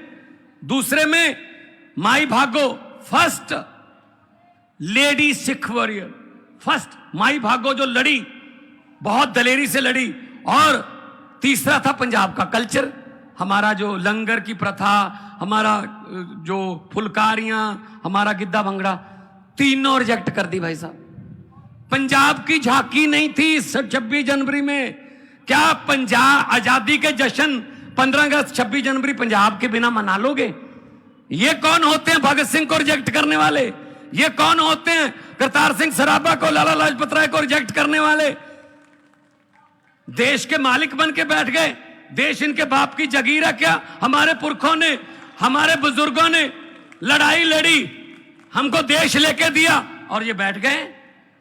दूसरे में माई भागो, first lady Sikh warrior, first my भागो जो लड़ी, बहुत दलेरी से लड़ी। और तीसरा था पंजाब का कल्चर, हमारा जो लंगर की प्रथा, हमारा जो फुलकारियां, हमारा गिद्दा भंगड़ा, तीनों रिजेक्ट कर दी भाई साहब। पंजाब की झांकी नहीं थी 26 जनवरी में। क्या पंजाब आजादी के जश्न 15 अगस्त 26 जनवरी पंजाब के बिना मना लोगे? ये कौन होते हैं भगत सिंह को रिजेक्ट करने वाले? ये कौन होते हैं करतार सिंह सराभा को, लाला लाजपत राय को रिजेक्ट करने वाले? देश के मालिक बन के बैठ गए। देश इनके बाप की जगीर है क्या? हमारे पुरखों ने, हमारे बुजुर्गों ने लड़ाई लड़ी, हमको देश लेके दिया, और ये बैठ गए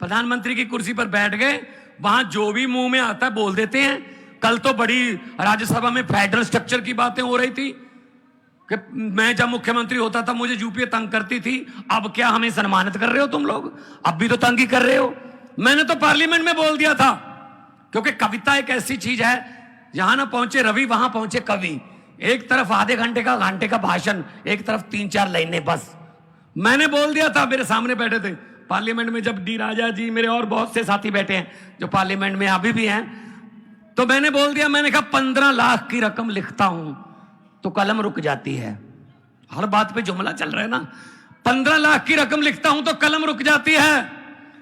प्रधानमंत्री की कुर्सी पर बैठ गए। वहां जो भी मुंह में आता है बोल देते हैं। कल तो बड़ी राज्यसभा में फेडरल स्ट्रक्चर की बातें हो रही थी कि मैं जब मुख्यमंत्री होता था मुझे यूपीए तंग करती थी, अब क्या हमें सम्मानित कर रहे हो तुम लोग? अब भी तो तंग ही कर रहे हो। मैंने तो पार्लियामेंट में बोल दिया था, क्योंकि कविता एक ऐसी चीज है, जहां ना पहुंचे रवि वहां पहुंचे कवि। एक तरफ आधे घंटे का भाषण, एक तरफ 3-4 लाइनें बस। मैंने बोल दिया था, मेरे सामने बैठे थे पार्लियामेंट में, जब डी राजा जी, मेरे और बहुत से साथी बैठे हैं जो पार्लियामेंट में अभी भी हैं, तो मैंने बोल दिया, मैंने कहा 15 लाख की रकम लिखता हूं तो कलम रुक जाती है। हर बात पे जुमला चल रहा है ना। 15 लाख की रकम लिखता हूं तो कलम रुक जाती है।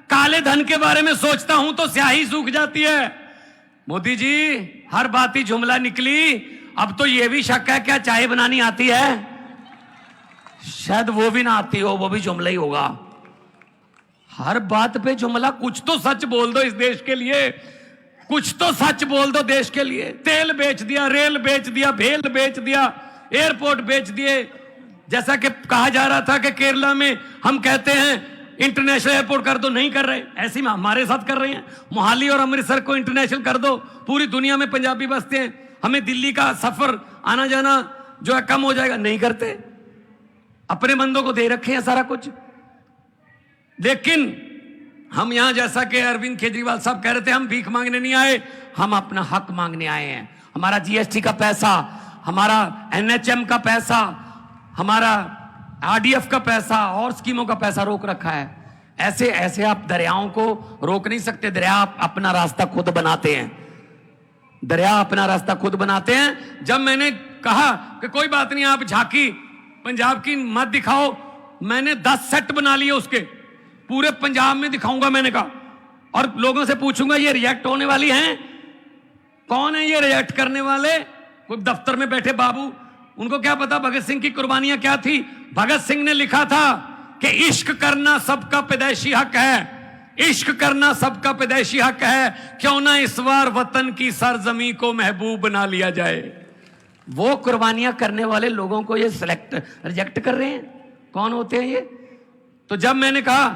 काले धन के बारे में सोचता हूं तो स्याही सूख जाती है। मोदी जी, हर बात ही जुमला निकली। अब तो यह भी शक है क्या चाय बनानी आती है? शायद वो भी ना आती हो, वो भी जुमला ही होगा। हर बात पे जुमला। कुछ तो सच बोल दो इस देश के लिए, कुछ तो सच बोल दो देश के लिए। तेल बेच दिया, रेल बेच दिया, भेल बेच दिया, एयरपोर्ट बेच दिए। जैसा कि कहा जा रहा था कि केरला में हम कहते हैं इंटरनेशनल एयरपोर्ट कर दो, नहीं कर रहे। ऐसे में हमारे साथ कर रहे हैं। मोहाली और अमृतसर को इंटरनेशनल कर दो, पूरी दुनिया में पंजाबी बसते हैं, हमें दिल्ली का सफर आना जाना जो है कम हो जाएगा, नहीं करते। अपने बंदों को दे रखे हैं सारा कुछ। लेकिन हम यहां, जैसा कि अरविंद केजरीवाल साहब कह रहे थे, हम भीख मांगने नहीं आए, हम अपना हक मांगने आए हैं। हमारा जीएसटी का पैसा, हमारा एनएचएम का पैसा, हमारा आरडीएफ का पैसा और स्कीमों का पैसा रोक रखा है। ऐसे ऐसे आप दरियाओं को रोक नहीं सकते। दरिया अपना रास्ता खुद बनाते हैं। दरिया अपना रास्ता खुद बनाते हैं। जब मैंने कहा कि कोई बात नहीं, आप झांकी पंजाब की मत दिखाओ, मैंने 10 सेट बना लिए उसके, पूरे पंजाब में दिखाऊंगा मैंने कहा, और लोगों से पूछूंगा ये रिएक्ट होने वाली हैं? कौन है ये रिएक्ट करने वाले? कोई दफ्तर में बैठे बाबू, उनको क्या पता भगत सिंह की कुर्बानियां क्या थी? भगत सिंह ने लिखा था कि इश्क करना सबका पैदाइशी हक है, इश्क करना सबका पैदाइशी हक है, क्यों ना इस बार वतन की सरजमी को महबूब बना लिया जाए। वो कुर्बानियां करने वाले लोगों को ये रिजेक्ट कर रहे हैं। कौन होते हैं ये? तो जब मैंने कहा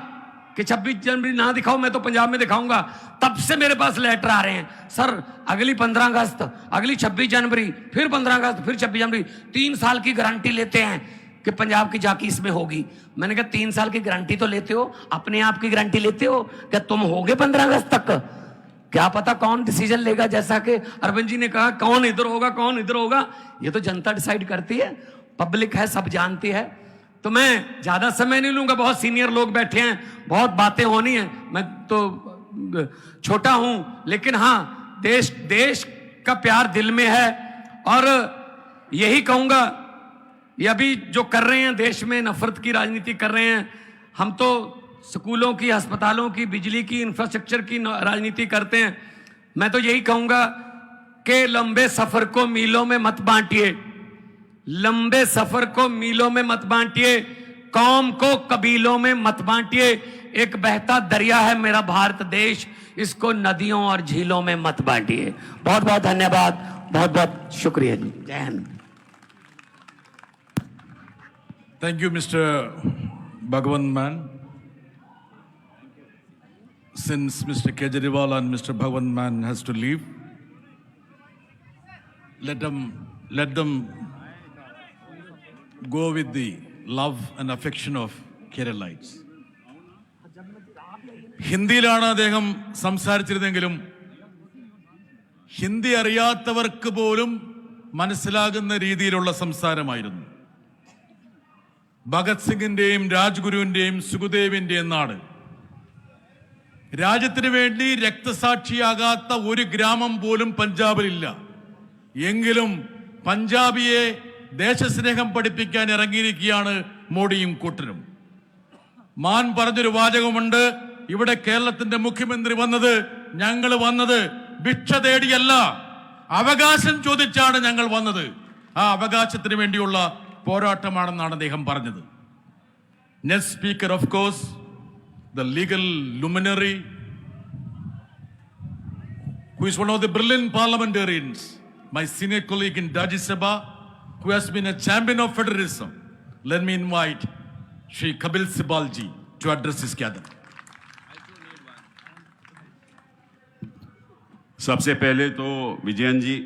कि 26 जनवरी ना दिखाओ, मैं तो पंजाब में दिखाऊंगा, तब से मेरे पास लेटर आ रहे हैं, सर अगली 15 अगस्त, अगली 26 जनवरी, फिर 15 अगस्त, फिर 26 जनवरी, 3 साल की गारंटी लेते हैं कि पंजाब की झांकी इसमें होगी। मैंने कहा 3 साल की गारंटी तो लेते हो, अपने आप की गारंटी लेते हो क्या? तुम होगे 15 अगस्त तक? क्या पता कौन डिसीजन लेगा? जैसा कि अरविंद जी ने कहा, कौन इधर होगा, कौन इधर होगा, ये तो जनता डिसाइड करती है, पब्लिक है, सब जानती है। तो मैं ज्यादा समय नहीं लूंगा, बहुत सीनियर लोग बैठे हैं, बहुत बातें होनी है, मैं तो छोटा हूं, लेकिन हाँ, देश का प्यार दिल में है। और यही कहूंगा, ये अभी जो कर रहे हैं देश में, नफरत की राजनीति कर रहे हैं। हम तो स्कूलों की, अस्पतालों की, बिजली की, इंफ्रास्ट्रक्चर की राजनीति करते हैं। मैं तो यही कहूंगा कि लंबे सफर को मीलों में मत बांटिए, लंबे सफर को मीलों में मत बांटिए, कौम को कबीलों में मत बांटिए। एक बहता दरिया है मेरा भारत देश, इसको नदियों और झीलों में मत बांटिए। बहुत बहुत धन्यवाद, बहुत बहुत शुक्रिया जी। जय Hind. Thank you, Mr. Bhagwant Mann. Since Mr. Kejriwal and Mr. Bhagwant Mann has to leave, let them go with the love and affection of Keralites. ഹിന്ദിയിലാണ് അദ്ദേഹം സംസാരിച്ചിരുന്നെങ്കിലും ഹിന്ദി അറിയാത്തവർക്ക് പോലും മനസ്സിലാകുന്ന രീതിയിലുള്ള സംസാരമായിരുന്നു. ഭഗത് സിംഗിന്റെയും രാജ്ഗുരുവിന്റെയും സുഖദേവിന്റെയും നാട്. രാജ്യത്തിന് വേണ്ടി രക്തസാക്ഷിയാകാത്ത ഒരു ഗ്രാമം പോലും പഞ്ചാബിലില്ല. എങ്കിലും പഞ്ചാബിയെ ദേശസ്നേഹം പഠിപ്പിക്കാൻ ഇറങ്ങിയിരിക്കുകയാണ് മോഡിയും കൂട്ടരും. മാൻ പറഞ്ഞൊരു വാചകമുണ്ട്, ഇവിടെ കേരളത്തിന്റെ മുഖ്യമന്ത്രി വന്നത്, ഞങ്ങൾ വന്നത് ഭിക്ഷ തേടിയല്ല, അവകാശം ചോദിച്ചാണ് ഞങ്ങൾ വന്നത്. ആ അവകാശത്തിന് വേണ്ടിയുള്ള പോരാട്ടമാണെന്നാണ് അദ്ദേഹം പറഞ്ഞത്. Next speaker, of course, the legal luminary, who is one of the brilliant parliamentarians, my senior colleague in Rajya Sabha, who has been a champion of federalism. Let me invite Shri Kapil Sibal ji to address this gathering. सबसे पहले तो विजयन जी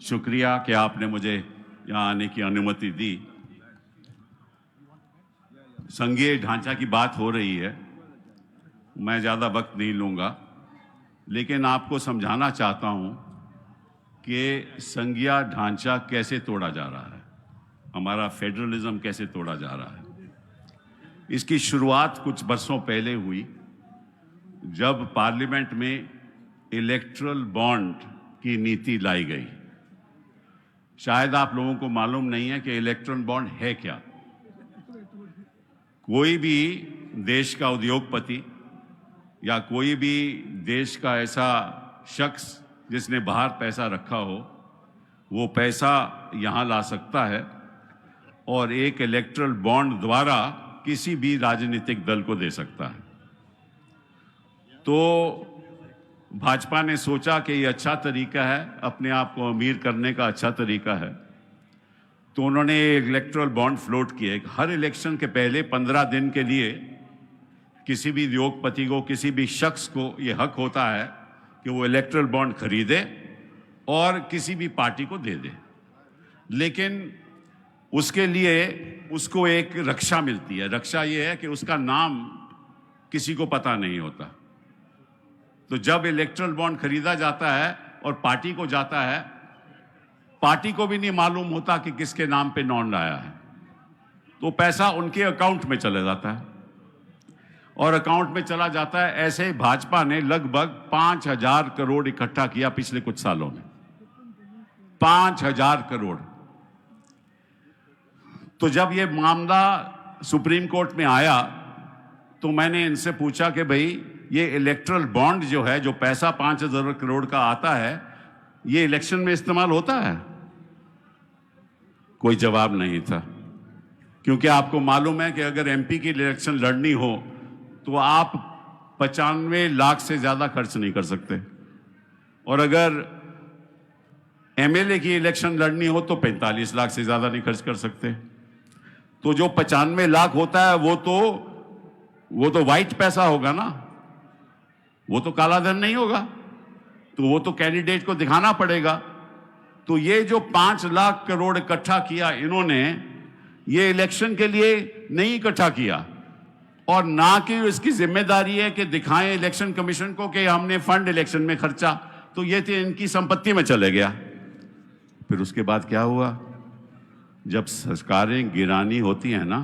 शुक्रिया कि आपने मुझे यहाँ आने की अनुमति दी। संघीय ढांचा की बात हो रही है, मैं ज़्यादा वक्त नहीं लूँगा, लेकिन आपको समझाना चाहता हूँ कि संघीय ढांचा कैसे तोड़ा जा रहा है, हमारा फेडरलिज्म कैसे तोड़ा जा रहा है। इसकी शुरुआत कुछ वर्षों पहले हुई, जब पार्लियामेंट में इलेक्ट्रल बॉन्ड की नीति लाई गई। शायद आप लोगों को मालूम नहीं है कि इलेक्ट्रल बॉन्ड है क्या। कोई भी देश का उद्योगपति या कोई भी देश का ऐसा शख्स जिसने बाहर पैसा रखा हो, वो पैसा यहाँ ला सकता है और एक इलेक्ट्रल बॉन्ड द्वारा किसी भी राजनीतिक दल को दे सकता है। तो भाजपा ने सोचा कि ये अच्छा तरीका है, अपने आप को अमीर करने का अच्छा तरीका है, तो उन्होंने इलेक्ट्रल बॉन्ड फ्लोट किए। हर इलेक्शन के पहले 15 दिन के लिए किसी भी उद्योगपति को, किसी भी शख्स को ये हक होता है कि वो इलेक्ट्रल बॉन्ड खरीदे और किसी भी पार्टी को दे दे, लेकिन उसके लिए उसको एक रक्षा मिलती है। रक्षा ये है कि उसका नाम किसी को पता नहीं होता। तो जब इलेक्ट्रल बॉन्ड खरीदा जाता है और पार्टी को जाता है, पार्टी को भी नहीं मालूम होता कि किसके नाम पे बॉन्ड आया है, तो पैसा उनके अकाउंट में चला जाता है और अकाउंट में चला जाता है। ऐसे ही भाजपा ने लगभग 5,000 करोड़ इकट्ठा किया पिछले कुछ सालों में, 5,000 करोड़। तो जब ये मामला सुप्रीम कोर्ट में आया तो मैंने इनसे पूछा कि भाई ये इलेक्ट्रल बॉन्ड जो है, जो पैसा 5,000 करोड़ का आता है, ये इलेक्शन में इस्तेमाल होता है? कोई जवाब नहीं था, क्योंकि आपको मालूम है कि अगर एमपी की इलेक्शन लड़नी हो तो आप 95 लाख से ज्यादा खर्च नहीं कर सकते, और अगर एमएलए की इलेक्शन लड़नी हो तो 45 लाख से ज्यादा नहीं खर्च कर सकते। तो जो 95 लाख होता है वो तो वाइट पैसा होगा ना, वो तो काला धन नहीं होगा, तो वो तो कैंडिडेट को दिखाना पड़ेगा। तो ये जो 5 लाख करोड़ इकट्ठा किया इन्होंने, ये इलेक्शन के लिए नहीं इकट्ठा किया, और ना कि इसकी जिम्मेदारी है कि दिखाएं इलेक्शन कमीशन को कि हमने फंड इलेक्शन में खर्चा, तो ये तो इनकी संपत्ति में चले गया। फिर उसके बाद क्या हुआ, जब सरकारें गिरानी होती हैं ना,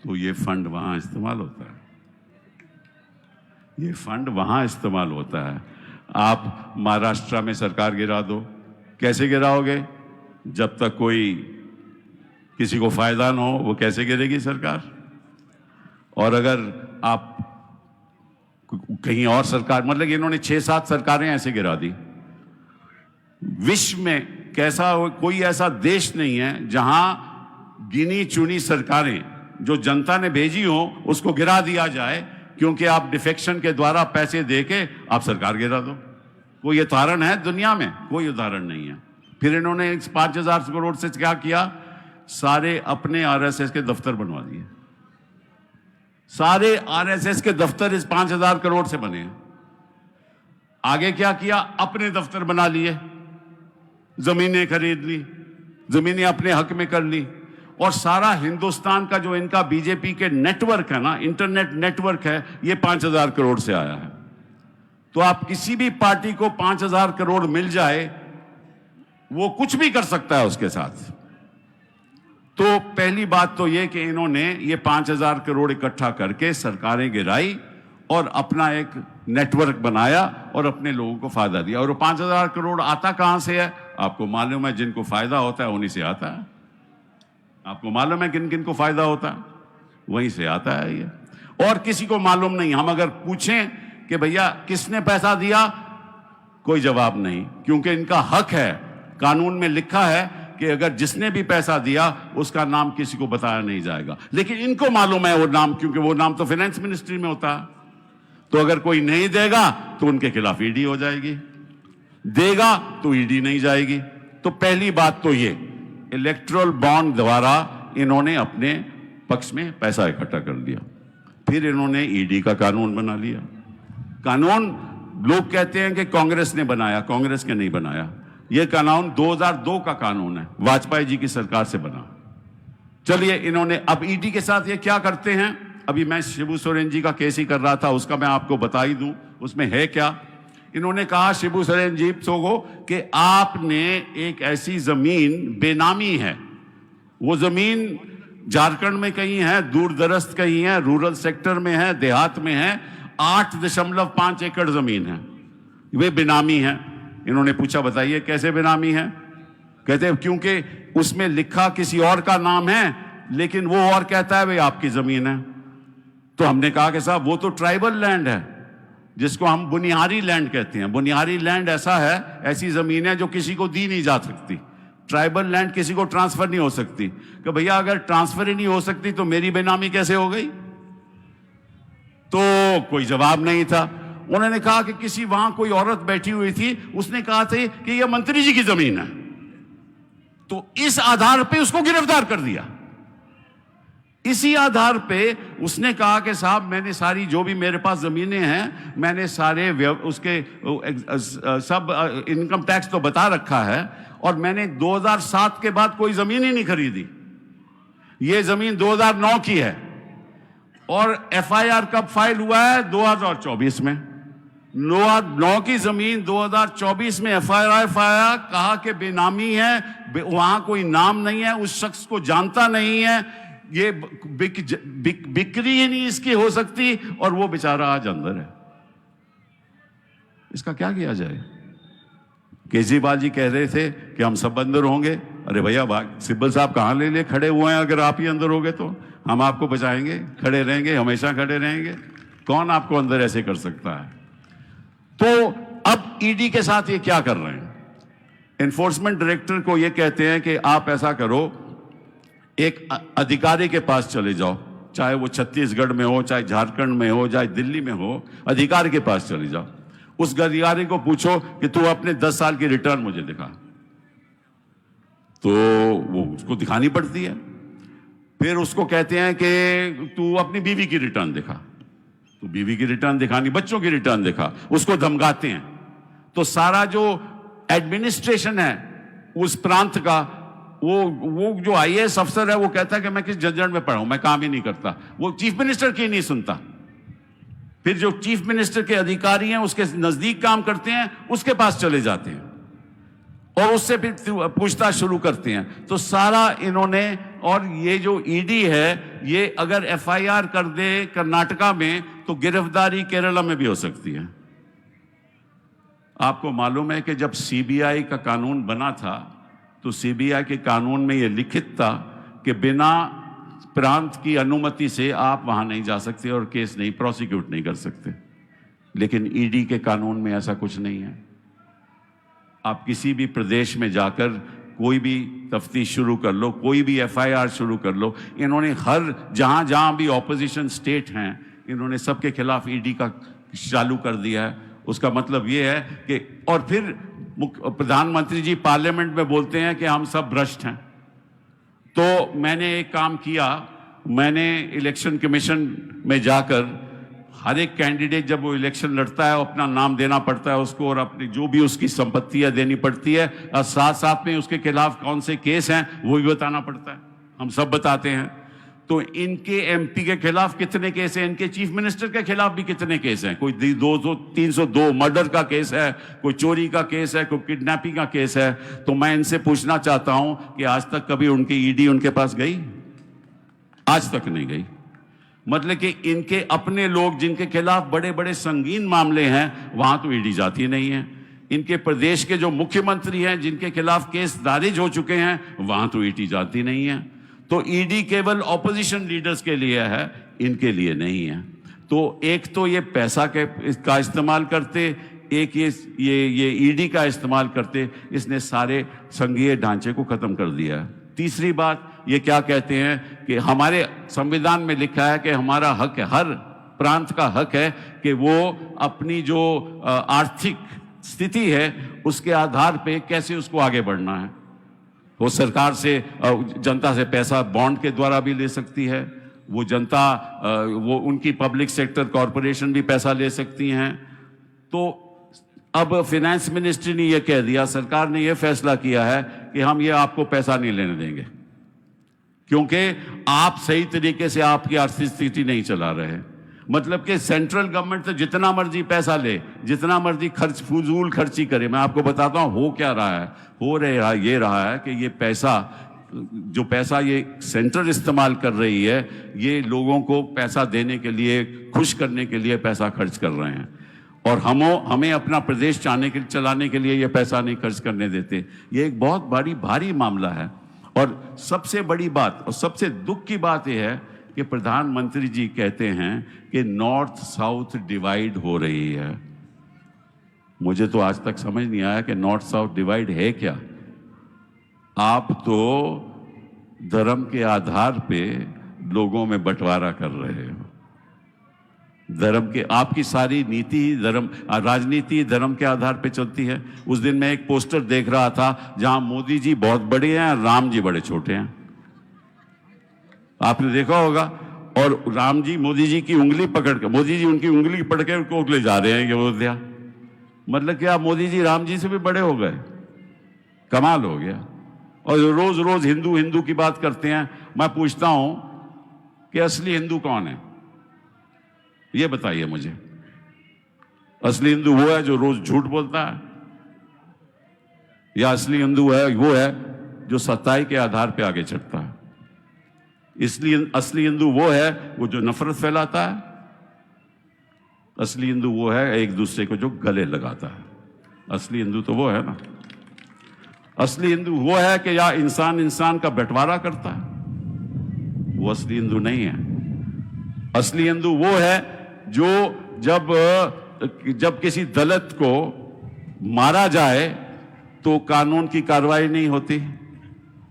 तो ये फंड वहां इस्तेमाल होता है, ये फंड वहां इस्तेमाल होता है। आप महाराष्ट्र में सरकार गिरा दो, कैसे गिराओगे? जब तक कोई किसी को फायदा ना हो, वो कैसे गिरेगी सरकार? और अगर आप कहीं और सरकार, मतलब इन्होंने 6-7 सरकारें ऐसे गिरा दी। विश्व में कैसा कोई ऐसा देश नहीं है जहां गिनी चुनी सरकारें जो जनता ने भेजी हो उसको गिरा दिया जाए, क्योंकि आप डिफेक्शन के द्वारा पैसे देके आप सरकार गिरा दो। कोई उदाहरण है दुनिया में? कोई उदाहरण नहीं है। फिर इन्होंने 5,000 करोड़ से क्या किया, सारे अपने आरएसएस के दफ्तर बनवा दिए। सारे आरएसएस के दफ्तर इस 5,000 करोड़ से बने हैं। आगे क्या किया, अपने दफ्तर बना लिए, जमीनें खरीद ली, जमीनें अपने हक में कर ली, और सारा हिंदुस्तान का जो इनका बीजेपी के नेटवर्क है ना, इंटरनेट नेटवर्क है, ये 5,000 करोड़ से आया है। तो आप किसी भी पार्टी को 5,000 करोड़ मिल जाए, वो कुछ भी कर सकता है उसके साथ। तो पहली बात तो ये कि इन्होंने ये 5,000 करोड़ इकट्ठा करके सरकारें गिराई और अपना एक नेटवर्क बनाया और अपने लोगों को फायदा दिया। और 5,000 करोड़ आता कहां से है? आपको मालूम है जिनको फायदा होता है उन्हीं से आता है। आपको मालूम है किन किन को फायदा होता है, वहीं से आता है ये, और किसी को मालूम नहीं। हम अगर पूछें कि भैया किसने पैसा दिया, कोई जवाब नहीं, क्योंकि इनका हक है, कानून में लिखा है कि अगर जिसने भी पैसा दिया उसका नाम किसी को बताया नहीं जाएगा। लेकिन इनको मालूम है वो नाम, क्योंकि वो नाम तो फाइनेंस मिनिस्ट्री में होता है। तो अगर कोई नहीं देगा तो उनके खिलाफ ईडी हो जाएगी, देगा तो ईडी नहीं जाएगी। तो पहली बात तो ये, इलेक्टोरल बॉन्ड द्वारा इन्होंने अपने पक्ष में पैसा इकट्ठा कर लिया। फिर इन्होंने ईडी का कानून बना लिया। कानून लोग कहते हैं कि कांग्रेस ने बनाया, कांग्रेस ने नहीं बनाया। यह कानून 2002 का कानून है, वाजपेयी जी की सरकार से बना। चलिए, इन्होंने अब ईडी के साथ ये क्या करते हैं। अभी मैं शिबू सोरेन जी का केस ही कर रहा था, उसका मैं आपको बता ही दूं उसमें है क्या। इन्होंने कहा शिबू सोरेन जी को कि आपने एक ऐसी जमीन बेनामी है, वो जमीन झारखंड में कहीं है, दूर दराज कहीं है, रूरल सेक्टर में है, देहात में है, 8.5 एकड़ जमीन है, वे बेनामी है। इन्होंने पूछा बताइए कैसे बेनामी है। कहते हैं क्योंकि उसमें लिखा किसी और का नाम है, लेकिन वो और कहता है भाई आपकी जमीन है। तो हमने कहा कि साहब वो तो ट्राइबल लैंड है, जिसको हम बुनियादी लैंड कहते हैं। बुनियादी लैंड ऐसा है, ऐसी जमीन है जो किसी को दी नहीं जा सकती। ट्राइबल लैंड किसी को ट्रांसफर नहीं हो सकती। कि भैया अगर ट्रांसफर ही नहीं हो सकती तो मेरी बेनामी कैसे हो गई। तो कोई जवाब नहीं था। उन्होंने कहा कि किसी वहां कोई औरत बैठी हुई थी, उसने कहा था कि यह मंत्री जी की जमीन है, तो इस आधार पे उसको गिरफ्तार कर दिया। इसी आधार पे उसने कहा कि साहब मैंने सारी जो भी मेरे पास जमीनें हैं, मैंने सारे उसके सब इनकम टैक्स तो बता रखा है, और मैंने 2007 के बाद कोई जमीन ही नहीं खरीदी। ये जमीन 2009 की है, और एफआईआर कब फाइल हुआ है 2024 में। 2009 की जमीन 2024 में एफआईआर कहा कि बेनामी है, वहां कोई नाम नहीं है, उस शख्स को जानता नहीं है, ये बिक्री ही नहीं इसकी हो सकती, और वो बेचारा आज अंदर है। इसका क्या किया जाए। केजरीवाल जी कह रहे थे कि हम सब अंदर होंगे। अरे भैया सिब्बल साहब कहां ले ले खड़े हुए हैं, अगर आप ही अंदर होगे तो हम आपको बचाएंगे, खड़े रहेंगे, हमेशा खड़े रहेंगे। कौन आपको अंदर ऐसे कर सकता है। तो अब ईडी के साथ ये क्या कर रहे हैं, एनफोर्समेंट डायरेक्टर को ये कहते हैं कि आप ऐसा करो, एक अधिकारी के पास चले जाओ, चाहे वो छत्तीसगढ़ में हो, चाहे झारखंड में हो, चाहे दिल्ली में हो, अधिकारी के पास चले जाओ। उस अधिकारी को पूछो कि तू अपने 10 साल की रिटर्न मुझे दिखा। तो वो उसको दिखानी पड़ती है। फिर उसको कहते हैं कि तू अपनी बीवी की रिटर्न दिखा, तो बीवी की रिटर्न दिखानी, बच्चों की रिटर्न दिखा, उसको धमकाते हैं। तो सारा जो एडमिनिस्ट्रेशन है उस प्रांत का, वो जो आईएएस अफसर है वो कहता है कि मैं किस झंझट में पड़ा हूं, मैं काम ही नहीं करता। वो चीफ मिनिस्टर की नहीं सुनता। फिर जो चीफ मिनिस्टर के अधिकारी हैं उसके नजदीक काम करते हैं, उसके पास चले जाते हैं और उससे फिर पूछताछ शुरू करते हैं। तो सारा इन्होंने, और ये जो ईडी है ये अगर एफआईआर कर दे कर्नाटका में तो गिरफ्तारी केरला में भी हो सकती है। आपको मालूम है कि जब सीबीआई का कानून बना था तो सीबीआई के कानून में यह लिखित था कि बिना प्रांत की अनुमति से आप वहां नहीं जा सकते और केस नहीं प्रोसिक्यूट नहीं कर सकते। लेकिन ईडी के कानून में ऐसा कुछ नहीं है। आप किसी भी प्रदेश में जाकर कोई भी तफ्तीश शुरू कर लो, कोई भी एफआईआर शुरू कर लो, इन्होंने हर जहां जहां भी ऑपोजिशन स्टेट हैं इन्होंने सबके खिलाफ ईडी का चालू कर दिया है। उसका मतलब ये है कि, और फिर प्रधानमंत्री जी पार्लियामेंट में बोलते हैं कि हम सब भ्रष्ट हैं। तो मैंने एक काम किया, मैंने इलेक्शन कमीशन में जाकर हर एक कैंडिडेट जब वो इलेक्शन लड़ता है अपना नाम देना पड़ता है उसको, और अपनी जो भी उसकी संपत्तियां देनी पड़ती है, और साथ साथ में उसके खिलाफ कौन से केस हैं वो भी बताना पड़ता है। हम सब बताते हैं। तो इनके एमपी के खिलाफ कितने केस हैं, इनके चीफ मिनिस्टर के खिलाफ भी कितने केस हैं। कोई 302 मर्डर का केस है, कोई चोरी का केस है, कोई किडनैपिंग का केस है। तो मैं इनसे पूछना चाहता हूं कि आज तक कभी उनकी ईडी उनके पास गई? आज तक नहीं गई। मतलब कि इनके अपने लोग जिनके खिलाफ बड़े बड़े संगीन मामले हैं वहां तो ईडी जाती नहीं है। इनके प्रदेश के जो मुख्यमंत्री हैं जिनके खिलाफ केस दारिज हो चुके हैं, वहां तो ईडी जाती नहीं है। तो ईडी केवल ऑपोजिशन लीडर्स के लिए है, इनके लिए नहीं है। तो एक तो ये पैसा का इस्तेमाल करते, एक ये ईडी का इस्तेमाल करते, इसने सारे संघीय ढांचे को खत्म कर दिया है। तीसरी बात, ये क्या कहते हैं कि हमारे संविधान में लिखा है कि हमारा हक है, हर प्रांत का हक है कि वो अपनी जो आर्थिक स्थिति है उसके आधार पे कैसे उसको आगे बढ़ना है। वो सरकार से, जनता से पैसा बॉन्ड के द्वारा भी ले सकती है, वो जनता, वो उनकी पब्लिक सेक्टर कॉरपोरेशन भी पैसा ले सकती हैं। तो अब फाइनेंस मिनिस्ट्री ने यह कह दिया, सरकार ने यह फैसला किया है कि हम ये आपको पैसा नहीं लेने देंगे, क्योंकि आप सही तरीके से आपकी आर्थिक स्थिति नहीं चला रहे। मतलब कि सेंट्रल गवर्नमेंट तो जितना मर्जी पैसा ले, जितना मर्जी फजूल खर्ची करे। मैं आपको बताता हूं हो क्या रहा है, ये रहा है कि ये पैसा ये सेंट्रल इस्तेमाल कर रही है, ये लोगों को पैसा देने के लिए, खुश करने के लिए पैसा खर्च कर रहे हैं, और हमें अपना प्रदेश चलाने के लिए ये पैसा नहीं खर्च करने देते। ये एक बहुत भारी मामला है। और सबसे बड़ी बात और सबसे दुख की बात यह है कि प्रधानमंत्री जी कहते हैं कि नॉर्थ साउथ डिवाइड हो रही है। मुझे तो आज तक समझ नहीं आया कि नॉर्थ साउथ डिवाइड है क्या। आप तो धर्म के आधार पे लोगों में बंटवारा कर रहे हो। धर्म के, आपकी सारी नीति राजनीति धर्म के आधार पे चलती है। उस दिन मैं एक पोस्टर देख रहा था जहां मोदी जी बहुत बड़े हैं, राम जी बड़े छोटे हैं। आपने देखा होगा। और राम जी मोदी जी की उंगली पकड़ कर, मोदी जी उनकी उंगली पकड़ के उनको ले जा रहे हैं अयोध्या। मतलब क्या मोदी जी राम जी से भी बड़े हो गए? कमाल हो गया। और रोज रोज हिंदू की बात करते हैं। मैं पूछता हूं कि असली हिंदू कौन है? ये बताइए मुझे। असली हिंदू वो है जो रोज झूठ बोलता है, या असली हिंदू है वो है जो सच्चाई के आधार पे आगे चलता है? इसलिए असली हिंदू वो है वो जो नफरत फैलाता है। असली हिंदू वो है एक दूसरे को जो गले लगाता है। असली हिंदू तो वो है ना। असली हिंदू वो है कि या इंसान का बंटवारा करता है, वो असली हिंदू नहीं है। असली हिंदू वो है जो जब किसी दलित को मारा जाए तो कानून की कार्रवाई नहीं होती,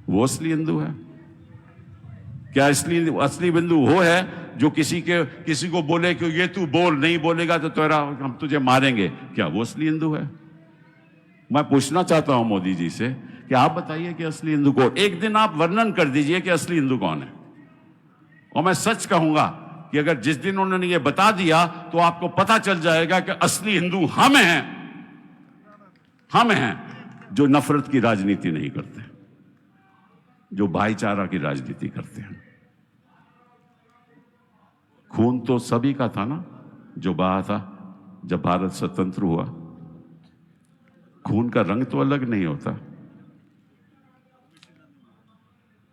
वो असली हिंदू है। क्या असली हिंदू वो है जो किसी को बोले कि ये तू बोल, नहीं बोलेगा तो हम तुझे मारेंगे? क्या वो असली हिंदू है? मैं पूछना चाहता हूं मोदी जी से कि आप बताइए कि असली हिंदू कौन? एक दिन आप वर्णन कर दीजिए कि असली हिंदू कौन है। और मैं सच कहूंगा कि अगर जिस दिन उन्होंने ये बता दिया तो आपको पता चल जाएगा कि असली हिंदू हम हैं जो नफरत की राजनीति नहीं करते, जो भाईचारा की राजनीति करते हैं। खून तो सभी का था ना जो बहा था जब भारत स्वतंत्र हुआ। खून का रंग तो अलग नहीं होता।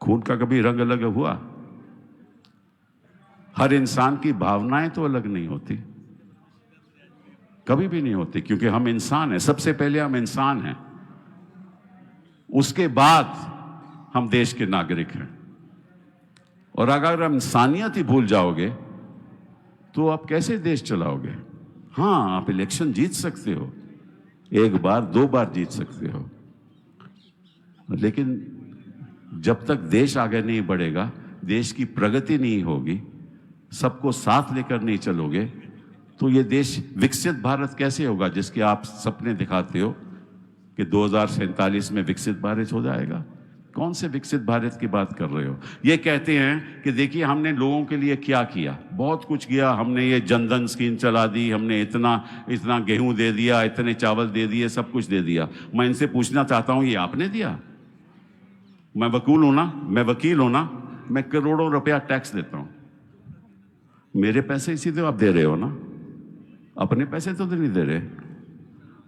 खून का कभी रंग अलग हुआ? हर इंसान की भावनाएं तो अलग नहीं होती, कभी भी नहीं होती, क्योंकि हम इंसान हैं। सबसे पहले हम इंसान हैं, उसके बाद हम देश के नागरिक हैं। और अगर हम इंसानियत ही भूल जाओगे तो आप कैसे देश चलाओगे? हाँ, आप इलेक्शन जीत सकते हो, एक बार 2 बार जीत सकते हो, लेकिन जब तक देश आगे नहीं बढ़ेगा, देश की प्रगति नहीं होगी, सबको साथ लेकर नहीं चलोगे, तो ये देश विकसित भारत कैसे होगा जिसके आप सपने दिखाते हो कि 2047 में विकसित भारत हो जाएगा? कौन से विकसित भारत की बात कर रहे हो? ये कहते हैं कि देखिए हमने लोगों के लिए क्या किया, बहुत कुछ किया, हमने ये जनधन स्कीम चला दी, हमने इतना गेहूं दे दिया, इतने चावल दे दिए, सब कुछ दे दिया। मैं इनसे पूछना चाहता हूं, ये आपने दिया? मैं वकील हूं ना, मैं करोड़ों रुपया टैक्स देता हूं, मेरे पैसे इसी तो आप दे रहे हो ना, अपने पैसे तो नहीं दे रहे।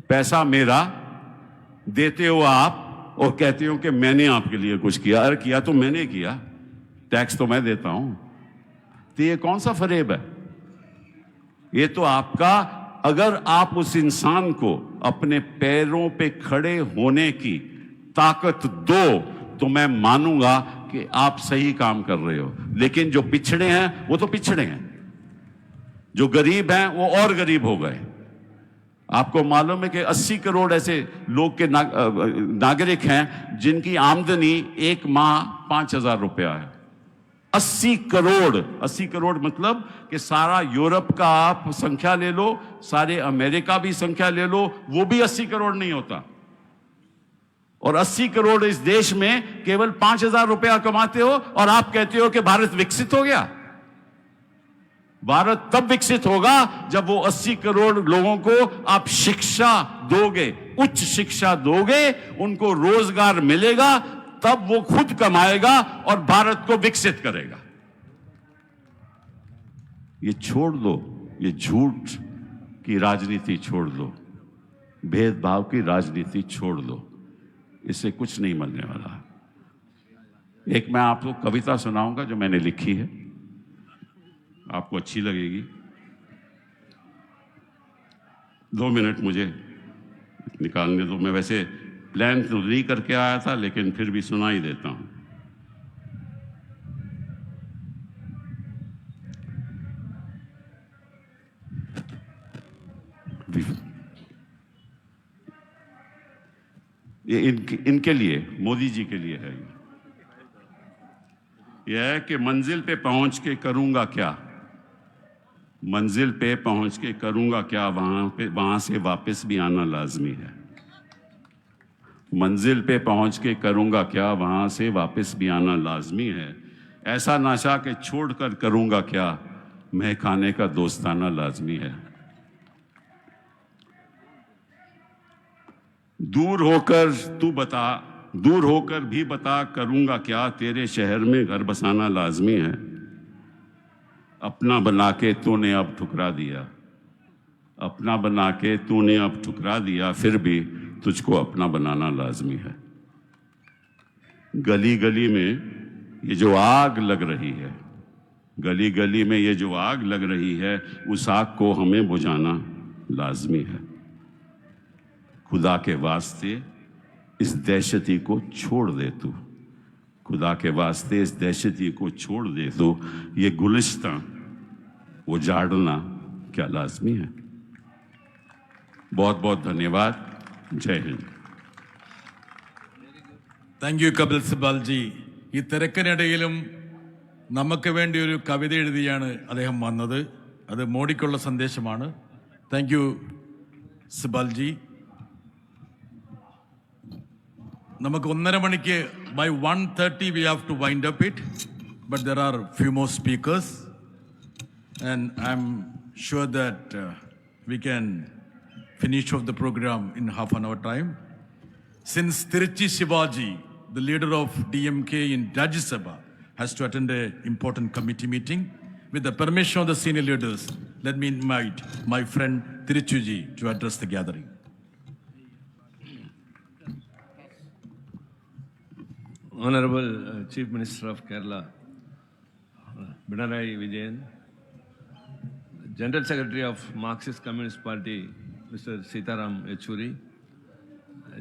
पैसा मेरा देते हो आप और कहते हो कि मैंने आपके लिए कुछ किया। अरे किया तो मैंने किया, टैक्स तो मैं देता हूं। तो ये कौन सा फरेब है? ये तो आपका अगर आप उस इंसान को अपने पैरों पे खड़े होने की ताकत दो तो मैं मानूंगा कि आप सही काम कर रहे हो। लेकिन जो पिछड़े हैं वो तो पिछड़े हैं, जो गरीब हैं वो और गरीब हो गए। आपको मालूम है कि 80 करोड़ ऐसे लोग के नागरिक हैं जिनकी आमदनी एक माह 5,000 रुपया है। 80 करोड़ मतलब कि सारा यूरोप का आप संख्या ले लो, सारे अमेरिका भी संख्या ले लो, वो भी 80 करोड़ नहीं होता। और 80 करोड़ इस देश में केवल 5,000 रुपया कमाते हो और आप कहते हो कि भारत विकसित हो गया। भारत तब विकसित होगा जब वो 80 करोड़ लोगों को आप शिक्षा दोगे, उच्च शिक्षा दोगे, उनको रोजगार मिलेगा, तब वो खुद कमाएगा और भारत को विकसित करेगा। ये छोड़ दो, ये झूठ की राजनीति छोड़ दो, भेदभाव की राजनीति छोड़ दो, इससे कुछ नहीं मिलने वाला। एक मैं आपको कविता सुनाऊंगा जो मैंने लिखी है, आपको अच्छी लगेगी। 2 मिनट मुझे निकालने दो। मैं वैसे प्लान तो नहीं करके आया था, लेकिन फिर भी सुना ही देता हूं। ये इनके लिए, मोदी जी के लिए है। यह है कि मंजिल पे पहुंच के करूंगा क्या, मंजिल पे पहुंच के करूंगा क्या, वहां से वापस भी आना लाजमी है। मंजिल पे पहुंच के करूंगा क्या, वहां से वापस भी आना लाजमी है। ऐसा नशा के छोड़कर करूंगा क्या, मैं खाने का दोस्ताना लाजमी है। दूर होकर तू बता, दूर होकर भी बता, करूंगा क्या, तेरे शहर में घर बसाना लाजमी है। अपना बना के तूने अब ठुकरा दिया, अपना बना के तूने अब ठुकरा दिया, फिर भी तुझको अपना बनाना लाजमी है। गली गली में ये जो आग लग रही है, गली गली में ये जो आग लग रही है, उस आग को हमें बुझाना लाजमी है। खुदा के वास्ते इस दहशती को छोड़ दे तू, खुदा के वास्ते इस दहशती को छोड़ दे तू, ये गुलिस्तां उजाड़ना क्या लाजमी है। बहुत बहुत धन्यवाद। जय हिंद। Thank you Kapil Sibal ji. ഈ തിരക്കിനിടയിലും നമുക്ക് വേണ്ടി ഒരു കവിത എഴുതിയാണ് അദ്ദേഹം വന്നത്. അത് മോഡിക്കുള്ള സന്ദേശമാണ്. Thank you Sibal ji. നമുക്ക് 1:30 മണിക്ക് by 1:30 we have to wind up it, but there are few more speakers and I'm sure that we can finish off the program in half an hour time. Since Tiruchi Shivaji, the leader of DMK in Rajya Sabha, has to attend an important committee meeting, with the permission of the senior leaders, let me invite my friend Tiruchi to address the gathering. Honorable Chief Minister of Kerala, Pinarayi Vijayan, General Secretary of Marxist Communist Party, Mr. Sitaram Yechuri,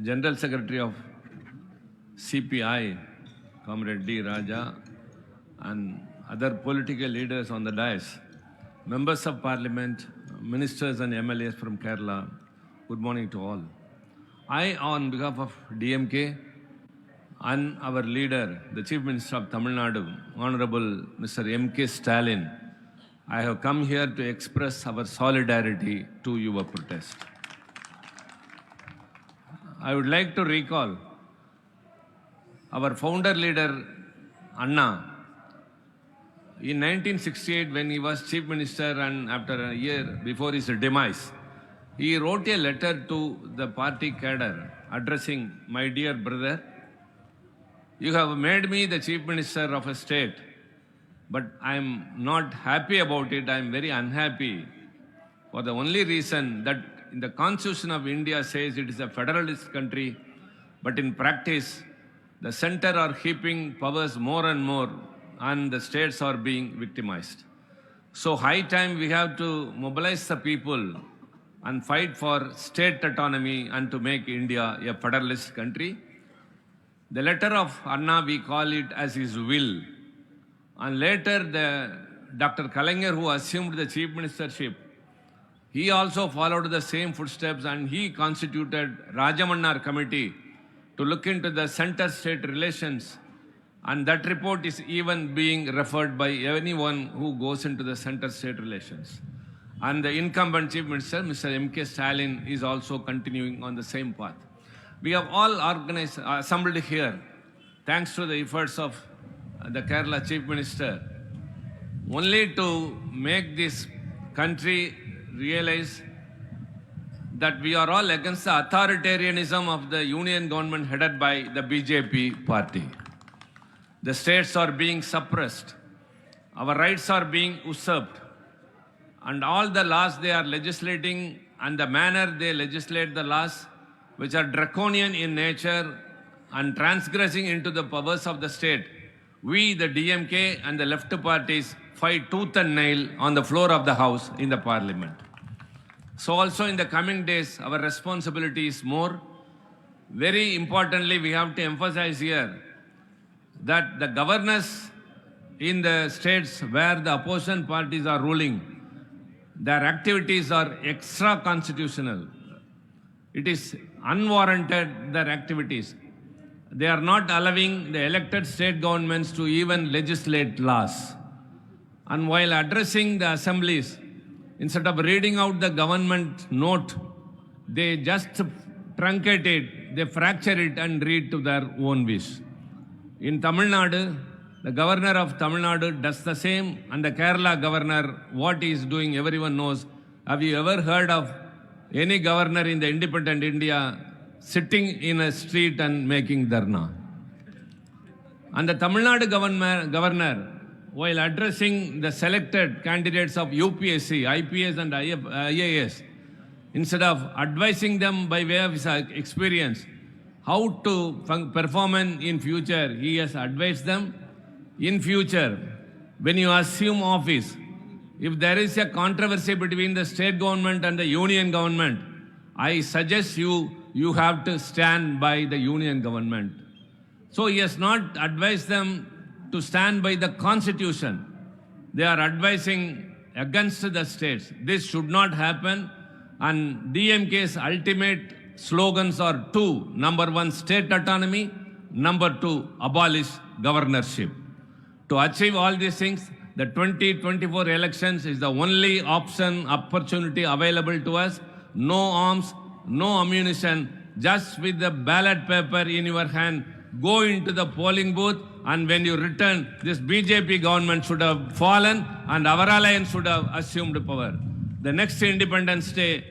General Secretary of CPI, Comrade D. Raja, and other political leaders on the dais, members of parliament, ministers and MLAs from Kerala, good morning to all. I, on behalf of DMK, and our leader, the Chief Minister of Tamil Nadu, Honorable Mr. M.K. Stalin, I have come here to express our solidarity to your protest. I would like to recall our founder leader, Anna. In 1968, when he was Chief Minister and after a year before his demise, he wrote a letter to the party cadre addressing, "My dear brother, you have made me the Chief Minister of a state, but I am not happy about it. I am very unhappy for the only reason that in the Constitution of India says it is a federalist country, but in practice, the center are heaping powers more and more and the states are being victimized. So high time we have to mobilize the people and fight for state autonomy and to make India a federalist country. The letter of Anna, we call it as his will. And later, Dr. Kalaignar, who assumed the chief ministership, he also followed the same footsteps and he constituted Rajamannar Committee to look into the center-state relations. And that report is even being referred by anyone who goes into the center-state relations. And the incumbent chief minister, Mr. M.K. Stalin, is also continuing on the same path. We have all assembled here, thanks to the efforts of the Kerala chief minister, only to make this country realize that we are all against the authoritarianism of the union government headed by the BJP party. The states are being suppressed. Our rights are being usurped. And all the laws they are legislating and the manner they legislate the laws, which are draconian in nature and transgressing into the powers of the state, we, the DMK and the left parties, fight tooth and nail on the floor of the House in the Parliament. So also in the coming days, our responsibility is more. Very importantly, we have to emphasize here that the governors in the states where the opposition parties are ruling, their activities are extra-constitutional. It is unwarranted, their activities. They are not allowing the elected state governments to even legislate laws. And while addressing the assemblies, instead of reading out the government note, they just truncate it, they fracture it and read to their own wish. In Tamil Nadu, the governor of Tamil Nadu does the same, and the Kerala governor, what he is doing, everyone knows. Have you ever heard of any governor in the independent India sitting in a street and making dharna? And the Tamil Nadu governor, while addressing the selected candidates of UPSC, IPS and IAS, instead of advising them by way of his experience how to perform in future, he has advised them, in future, when you assume office, if there is a controversy between the state government and the union government, I suggest you have to stand by the union government. So he has not advised them to stand by the constitution. They are advising against the states. This should not happen. And DMK's ultimate slogans are two. Number one, state autonomy. Number two, abolish governorship. To achieve all these things, the 2024 elections is the only opportunity available to us. No arms, no ammunition, just with the ballot paper in your hand, go into the polling booth, and when you return, this BJP government should have fallen and our alliance should have assumed power. The next Independence Day,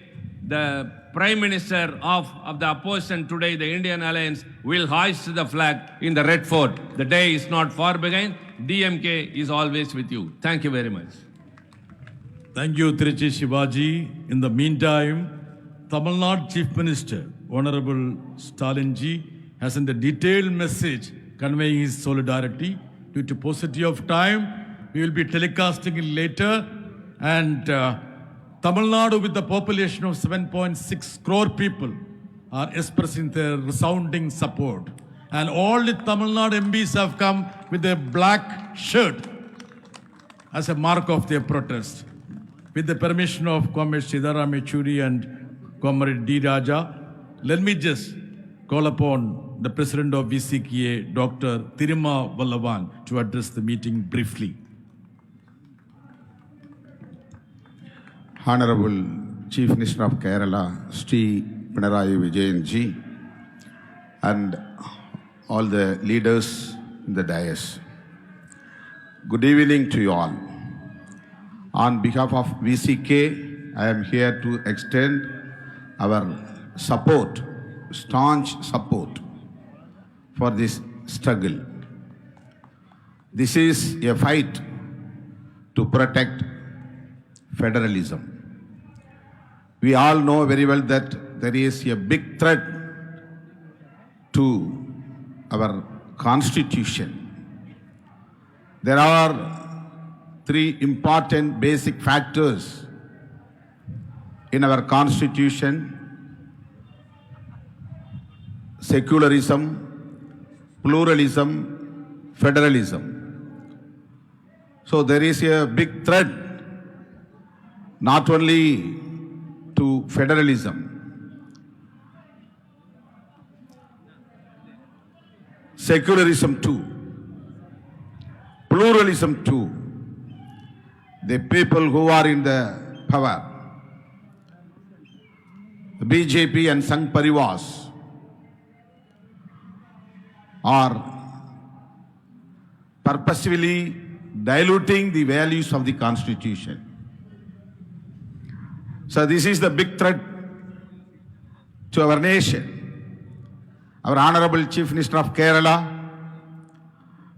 the Prime Minister of the opposition today, the Indian Alliance, will hoist the flag in the Red Fort. The day is not far behind. DMK is always with you. Thank you very much. Thank you, Tiruchi Shivaji. In the meantime, Tamil Nadu Chief Minister, Honorable Stalinji, has sent a detailed message conveying his solidarity. Due to paucity of time, we will be telecasting it later. And Tamil Nadu, with the population of 7.6 crore people, are expressing their resounding support. And all the Tamil Nadu MPs have come with a black shirt as a mark of their protest. With the permission of Comrade Sidaram Yechury and Comrade D. Raja, let me just call upon the President of VCKA, Dr. Thiruma Vallavan, to address the meeting briefly. Honorable Chief Minister of Kerala, Sri Pinarayi Vijayan ji, and all the leaders in the dais. Good evening to you all. On behalf of VCK, I am here to extend our support, staunch support for this struggle. This is a fight to protect federalism. We all know very well that there is a big threat to our constitution. There are three important basic factors in our constitution, secularism, pluralism, federalism. So there is a big threat not only to federalism, secularism too, pluralism too. The people who are in the power, BJP and Sangh Parivas, are purposefully diluting the values of the Constitution. So this is the big threat to our nation. Our Honorable Chief Minister of Kerala,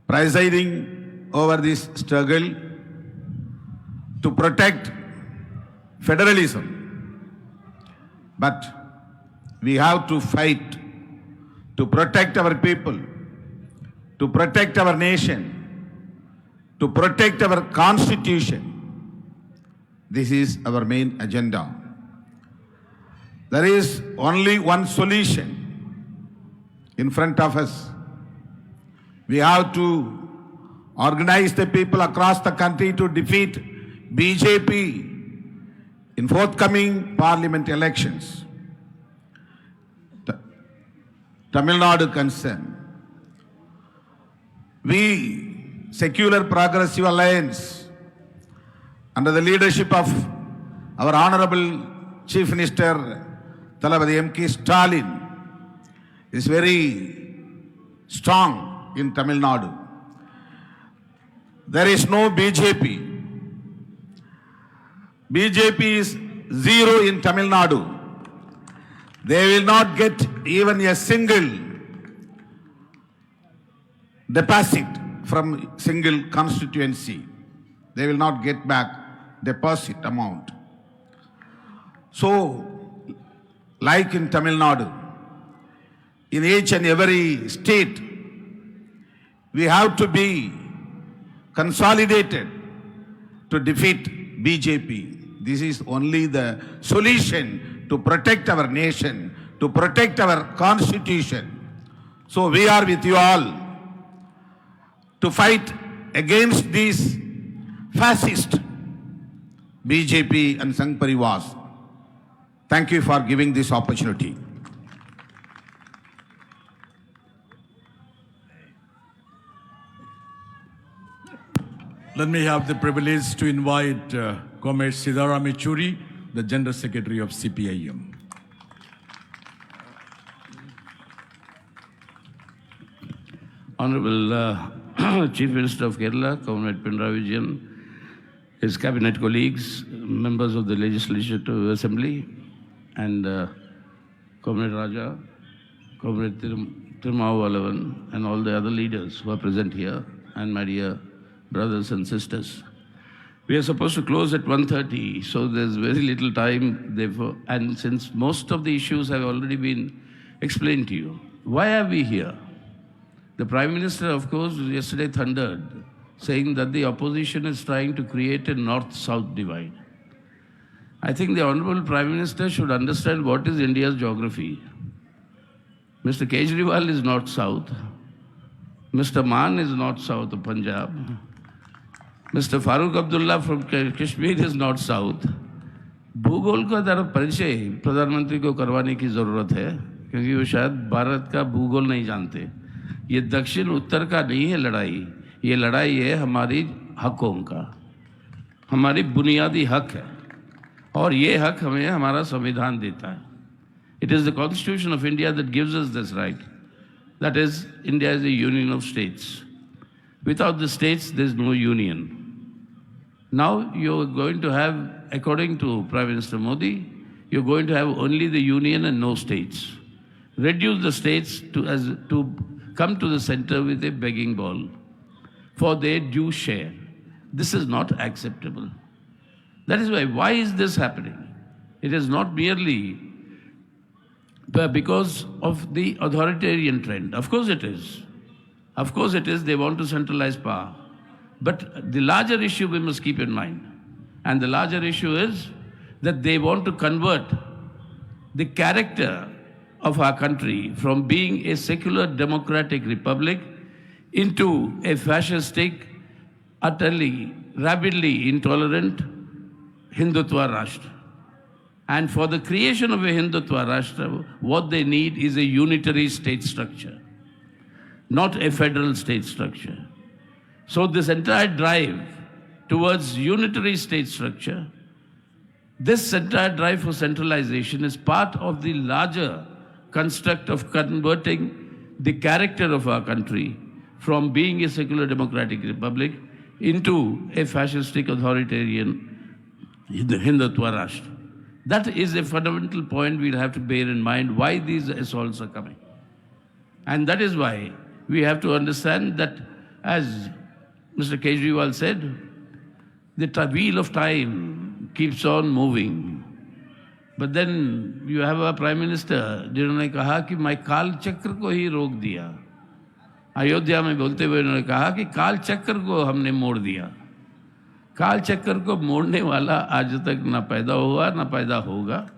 presiding over this struggle to protect federalism. But we have to fight to protect our people, to protect our nation, to protect our constitution. This is our main agenda. There is only one solution in front of us. We have to organize the people across the country to defeat BJP in forthcoming parliament elections. Tamil Nadu concern. We, Secular Progressive Alliance, under the leadership of our Honorable Chief Minister Thalapathy M.K. Stalin, is very strong in Tamil Nadu. There is no BJP. BJP is zero in Tamil Nadu. They will not get even a single deposit from single constituency. They will not get back deposit amount. So, like in Tamil Nadu, in each and every state, we have to be consolidated to defeat BJP. This is only the solution to protect our nation, to protect our constitution. So we are with you all to fight against these fascist BJP and Sangh Parivas. Thank you for giving this opportunity. Let me have the privilege to invite Comrade Sidaram Yechury, the General Secretary of CPIM. Honorable Chief Minister of Kerala, Comrade Pinarayi Vijayan, his cabinet colleagues, members of the Legislative Assembly, and Comrade Raja, Comrade Tirumavalavan, and all the other leaders who are present here, and my dear brothers and sisters. We are supposed to close at 1:30, so there's very little time, therefore, and since most of the issues have already been explained to you, why are we here? The Prime Minister, of course, yesterday thundered, saying that the opposition is trying to create a north-south divide. I think the Honorable Prime Minister should understand what is India's geography. Mr. Kejriwal is north-south. Mr. Maan is north-south of Punjab. Mr. Farooq Abdullah from Kashmir is north-south. भूगोल का तरफ परिचय प्रधानमंत्री को करवाने की ज़रूरत है, क्योंकि वो शायद भारत का भूगोल नहीं जानते. ये दक्षिण उत्तर का नहीं है लड़ाई, ये लड़ाई है हमारी हकों का, हमारी बुनियादी हक है, और ये हक हमें हमारा संविधान देता है. It is the Constitution of India that gives us this right. That is, India is a union of states. Without the states, there is no union. Now you're going to have, according to Prime Minister Modi, you're going to have only the union and no states. Reduce the states to come to the center with a begging bowl for their due share. This is not acceptable. That is why is this happening? It is not merely because of the authoritarian trend. Of course it is. Of course it is. They want to centralize power. But the larger issue we must keep in mind. And the larger issue is that they want to convert the character of our country from being a secular democratic republic into a fascistic, utterly, rabidly intolerant Hindutva Rashtra. And for the creation of a Hindutva Rashtra, what they need is a unitary state structure, not a federal state structure. So this entire drive towards unitary state structure, this entire drive for centralization is part of the larger construct of converting the character of our country from being a secular democratic republic into a fascistic authoritarian Hindutva Rashtra. That is a fundamental point we'll have to bear in mind why these assaults are coming. And that is why we have to understand that, as Mr. Kejriwal said, the wheel of time keeps on moving. But then you have a Prime Minister जिन्होंने कहा कि मैं काल चक्र को ही रोक दिया. अयोध्या में बोलते हुए उन्होंने कहा कि काल चक्र को हमने मोड़ दिया. काल चक्र को मोड़ने वाला आज तक ना पैदा हुआ ना पैदा होगा.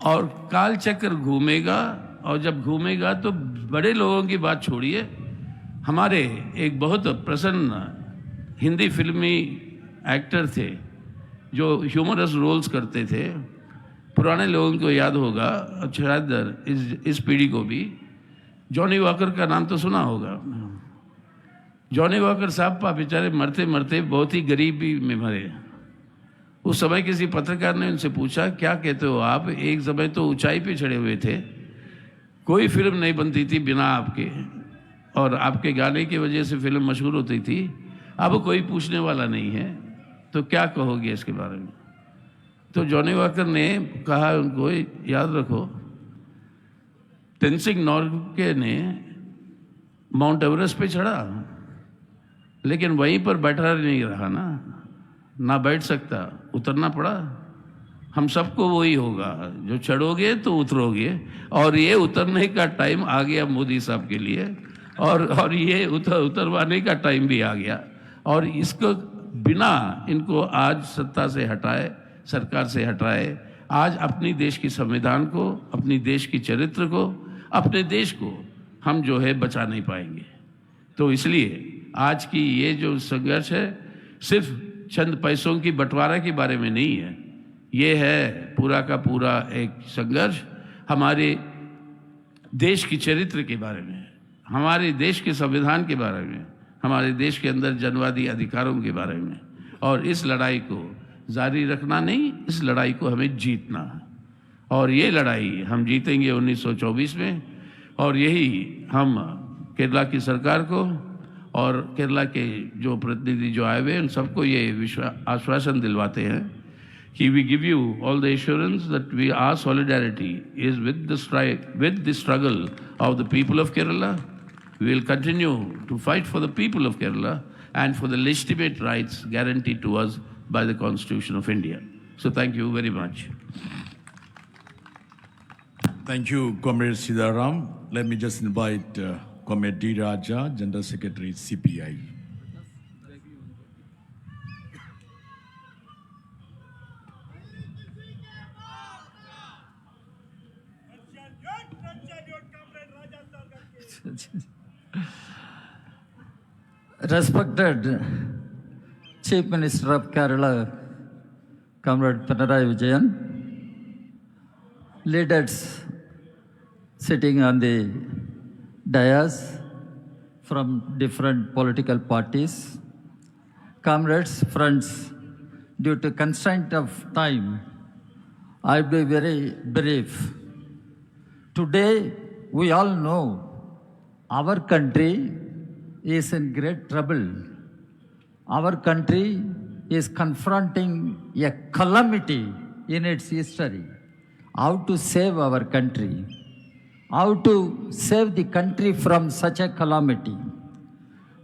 और काल चक्र घूमेगा, और जब घूमेगा तो बड़े लोगों की बात छोड़िए. हमारे एक बहुत प्रसन्न हिंदी फिल्मी एक्टर थे जो ह्यूमरस रोल्स करते थे. पुराने लोगों को याद होगा, शायद इस पीढ़ी को भी, जॉनी वॉकर का नाम तो सुना होगा. जॉनी वॉकर साहब बेचारे मरते मरते बहुत ही गरीबी में मरे. उस समय किसी पत्रकार ने उनसे पूछा, क्या कहते हो आप, एक समय तो ऊंचाई पे चढ़े हुए थे, कोई फिल्म नहीं बनती थी बिना आपके, और आपके गाने की वजह से फिल्म मशहूर होती थी, अब कोई पूछने वाला नहीं है, तो क्या कहोगे इसके बारे में. तो जॉनी वॉकर ने कहा उनको, याद रखो, तेनसिंग नोर्गे ने माउंट एवरेस्ट पे चढ़ा, लेकिन वहीं पर बैठा नहीं रहा ना बैठ सकता, उतरना पड़ा. हम सबको वही होगा, जो चढ़ोगे तो उतरोगे, और ये उतरने का टाइम आ गया मोदी साहब के लिए, और ये उतरवाने का टाइम भी आ गया. और इसको बिना इनको आज सत्ता से हटाए, सरकार से हटाए, आज अपनी देश की संविधान को, अपनी देश की चरित्र को, अपने देश को हम जो है बचा नहीं पाएंगे. तो इसलिए आज की ये जो संघर्ष है सिर्फ चंद पैसों की बंटवारा के बारे में नहीं है, ये है पूरा का पूरा एक संघर्ष हमारे देश की चरित्र के बारे में, हमारे देश के संविधान के बारे में, हमारे देश के अंदर जनवादी अधिकारों के बारे में. और इस लड़ाई को जारी रखना नहीं, इस लड़ाई को हमें जीतना है. और ये लड़ाई हम जीतेंगे 1924 में. और यही हम केरला की सरकार को और केरला के जो प्रतिनिधि जो आए हुए हैं उन सबको ये आश्वासन दिलवाते हैं कि we give you all the assurance that our solidarity is with the struggle of the people of Kerala. We will continue to fight for the people of Kerala and for the legitimate rights guaranteed to us by the Constitution of India. So thank you very much. Thank you, Comrade Sidaram. Let me just invite Comrade D. Raja, General Secretary, CPI. Respected Chief Minister of Kerala, Comrade Pinarayi Vijayan, leaders sitting on the dais from different political parties, comrades, friends, due to constraint of time, I'll be very brief. Today, we all know our country is in great trouble. Our country is confronting a calamity in its history. How to save our country? How to save the country from such a calamity?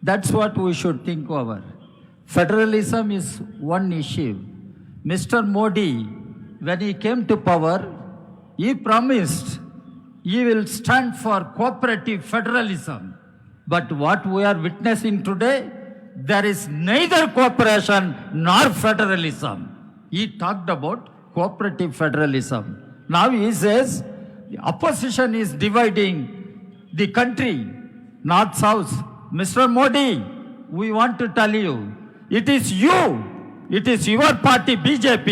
That's what we should think over. Federalism is one issue. Mr. Modi, when he came to power, he promised he will stand for cooperative federalism. But what we are witnessing today, there is neither cooperation nor federalism. He talked about cooperative federalism. Now he says the opposition is dividing the country, north, south. Mr. Modi, we want to tell you, it is you, it is your party BJP,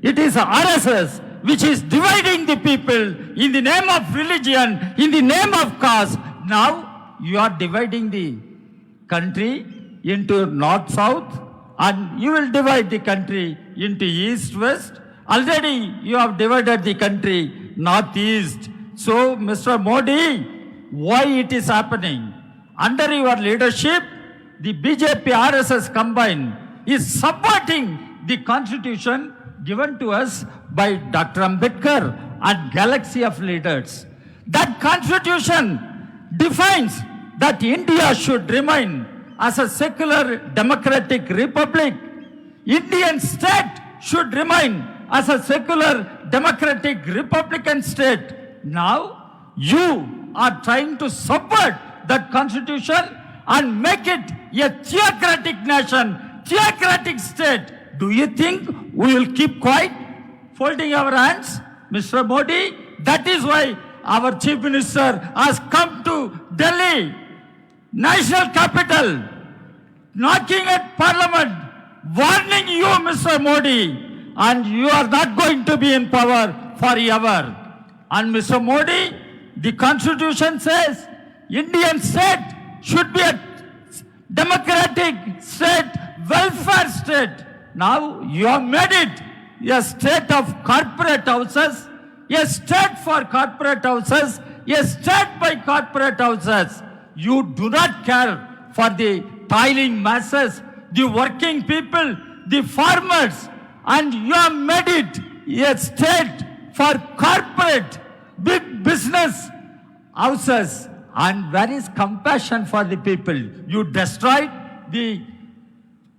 it is RSS which is dividing the people in the name of religion, in the name of caste. Now you are dividing the country into north, south, and you will divide the country into east, west. Already you have divided the country northeast. So, Mr. Modi, why it is happening? Under your leadership, the BJP RSS combined is subverting the constitution given to us by Dr. Ambedkar and galaxy of leaders. That constitution defines that India should remain as a secular democratic republic. Indian state should remain as a secular democratic republican state. Now you are trying to subvert that constitution and make it a theocratic nation, theocratic state. Do you think we will keep quiet, folding our hands? Mr. Modi, that is why our Chief Minister has come to Delhi, national capital, knocking at Parliament, warning you, Mr. Modi, and you are not going to be in power forever. And Mr. Modi, the Constitution says Indian state should be a democratic state, welfare state. Now you have made it a state of corporate houses, a state for corporate houses, a state by corporate houses. You do not care for the toiling masses, the working people, the farmers, and you have made it a state for corporate, big business houses. And where is compassion for the people? You destroyed the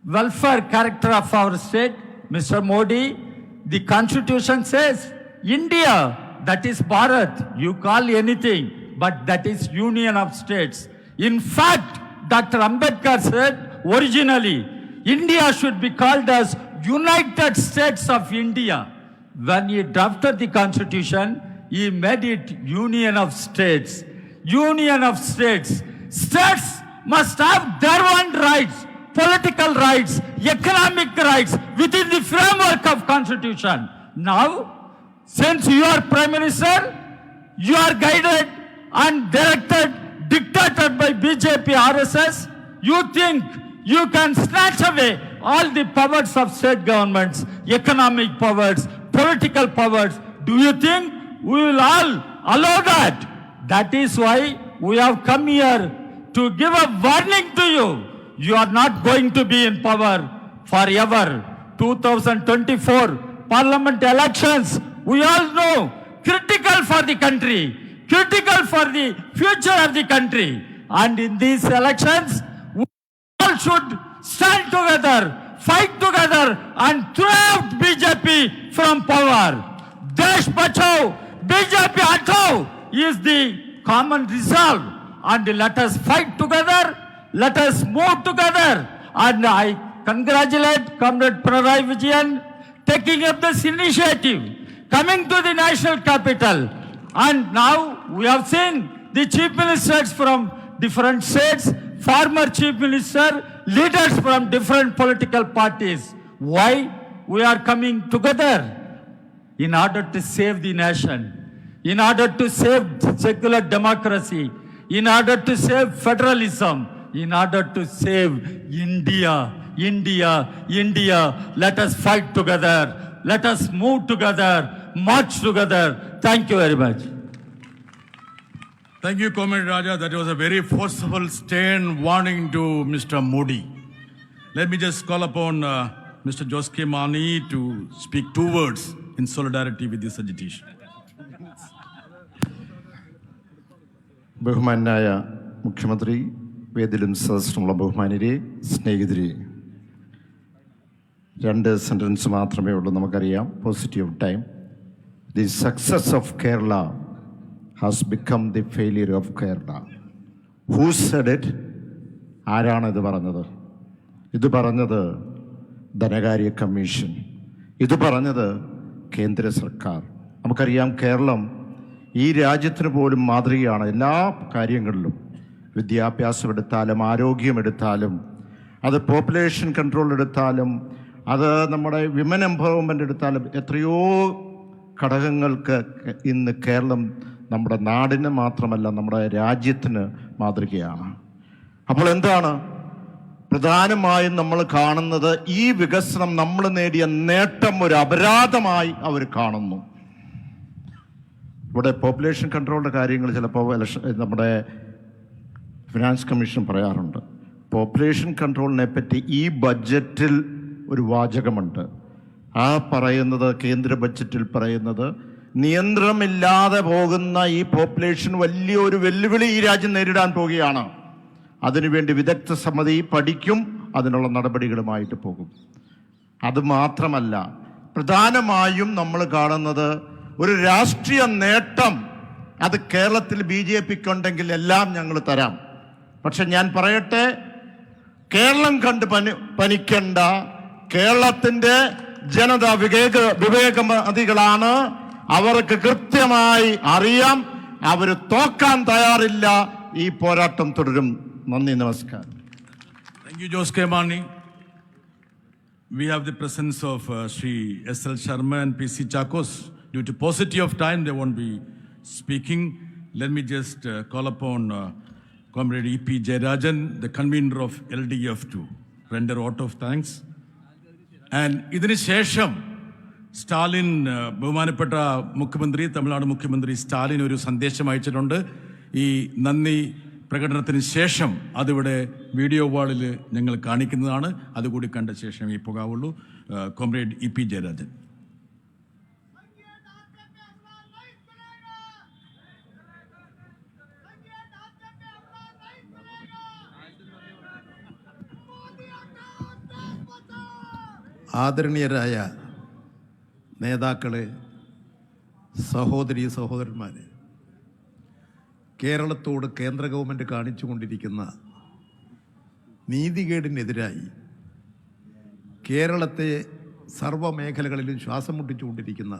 welfare character of our state. Mr. Modi, the Constitution says India, that is Bharat. You call anything, but that is Union of States. In fact, Dr. Ambedkar said originally, India should be called as United States of India. When he drafted the Constitution, he made it Union of States. Union of States. States must have their own rights, political rights, economic rights within the framework of Constitution. Now, since you are Prime Minister, you are guided and directed, dictated by BJP RSS. You think you can snatch away all the powers of state governments, economic powers, political powers. Do you think we will all allow that? That is why we have come here to give a warning to you. You are not going to be in power forever. 2024 Parliament elections, we all know, critical for the country, critical for the future of the country. And in these elections, we all should stand together, fight together, and throw out BJP from power. Desh Bachao, BJP Hatao is the common resolve. And let us fight together, let us move together. And I congratulate Comrade Pinarayi Vijayan taking up this initiative, coming to the national capital. And now we have seen the chief ministers from different states, former chief minister, leaders from different political parties. Why we are coming together? In order to save the nation, in order to save secular democracy, in order to save federalism, in order to save India. India, India, let us fight together, let us move together, march together. Thank you very much. Thank you, Comrade Raja. That was a very forceful, stern warning to Mr. Modi. Let me just call upon Mr. Jose K. Mani to speak 2 words in solidarity with this agitation. ബഹുമാനായ മുഖ്യമന്ത്രി, വേദിയിലും സദസ്സിലുമുള്ള ബഹുമാന്യരെ, സ്നേഹിതരെ, 2 sentence മാത്രമേ ഉള്ളൂ. നമുക്കറിയാം, positive time. The success of Kerala has become the failure of Kerala. Who said it? ആരാണ് ഇത് പറഞ്ഞത്? ഇത് പറഞ്ഞത് ധനകാര്യ കമ്മീഷൻ. ഇത് പറഞ്ഞത് കേന്ദ്ര സർക്കാർ. നമുക്കറിയാം കേരളം ഈ രാജ്യത്തിന് പോലും മാതൃകയാണ് എല്ലാ കാര്യങ്ങളിലും. വിദ്യാഭ്യാസം എടുത്താലും ആരോഗ്യമെടുത്താലും അത് പോപ്പുലേഷൻ കൺട്രോൾ എടുത്താലും അത് നമ്മുടെ വിമൻ എംപവർമെൻ്റ് എടുത്താലും എത്രയോ ഘടകങ്ങൾക്ക് ഇന്ന് കേരളം നമ്മുടെ നാടിന് മാത്രമല്ല നമ്മുടെ രാജ്യത്തിന് മാതൃകയാണ്. അപ്പോൾ എന്താണ് പ്രധാനമായും നമ്മൾ കാണുന്നത്? ഈ വികസനം നമ്മൾ നേടിയ നേട്ടം ഒരു അപരാധമായി അവർ കാണുന്നു. ഇവിടെ പോപ്പുലേഷൻ കൺട്രോളിൻ്റെ കാര്യങ്ങൾ ചിലപ്പോൾ നമ്മുടെ ഫിനാൻസ് കമ്മീഷൻ പറയാറുണ്ട്. പോപ്പുലേഷൻ കൺട്രോളിനെ പറ്റി ഈ ബഡ്ജറ്റിൽ ഒരു വാചകമുണ്ട്. ആ പറയുന്നത്, കേന്ദ്ര ബഡ്ജറ്റിൽ പറയുന്നത്, നിയന്ത്രണമില്ലാതെ പോകുന്ന ഈ പോപ്പുലേഷൻ വലിയൊരു വെല്ലുവിളി ഈ രാജ്യം നേരിടാൻ പോവുകയാണ്. അതിനുവേണ്ടി വിദഗ്ധ സമിതി പഠിക്കും, അതിനുള്ള നടപടികളുമായിട്ട് പോകും. അതുമാത്രമല്ല, പ്രധാനമായും നമ്മൾ കാണുന്നത് ഒരു രാഷ്ട്രീയ നേട്ടം അത് കേരളത്തിൽ BJPക്ക് ഉണ്ടെങ്കിൽ എല്ലാം ഞങ്ങൾ തരാം. പക്ഷെ ഞാൻ പറയട്ടെ, കേരളം കണ്ട് പനിക്കണ്ട. കേരളത്തിൻ്റെ ജനത വിവേകമതികളാണ്. അവർക്ക് കൃത്യമായി അറിയാം, അവർ തോക്കാൻ തയ്യാറില്ല. ഈ പോരാട്ടം തുടരും. നന്ദി, നമസ്കാരം. Thank you, Jose K. Mani. We have the presence of Sri S.L. Sharma and P.C. Chakos. Due to paucity of time, they won't be speaking. Let me just call upon Comrade E.P. Jayarajan, the convener of LDF, to render vote of thanks. And ഇതിന് ശേഷം സ്റ്റാലിൻ, ബഹുമാനപ്പെട്ട മുഖ്യമന്ത്രി, തമിഴ്നാട് മുഖ്യമന്ത്രി സ്റ്റാലിൻ ഒരു സന്ദേശം അയച്ചിട്ടുണ്ട്. ഈ നന്ദി പ്രകടനത്തിന് ശേഷം അതിവിടെ വീഡിയോ വാളിൽ ഞങ്ങൾ കാണിക്കുന്നതാണ്. അതുകൂടി കണ്ട ശേഷം ഈ പോകാവുള്ളൂ. Comrade E.P. ജയരാജൻ. ആദരണീയരായ നേതാക്കളെ, സഹോദരീ സഹോദരന്മാരെ, കേരളത്തോട് കേന്ദ്ര ഗവൺമെൻറ് കാണിച്ചുകൊണ്ടിരിക്കുന്ന നീതികേടിനെതിരായി കേരളത്തെ സർവ്വമേഖലകളിലും ശ്വാസം മുട്ടിച്ചുകൊണ്ടിരിക്കുന്ന,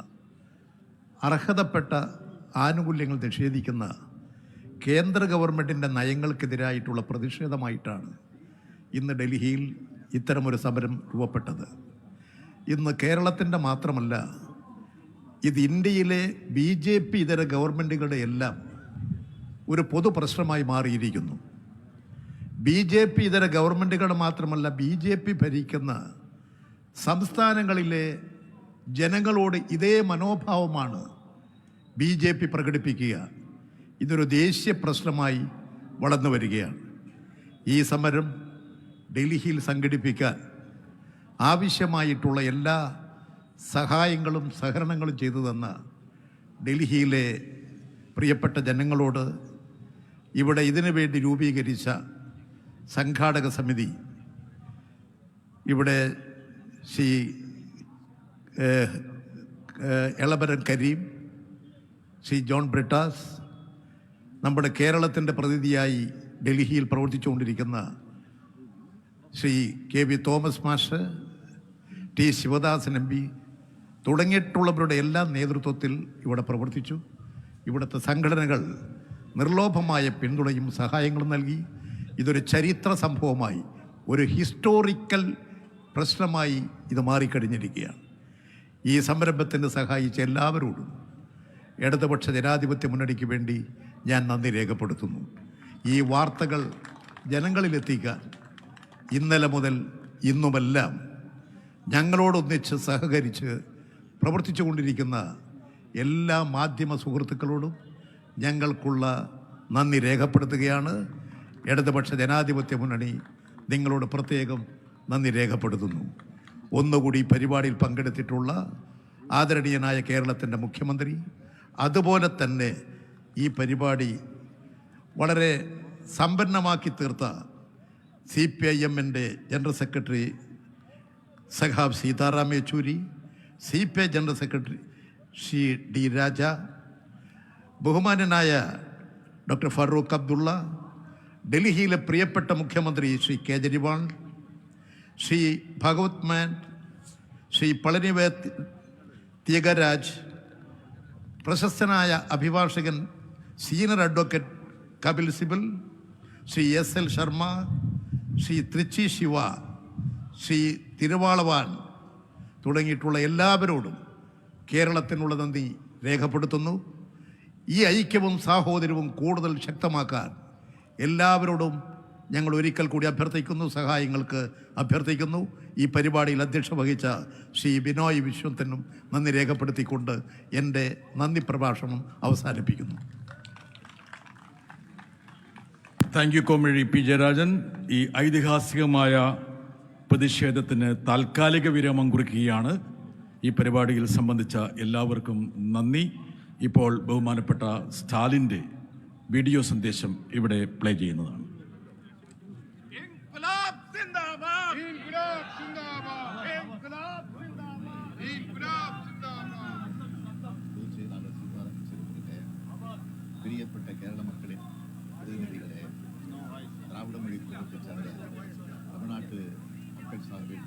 അർഹതപ്പെട്ട ആനുകൂല്യങ്ങൾ നിഷേധിക്കുന്ന കേന്ദ്ര ഗവൺമെൻറ്റിൻ്റെ നയങ്ങൾക്കെതിരായിട്ടുള്ള പ്രതിഷേധമായിട്ടാണ് ഇന്ന് ഡൽഹിയിൽ ഇത്തരമൊരു സമരം രൂപപ്പെട്ടത്. ഇന്ന് കേരളത്തിൻ്റെ മാത്രമല്ല, ഇത് ഇന്ത്യയിലെ BJP ഇതര ഗവൺമെൻറ്റുകളുടെ എല്ലാം ഒരു പൊതു പ്രശ്നമായി മാറിയിരിക്കുന്നു. BJP ഇതര ഗവൺമെൻറ്റുകളുടെ മാത്രമല്ല, BJP ഭരിക്കുന്ന സംസ്ഥാനങ്ങളിലെ ജനങ്ങളോട് ഇതേ മനോഭാവമാണ് BJP പ്രകടിപ്പിക്കുക. ഇതൊരു ദേശീയ പ്രശ്നമായി വളർന്നു വരികയാണ്. ഈ സമരം ഡൽഹിയിൽ സംഘടിപ്പിക്കാൻ ആവശ്യമായിട്ടുള്ള എല്ലാ സഹായങ്ങളും സഹകരണങ്ങളും ചെയ്തു തന്ന ഡൽഹിയിലെ പ്രിയപ്പെട്ട ജനങ്ങളോട് ഇവിടെ ഇതിനു വേണ്ടി രൂപീകരിച്ച സംഘാടക സമിതി, ഇവിടെ ശ്രീ എളമരം കരീം, ശ്രീ ജോൺ ബ്രിട്ടാസ്, നമ്മുടെ കേരളത്തിൻ്റെ പ്രതിനിധിയായി ഡൽഹിയിൽ പ്രവർത്തിച്ചുകൊണ്ടിരിക്കുന്ന Shri KV Thomas master, T. Sivadasan MP തുടങ്ങിയിട്ടുള്ളവരുടെ എല്ലാ നേതൃത്വത്തിൽ ഇവിടെ പ്രവർത്തിച്ചു. ഇവിടുത്തെ സംഘടനകൾ നിർലോഭമായ പിന്തുണയും സഹായങ്ങളും നൽകി. ഇതൊരു ചരിത്ര സംഭവമായി, ഒരു ഹിസ്റ്റോറിക്കൽ പ്രശ്നമായി ഇത് മാറിക്കഴിഞ്ഞിരിക്കുകയാണ്. ഈ സംരംഭത്തിന് സഹായിച്ച എല്ലാവരോടും ഇടതുപക്ഷ ജനാധിപത്യ മുന്നണിക്ക് വേണ്ടി ഞാൻ നന്ദി രേഖപ്പെടുത്തുന്നു. ഈ വാർത്തകൾ ജനങ്ങളിലെത്തിക്കാൻ ഇന്നലെ മുതൽ ഇന്നുമെല്ലാം ഞങ്ങളോടൊന്നിച്ച് സഹകരിച്ച് പ്രവർത്തിച്ചു കൊണ്ടിരിക്കുന്ന എല്ലാ മാധ്യമ സുഹൃത്തുക്കളോടും ഞങ്ങൾക്കുള്ള നന്ദി രേഖപ്പെടുത്തുകയാണ്. ഇടതുപക്ഷ ജനാധിപത്യ മുന്നണി നിങ്ങളോട് പ്രത്യേകം നന്ദി രേഖപ്പെടുത്തുന്നു. ഒന്നുകൂടി പരിപാടിയിൽ പങ്കെടുത്തിട്ടുള്ള ആദരണീയനായ കേരളത്തിൻ്റെ മുഖ്യമന്ത്രി, അതുപോലെ തന്നെ ഈ പരിപാടി വളരെ സമ്പന്നമാക്കി തീർത്ത CPIM-ൻ്റെ ജനറൽ സെക്രട്ടറി സഖാബ് Sitaram Yechury, CPI general secretary Shri D. Raja, ബഹുമാനനായ ഡോക്ടർ ഫറൂഖ് അബ്ദുള്ള, ഡൽഹിയിലെ പ്രിയപ്പെട്ട മുഖ്യമന്ത്രി ശ്രീ കേജ്രിവാൾ, ശ്രീ ഭഗവത് മാൻ, ശ്രീ പളനിവേത്, ത്യഗരാജ്, പ്രശസ്തനായ അഭിഭാഷകൻ senior advocate Kapil Sibal, Shri SL Sharma, Shri Trichy Siva, Shri Thirumavalavan തുടങ്ങിയിട്ടുള്ള എല്ലാവരോടും കേരളത്തിനുള്ള നന്ദി രേഖപ്പെടുത്തുന്നു. ഈ ഐക്യവും സാഹോദര്യവും കൂടുതൽ ശക്തമാക്കാൻ എല്ലാവരോടും ഞങ്ങൾ ഒരിക്കൽ കൂടി സഹായങ്ങൾക്ക് അഭ്യർത്ഥിക്കുന്നു. ഈ പരിപാടിയിൽ അധ്യക്ഷത വഹിച്ച ശ്രീ ബിനോയ് വിശ്വത്തിനും നന്ദി രേഖപ്പെടുത്തിക്കൊണ്ട് എൻ്റെ നന്ദി പ്രഭാഷണം അവസാനിപ്പിക്കുന്നു. താങ്ക് യു കോമഴി പി ജയരാജൻ. ഈ ഐതിഹാസികമായ പ്രതിഷേധത്തിന് താൽക്കാലിക വിരാമം കുറിക്കുകയാണ്. ഈ പരിപാടിയിൽ സംബന്ധിച്ച എല്ലാവർക്കും നന്ദി. ഇപ്പോൾ ബഹുമാനപ്പെട്ട സ്റ്റാലിൻ്റെ വീഡിയോ സന്ദേശം ഇവിടെ പ്ലേ ചെയ്യുന്നതാണ്. பிரியப்பட்ட கேரள மக்களின் பிரதிநிதிகளே, திராவிட மொழி குழுமத்தை சார்ந்த தமிழ்நாட்டு மக்கள் சார்பில்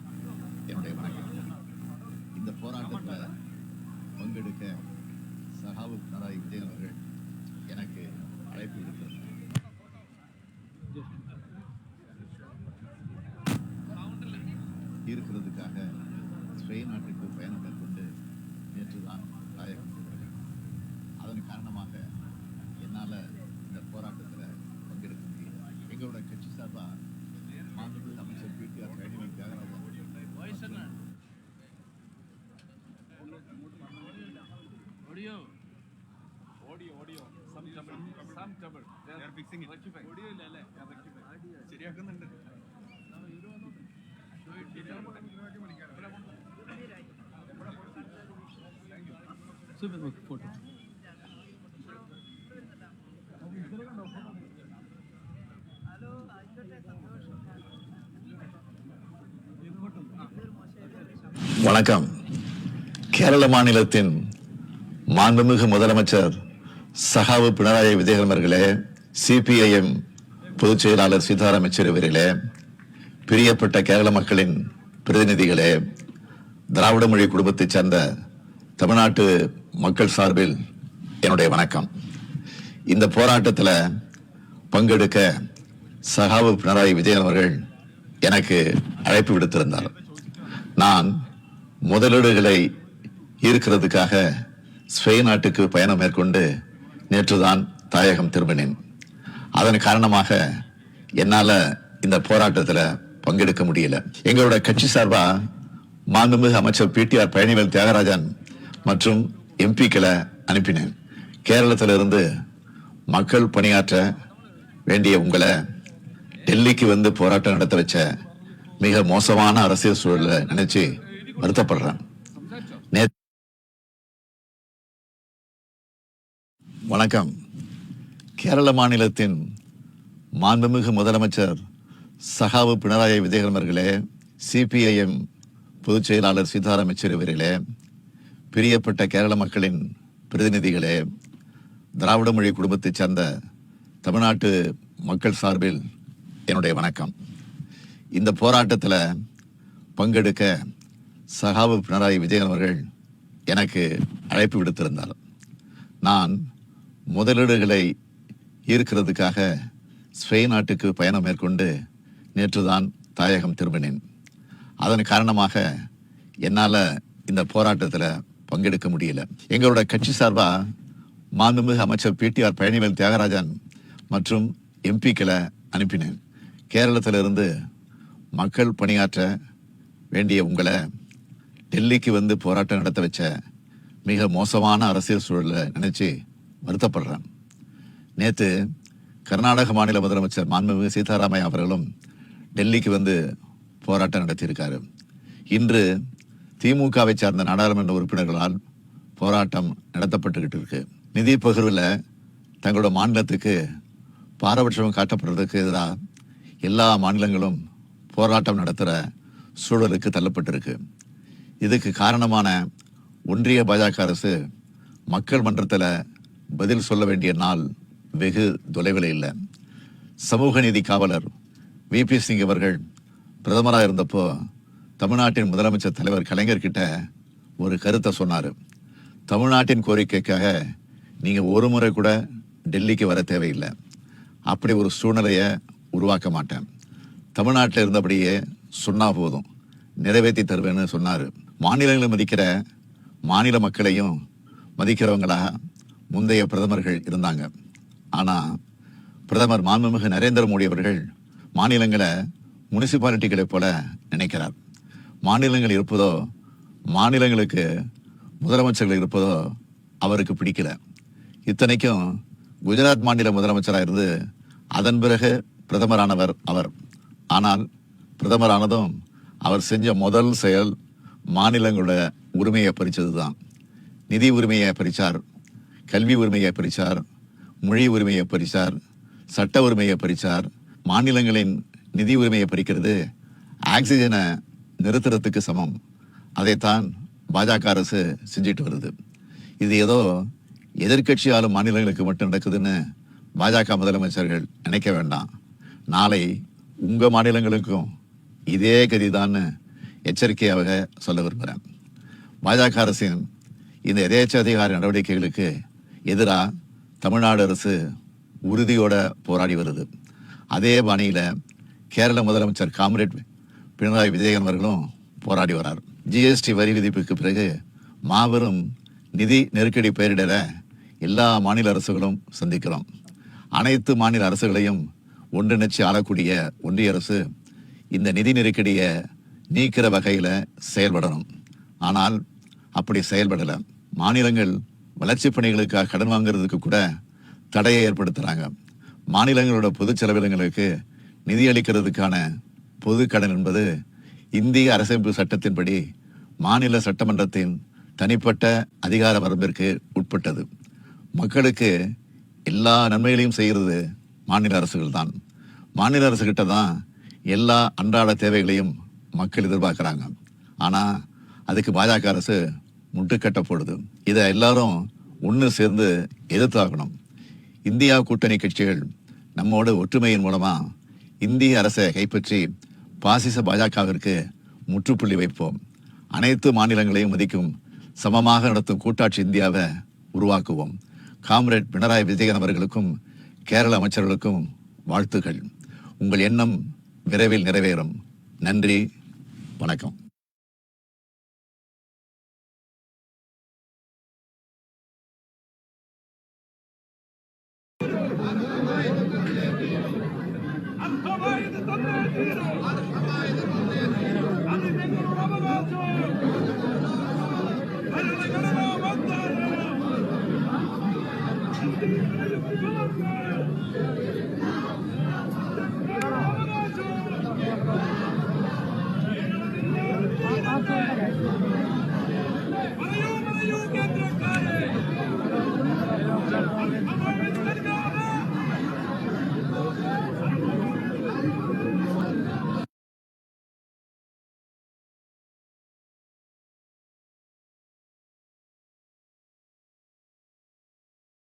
என்னுடைய வணக்கம். இந்த போராட்டத்தில் பங்கெடுக்க சகாவு பினராயி விஜயன் அவர்கள் எனக்கு அழைப்பு விடுத்தார். இருக்கிறதுக்காக ஸ்பெயின் நாட்டுக்கு பயணம் மேற்கொண்டு நேற்று தான் தாயகம் சென்றேன். அதன் காரணமாக என்னால் இந்த போராட்டத்தில் பங்கெடுக்க முடியல. எங்களோட கட்சி சார்பாக மாண்புமிகு அமைச்சர் PTR பழனிவேல் தியாகராஜன் வணக்கம். கேரள மாநிலத்தின் மாண்புமிகு முதலமைச்சர் சகாவு பினராயி விஜயன் அவர்களே, CPIM பொதுச் செயலாளர் சீதாராம் யெச்சூரி அவர்களே, பிரியப்பட்ட கேரள மக்களின் பிரதிநிதிகளே, திராவிட மொழி குடும்பத்தைச் சேர்ந்த தமிழ்நாட்டு மக்கள் சார்பில் என்னுடைய வணக்கம். இந்த போராட்டத்தில் பங்கெடுக்க சகாவு பினராயி விஜயன் அவர்கள் எனக்கு அழைப்பு விடுத்திருந்தார். நான் முதலீடுகளை ஈர்க்கிறதுக்காக ஸ்பெயின் நாட்டுக்கு பயணம் மேற்கொண்டு நேற்றுதான் தாயகம் திரும்பினேன். அதன் காரணமாக என்னால் இந்த போராட்டத்தில் பங்கெடுக்க முடியல. எங்களோட கட்சி சார்பா மாண்புமிகு அமைச்சர் PTR பழனிவேல் தியாகராஜன் மற்றும் MPக்களை அனுப்பினேன். கேரளத்திலிருந்து மக்கள் பணியாற்ற வேண்டிய உங்களை டெல்லிக்கு வந்து போராட்டம் நடத்த வச்ச மிக மோசமான அரசியல் சூழலை நினைச்சு வருத்தப்படுறேன். வணக்கம். கேரள மாநிலத்தின் மாண்புமிகு முதலமைச்சர் சகாவு பினராயி விஜயன் அவர்களே, CPIM பொதுச் செயலாளர் சீதாராம் யெச்சூரி அவர்களே, பிரியப்பட்ட கேரள மக்களின் பிரதிநிதிகளே, திராவிட மொழி குடும்பத்தைச் சேர்ந்த தமிழ்நாட்டு மக்கள் சார்பில் என்னுடைய வணக்கம். இந்த போராட்டத்தில் பங்கெடுக்க சகாவு பினராயி விஜயன் அவர்கள் எனக்கு அழைப்பு விடுத்திருந்தார். நான் முதலீடுகளை ஈர்க்கிறதுக்காக ஸ்பெயின் நாட்டுக்கு பயணம் மேற்கொண்டு நேற்றுதான் தாயகம் திரும்பினேன். அதன் காரணமாக என்னால் இந்த போராட்டத்தில் பங்கெடுக்க முடியல. எங்களோட கட்சி சார்பாக மாண்புமிகு அமைச்சர் PTR பழனிவேல் தியாகராஜன் மற்றும் MPக்களை அனுப்பினேன். கேரளத்திலிருந்து மக்கள் பணியாற்ற வேண்டிய உங்களை டெல்லிக்கு வந்து போராட்டம் நடத்த வச்ச மிக மோசமான அரசியல் சூழலை நினைச்சு வருத்தப்படுறேன். நேற்று கர்நாடக மாநில முதலமைச்சர் மாண்புமிகு சீதாராமையா அவர்களும் டெல்லிக்கு வந்து போராட்டம் நடத்தியிருக்காரு. இன்று திமுகவை சார்ந்த நாடாளுமன்ற உறுப்பினர்களால் போராட்டம் நடத்தப்பட்டுக்கிட்டு இருக்கு. நிதி பகிர்வில் தங்களோட மாநிலத்துக்கு பாரபட்சம் காட்டப்படுறதுக்கு எதிராக எல்லா மாநிலங்களும் போராட்டம் நடத்துகிற சூழலுக்கு தள்ளப்பட்டிருக்கு. இதுக்கு காரணமான ஒன்றிய பாஜக அரசு மக்கள் மன்றத்தில் பதில் சொல்ல வேண்டிய நாள் வெகு தொலைவில் இல்லை. சமூக நீதி காவலர் VP சிங் அவர்கள் பிரதமராக இருந்தப்போ தமிழ்நாட்டின் முதலமைச்சர் தலைவர் கலைஞர்கிட்ட ஒரு கருத்தை சொன்னார். தமிழ்நாட்டின் கோரிக்கைக்காக நீங்கள் ஒரு முறை கூட டெல்லிக்கு வர தேவையில்லை. அப்படி ஒரு சூழ்நிலையை உருவாக்க மாட்டேன். தமிழ்நாட்டில் இருந்தபடியே சொன்னால் போதும், நிறைவேற்றி தருவேன்னு சொன்னார். மாநிலங்களை மதிக்கிற மாநில மக்களையும் மதிக்கிறவங்களா முந்தைய பிரதமர்கள் இருந்தாங்க. ஆனால் பிரதமர் மாண்புமிகு நரேந்திர மோடி அவர்கள் மாநிலங்களை முனிசிபாலிட்டிகளைப் போல நினைக்கிறார். மாநிலங்கள் இருப்பதோ, மாநிலங்களுக்கு முதலமைச்சர்கள் இருப்பதோ அவருக்கு பிடிக்கல. இத்தனைக்கும் குஜராத் மாநில முதலமைச்சராக இருந்து அதன் பிறகு பிரதமரானவர் அவர். ஆனால் பிரதமரானதும் அவர் செஞ்ச முதல் செயல் மாநிலங்களோட உரிமையை பறித்தது தான். நிதி உரிமையை பறித்தார், கல்வி உரிமையை பறித்தார், மொழி உரிமையை பறித்தார், சட்ட உரிமையை பறித்தார். மாநிலங்களின் நிதி உரிமையை பறிக்கிறது ஆக்சிஜனை நிறுத்துறதுக்கு சமம். அதைத்தான் பாஜக அரசு செஞ்சிட்டு வருது. இது ஏதோ எதிர்க்கட்சி ஆளும் மாநிலங்களுக்கு மட்டும் நடக்குதுன்னு பாஜக முதலமைச்சர்கள் நினைக்க வேண்டாம். நாளை உங்கள் மாநிலங்களுக்கும் இதே கதிதான்னு எச்சரிக்கையாக சொல்ல விரும்புகிறேன். பாஜக அரசின் இந்த எதேச்சதிகார நடவடிக்கைகளுக்கு எதிராக தமிழ்நாடு அரசு உறுதியோட போராடி வருது. அதே பாணியில் கேரள முதலமைச்சர் காம்ரேட் பினராயி விஜயன் அவர்களும் போராடி வரார். ஜிஎஸ்டி வரி விதிப்புக்கு பிறகு மாபெரும் நிதி நெருக்கடி பெயரிடல எல்லா மாநில அரசுகளும் சந்திக்கிறோம். அனைத்து மாநில அரசுகளையும் ஒன்றிணைச்சு ஆளக்கூடிய ஒன்றிய அரசு இந்த நிதி நெருக்கடியை நீக்கிற வகையில் செயல்படணும். ஆனால் அப்படி செயல்படலை. மாநிலங்கள் வளர்ச்சி பணிகளுக்காக கடன் வாங்குறதுக்கு கூட தடையை ஏற்படுத்துகிறாங்க. மாநிலங்களோட பொது செலவினங்களுக்கு நிதி அளிக்கிறதுக்கான பொது கடன் என்பது இந்திய அரசமைப்பு சட்டத்தின்படி மாநில சட்டமன்றத்தின் தனிப்பட்ட அதிகார வரம்பிற்கு உட்பட்டது. மக்களுக்கு எல்லா நன்மைகளையும் செய்கிறது மாநில அரசுகள் தான். மாநில அரசுகிட்ட தான் எல்லா அன்றாட தேவைகளையும் மக்கள் எதிர்பார்க்குறாங்க. ஆனால் அதுக்கு பாஜக அரசு முட்டுக்கட்ட போடுது. இதை எல்லாரும் ஒன்று சேர்ந்து எதிர்த்தாகணும். இந்தியா கூட்டணி கட்சிகள் நம்மோட ஒற்றுமையின் மூலமாக இந்திய அரசை கைப்பற்றி பாசிச பாஜகவிற்கு முற்றுப்புள்ளி வைப்போம். அனைத்து மாநிலங்களையும் மதிக்கும் சமமாக நடத்தும் கூட்டாட்சி இந்தியாவை உருவாக்குவோம். காம்ரேட் பினராயி விஜயன் அவர்களுக்கும் கேரள அமைச்சர்களுக்கும் வாழ்த்துக்கள். உங்கள் எண்ணம் விரைவில் நிறைவேறும். நன்றி, வணக்கம். Marayu, Marayu, Kendra Kare.